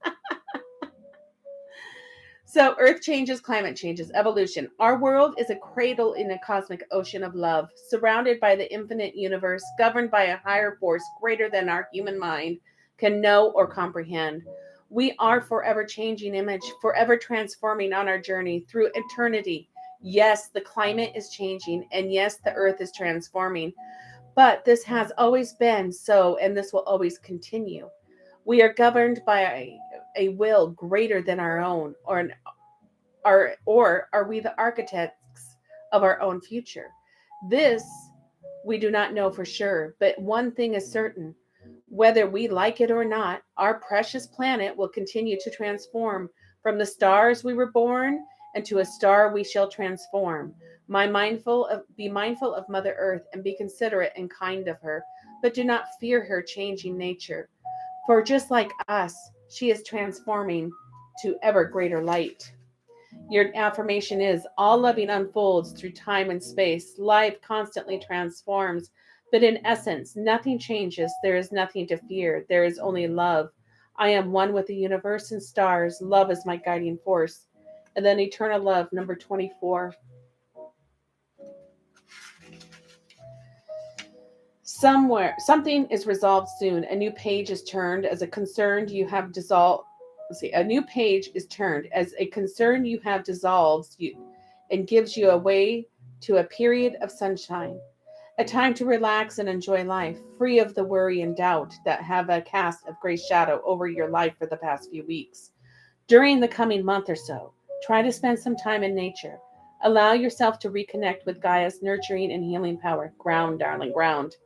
So, earth changes, climate changes, evolution. Our world is a cradle in a cosmic ocean of love, surrounded by the infinite universe, governed by a higher force greater than our human mind can know or comprehend. We are forever changing image, forever transforming on our journey through eternity. Yes, the climate is changing, and yes, the earth is transforming. But this has always been so, and this will always continue. We are governed by a will greater than our own, or are we the architects of our own future? This we do not know for sure, but one thing is certain. Whether we like it or not, our precious planet will continue to transform from the stars we were born into a star we shall transform. Be mindful of Mother Earth and be considerate and kind of her, but do not fear her changing nature. For just like us, she is transforming to ever greater light. Your affirmation is all loving unfolds through time and space. Life constantly transforms, but in essence, nothing changes. There is nothing to fear. There is only love. I am one with the universe and stars. Love is my guiding force. And then eternal love, number 24. Something is resolved soon. A new page is turned as a concern you have dissolved. A new page is turned as a concern you have dissolved you and gives you a way to a period of sunshine. A time to relax and enjoy life, free of the worry and doubt that have a cast of gray shadow over your life for the past few weeks. During the coming month or so, try to spend some time in nature. Allow yourself to reconnect with Gaia's nurturing and healing power. Ground, darling, ground.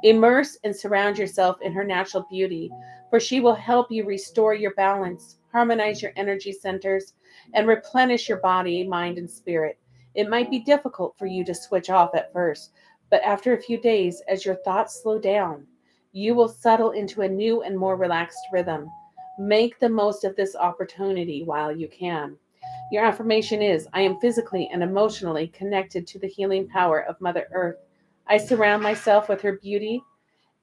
Immerse and surround yourself in her natural beauty, for she will help you restore your balance, harmonize your energy centers, and replenish your body, mind, and spirit. It might be difficult for you to switch off at first, but after a few days, as your thoughts slow down, you will settle into a new and more relaxed rhythm. Make the most of this opportunity while you can. Your affirmation is, I am physically and emotionally connected to the healing power of Mother Earth. I surround myself with her beauty,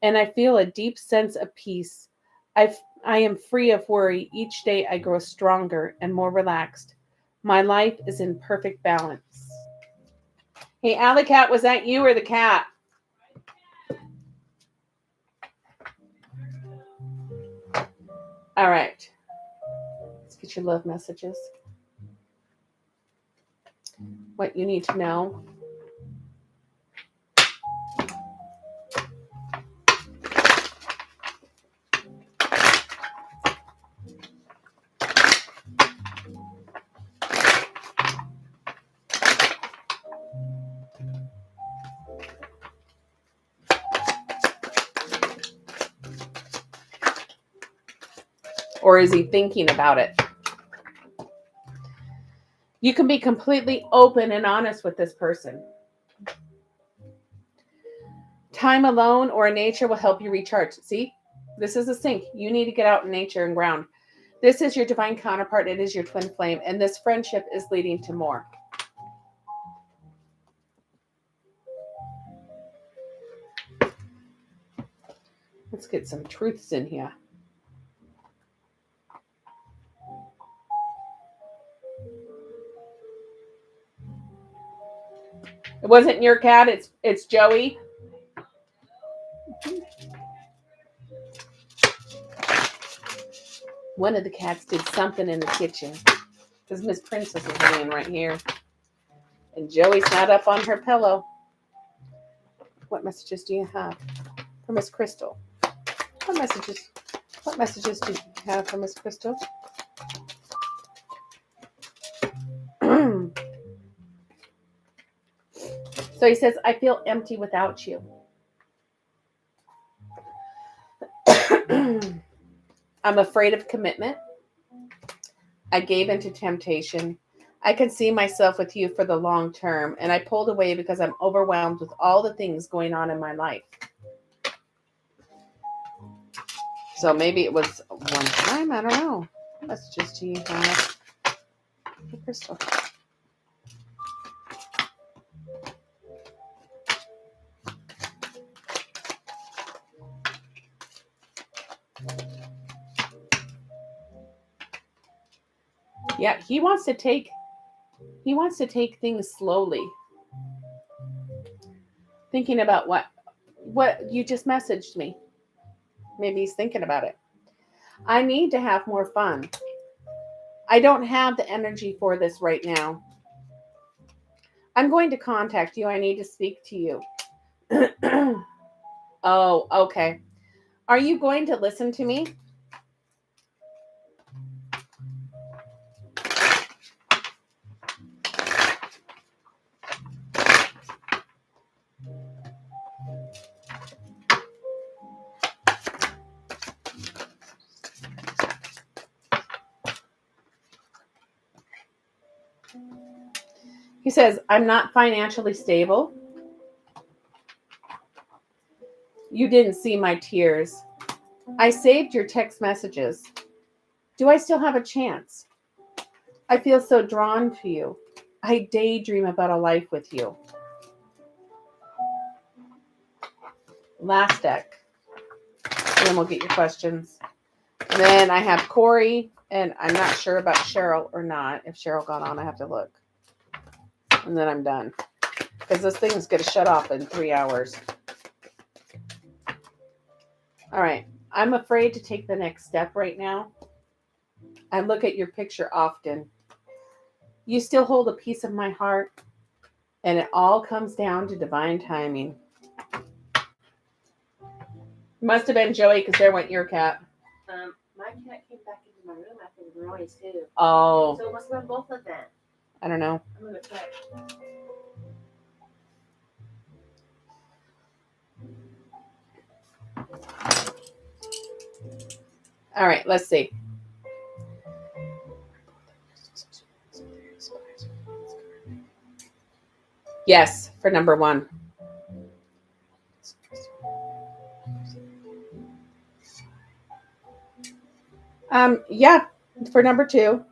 and I feel a deep sense of peace. I am free of worry. Each day I grow stronger and more relaxed. My life is in perfect balance. Hey, Alley Cat, was that you or the cat? All right. Let's get your love messages. What you need to know. Or is he thinking about it? You can be completely open and honest with this person. Time alone or in nature will help you recharge. See, this is a sync. You need to get out in nature and ground. This is your divine counterpart. It is your twin flame. And this friendship is leading to more. Let's get some truths in here. It wasn't your cat. It's Joey. One of the cats did something in the kitchen because Miss Princess is laying right here, and Joey's not up on her pillow. What messages do you have for Miss Crystal? What messages do you have for Miss Crystal? So he says, I feel empty without you. I'm afraid of commitment. I gave into temptation. I can see myself with you for the long term, and I pulled away because I'm overwhelmed with all the things going on in my life. So maybe it was one time. I don't know. What messages do you have for Crystal? Yeah, he wants to take things slowly. Thinking about what you just messaged me. Maybe he's thinking about it. I need to have more fun. I don't have the energy for this right now. I'm going to contact you. I need to speak to you. Oh, okay. Are you going to listen to me? He says, I'm not financially stable. You didn't see my tears. I saved your text messages. Do I still have a chance? I feel so drawn to you. I daydream about a life with you. Last deck. And then we'll get your questions. And then I have Corey, and I'm not sure about Cheryl or not. If Cheryl got on, I have to look. And then I'm done. Because this thing's going to shut off in 3 hours. All right. I'm afraid to take the next step right now. I look at your picture often. You still hold a piece of my heart. And it all comes down to divine timing. Must have been Joey, because there went your cat.
My cat came back into my room after the noise too.
Oh.
So it must have been both of them.
I don't know.
I'm gonna check.
All right, let's see. Yes, for number 1. Yeah, for number 2.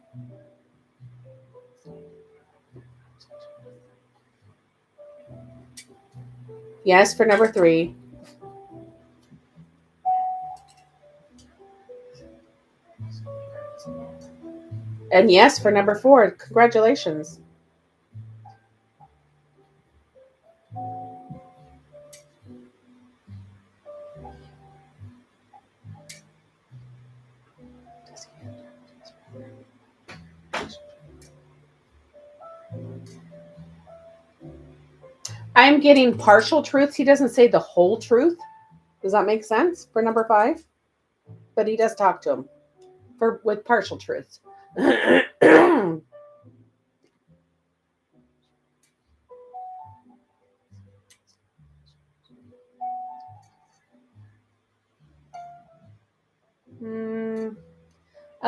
Yes, for number 3. And yes, for number 4. Congratulations. I'm getting partial truths. He doesn't say the whole truth. Does that make sense for number 5? But he does talk to him with partial truths. A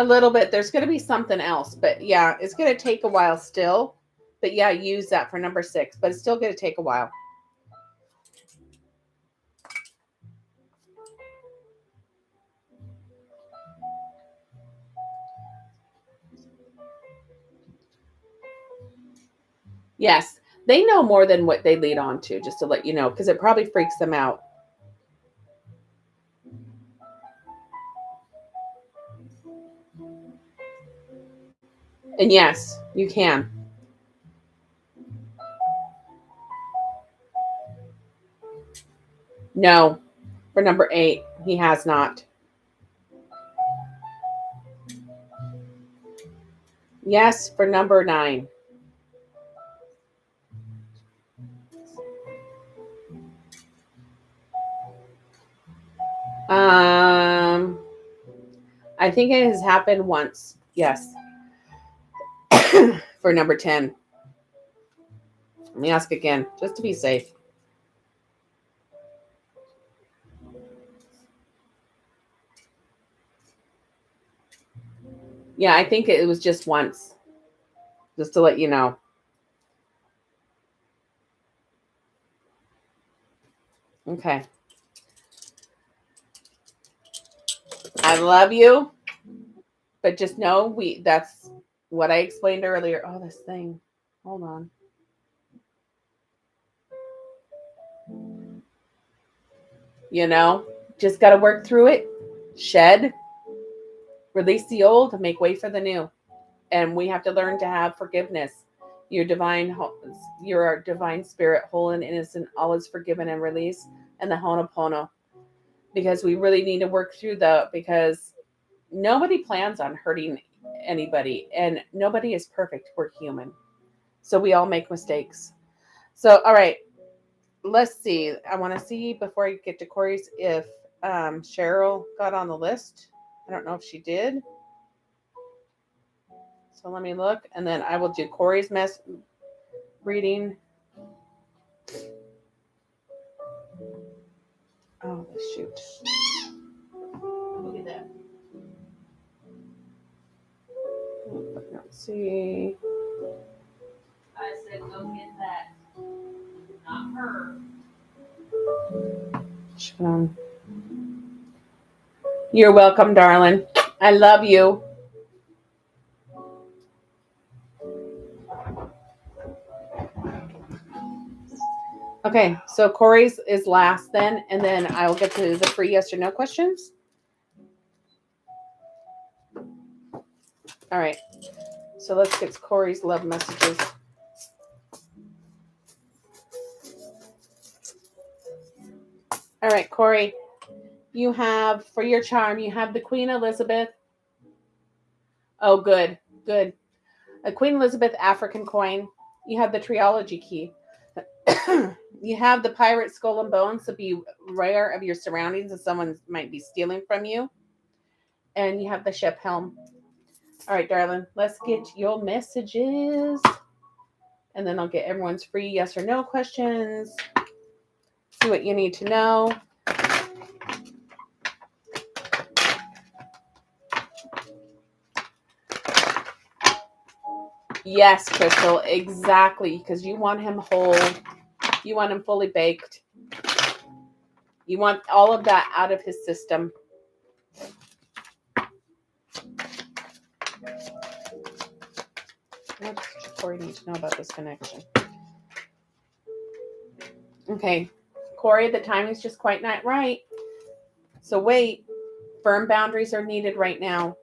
little bit. There's going to be something else. But yeah, it's going to take a while still. But yeah, use that for number 6. But it's still going to take a while. Yes, they know more than what they lead on to, just to let you know, because it probably freaks them out. And yes, you can. No, for number 8, he has not. Yes, for number 9. I think it has happened once. Yes. For number 10. Let me ask again, just to be safe. Yeah, I think it was just once. Just to let you know. Okay. I love you. But just know that's what I explained earlier. Oh, this thing. Hold on. You know, just got to work through it. Shed. Release the old, make way for the new. And we have to learn to have forgiveness. Your divine spirit, whole and innocent, always forgiven and released. And the Ho'oponopono. Because we really need to work through because nobody plans on hurting anybody. And nobody is perfect. We're human. So we all make mistakes. So, all right. Let's see. I want to see before I get to Corey's if Cheryl got on the list. I don't know if she did. So let me look, and then I will do Corey's reading. Oh, shoot.
Look at that.
Let's see.
I said, go get that. Not her.
You're welcome, darling. I love you. Okay, so Corey's is last then, and then I will get to the free yes or no questions. All right, so let's get Corey's love messages. All right, Corey, you have, for your charm, you have the Queen Elizabeth. Oh, good, good. A Queen Elizabeth African coin. You have the Triology key. You have the Pirate Skull and Bones, so be aware of your surroundings if someone might be stealing from you. And you have the Ship Helm. All right, darling, let's get your messages. and then I'll get everyone's free yes or no questions. See what you need to know. Yes, Crystal, exactly, because you want him whole. You want him fully baked. You want all of that out of his system. What does Corey need to know about this connection? Okay, Corey, the timing's just quite not right. So wait, firm boundaries are needed right now.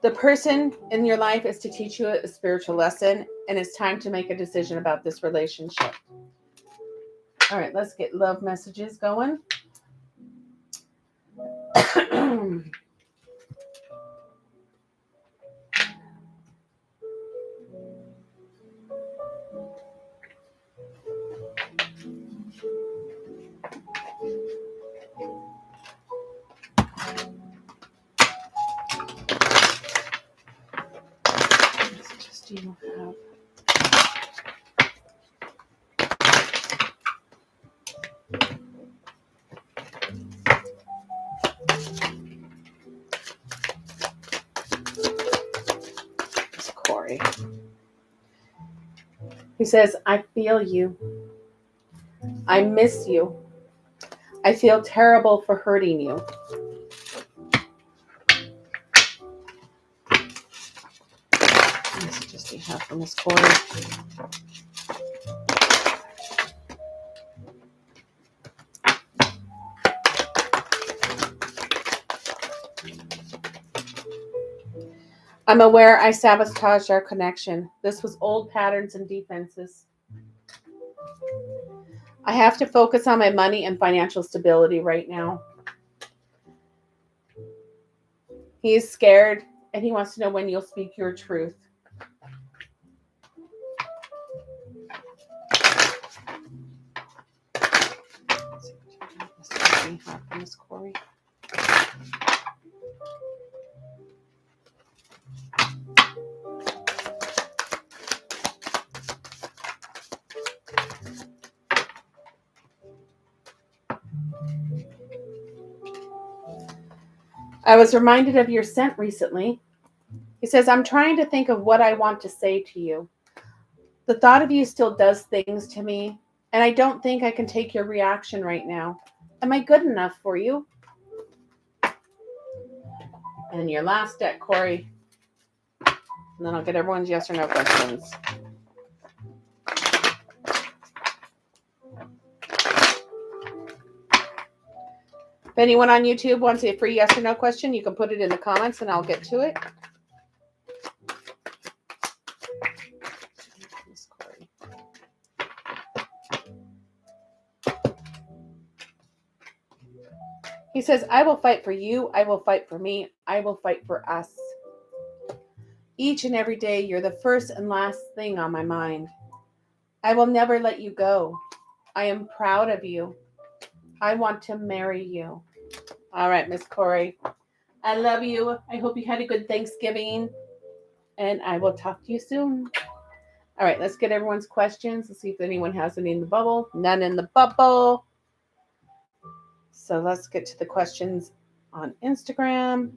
The person in your life is to teach you a spiritual lesson, and it's time to make a decision about this relationship. All right, let's get love messages going. Do you have? It's Corey. He says, I feel you. I miss you. I feel terrible for hurting you. What messages do you have from Miss Corey? I'm aware I sabotaged our connection. This was old patterns and defenses. I have to focus on my money and financial stability right now. He is scared and he wants to know when you'll speak your truth. Miss Corey. I was reminded of your scent recently. He says, I'm trying to think of what I want to say to you. The thought of you still does things to me, and I don't think I can take your reaction right now. Am I good enough for you? And your last deck, Corey. And then I'll get everyone's yes or no questions. If anyone on YouTube wants a free yes or no question, you can put it in the comments and I'll get to it. He says, I will fight for you. I will fight for me. I will fight for us. Each and every day, you're the first and last thing on my mind. I will never let you go. I am proud of you. I want to marry you. All right, Miss Corey. I love you. I hope you had a good Thanksgiving. And I will talk to you soon. All right, let's get everyone's questions. Let's see if anyone has any in the bubble. None in the bubble. So let's get to the questions on Instagram.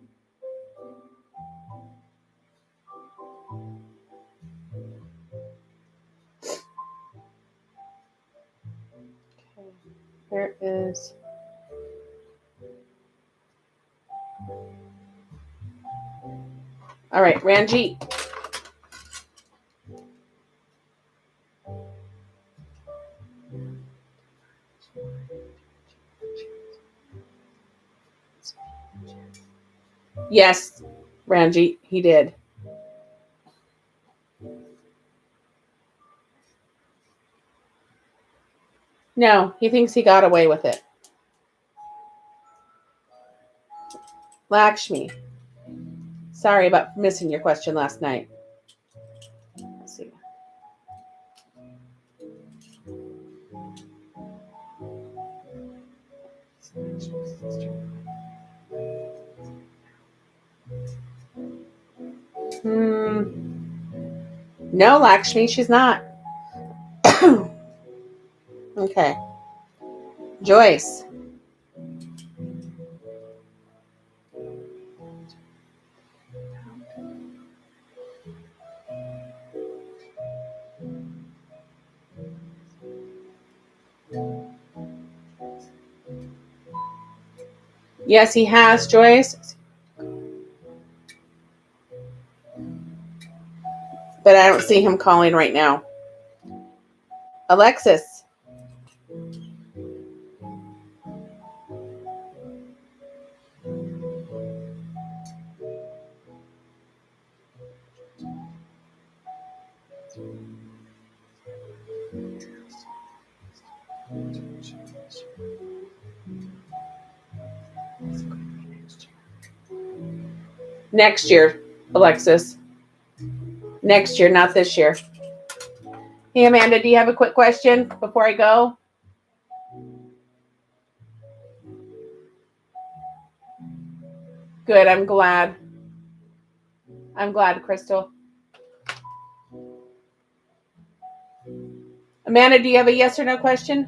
Okay, there is... All right, Ranjit. Yes, Ranjit, he did. No, he thinks he got away with it. Lakshmi. Sorry about missing your question last night. Let's see. No, Lakshmi, she's not. Okay. Joyce. Yes, he has, Joyce. But I don't see him calling right now. Alexis. Next year, Alexis. Next year, not this year. Hey, Amanda, do you have a quick question before I go? Good, I'm glad. I'm glad, Crystal. Amanda, do you have a yes or no question?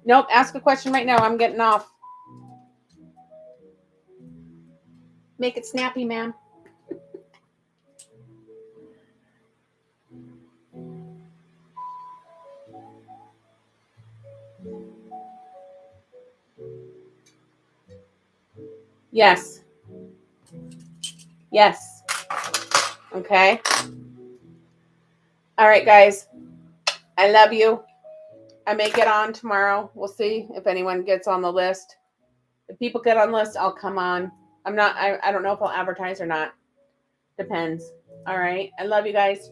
Nope, ask a question right now. I'm getting off. Make it snappy, ma'am. Yes. Yes. Okay. All right, guys. I love you. I may get on tomorrow. We'll see if anyone gets on the list. If people get on the list, I'll come on. I don't know if I'll advertise or not. Depends. All right. I love you guys.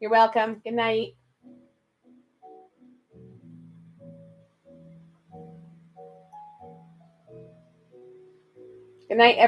You're welcome. Good night. Good night, everyone.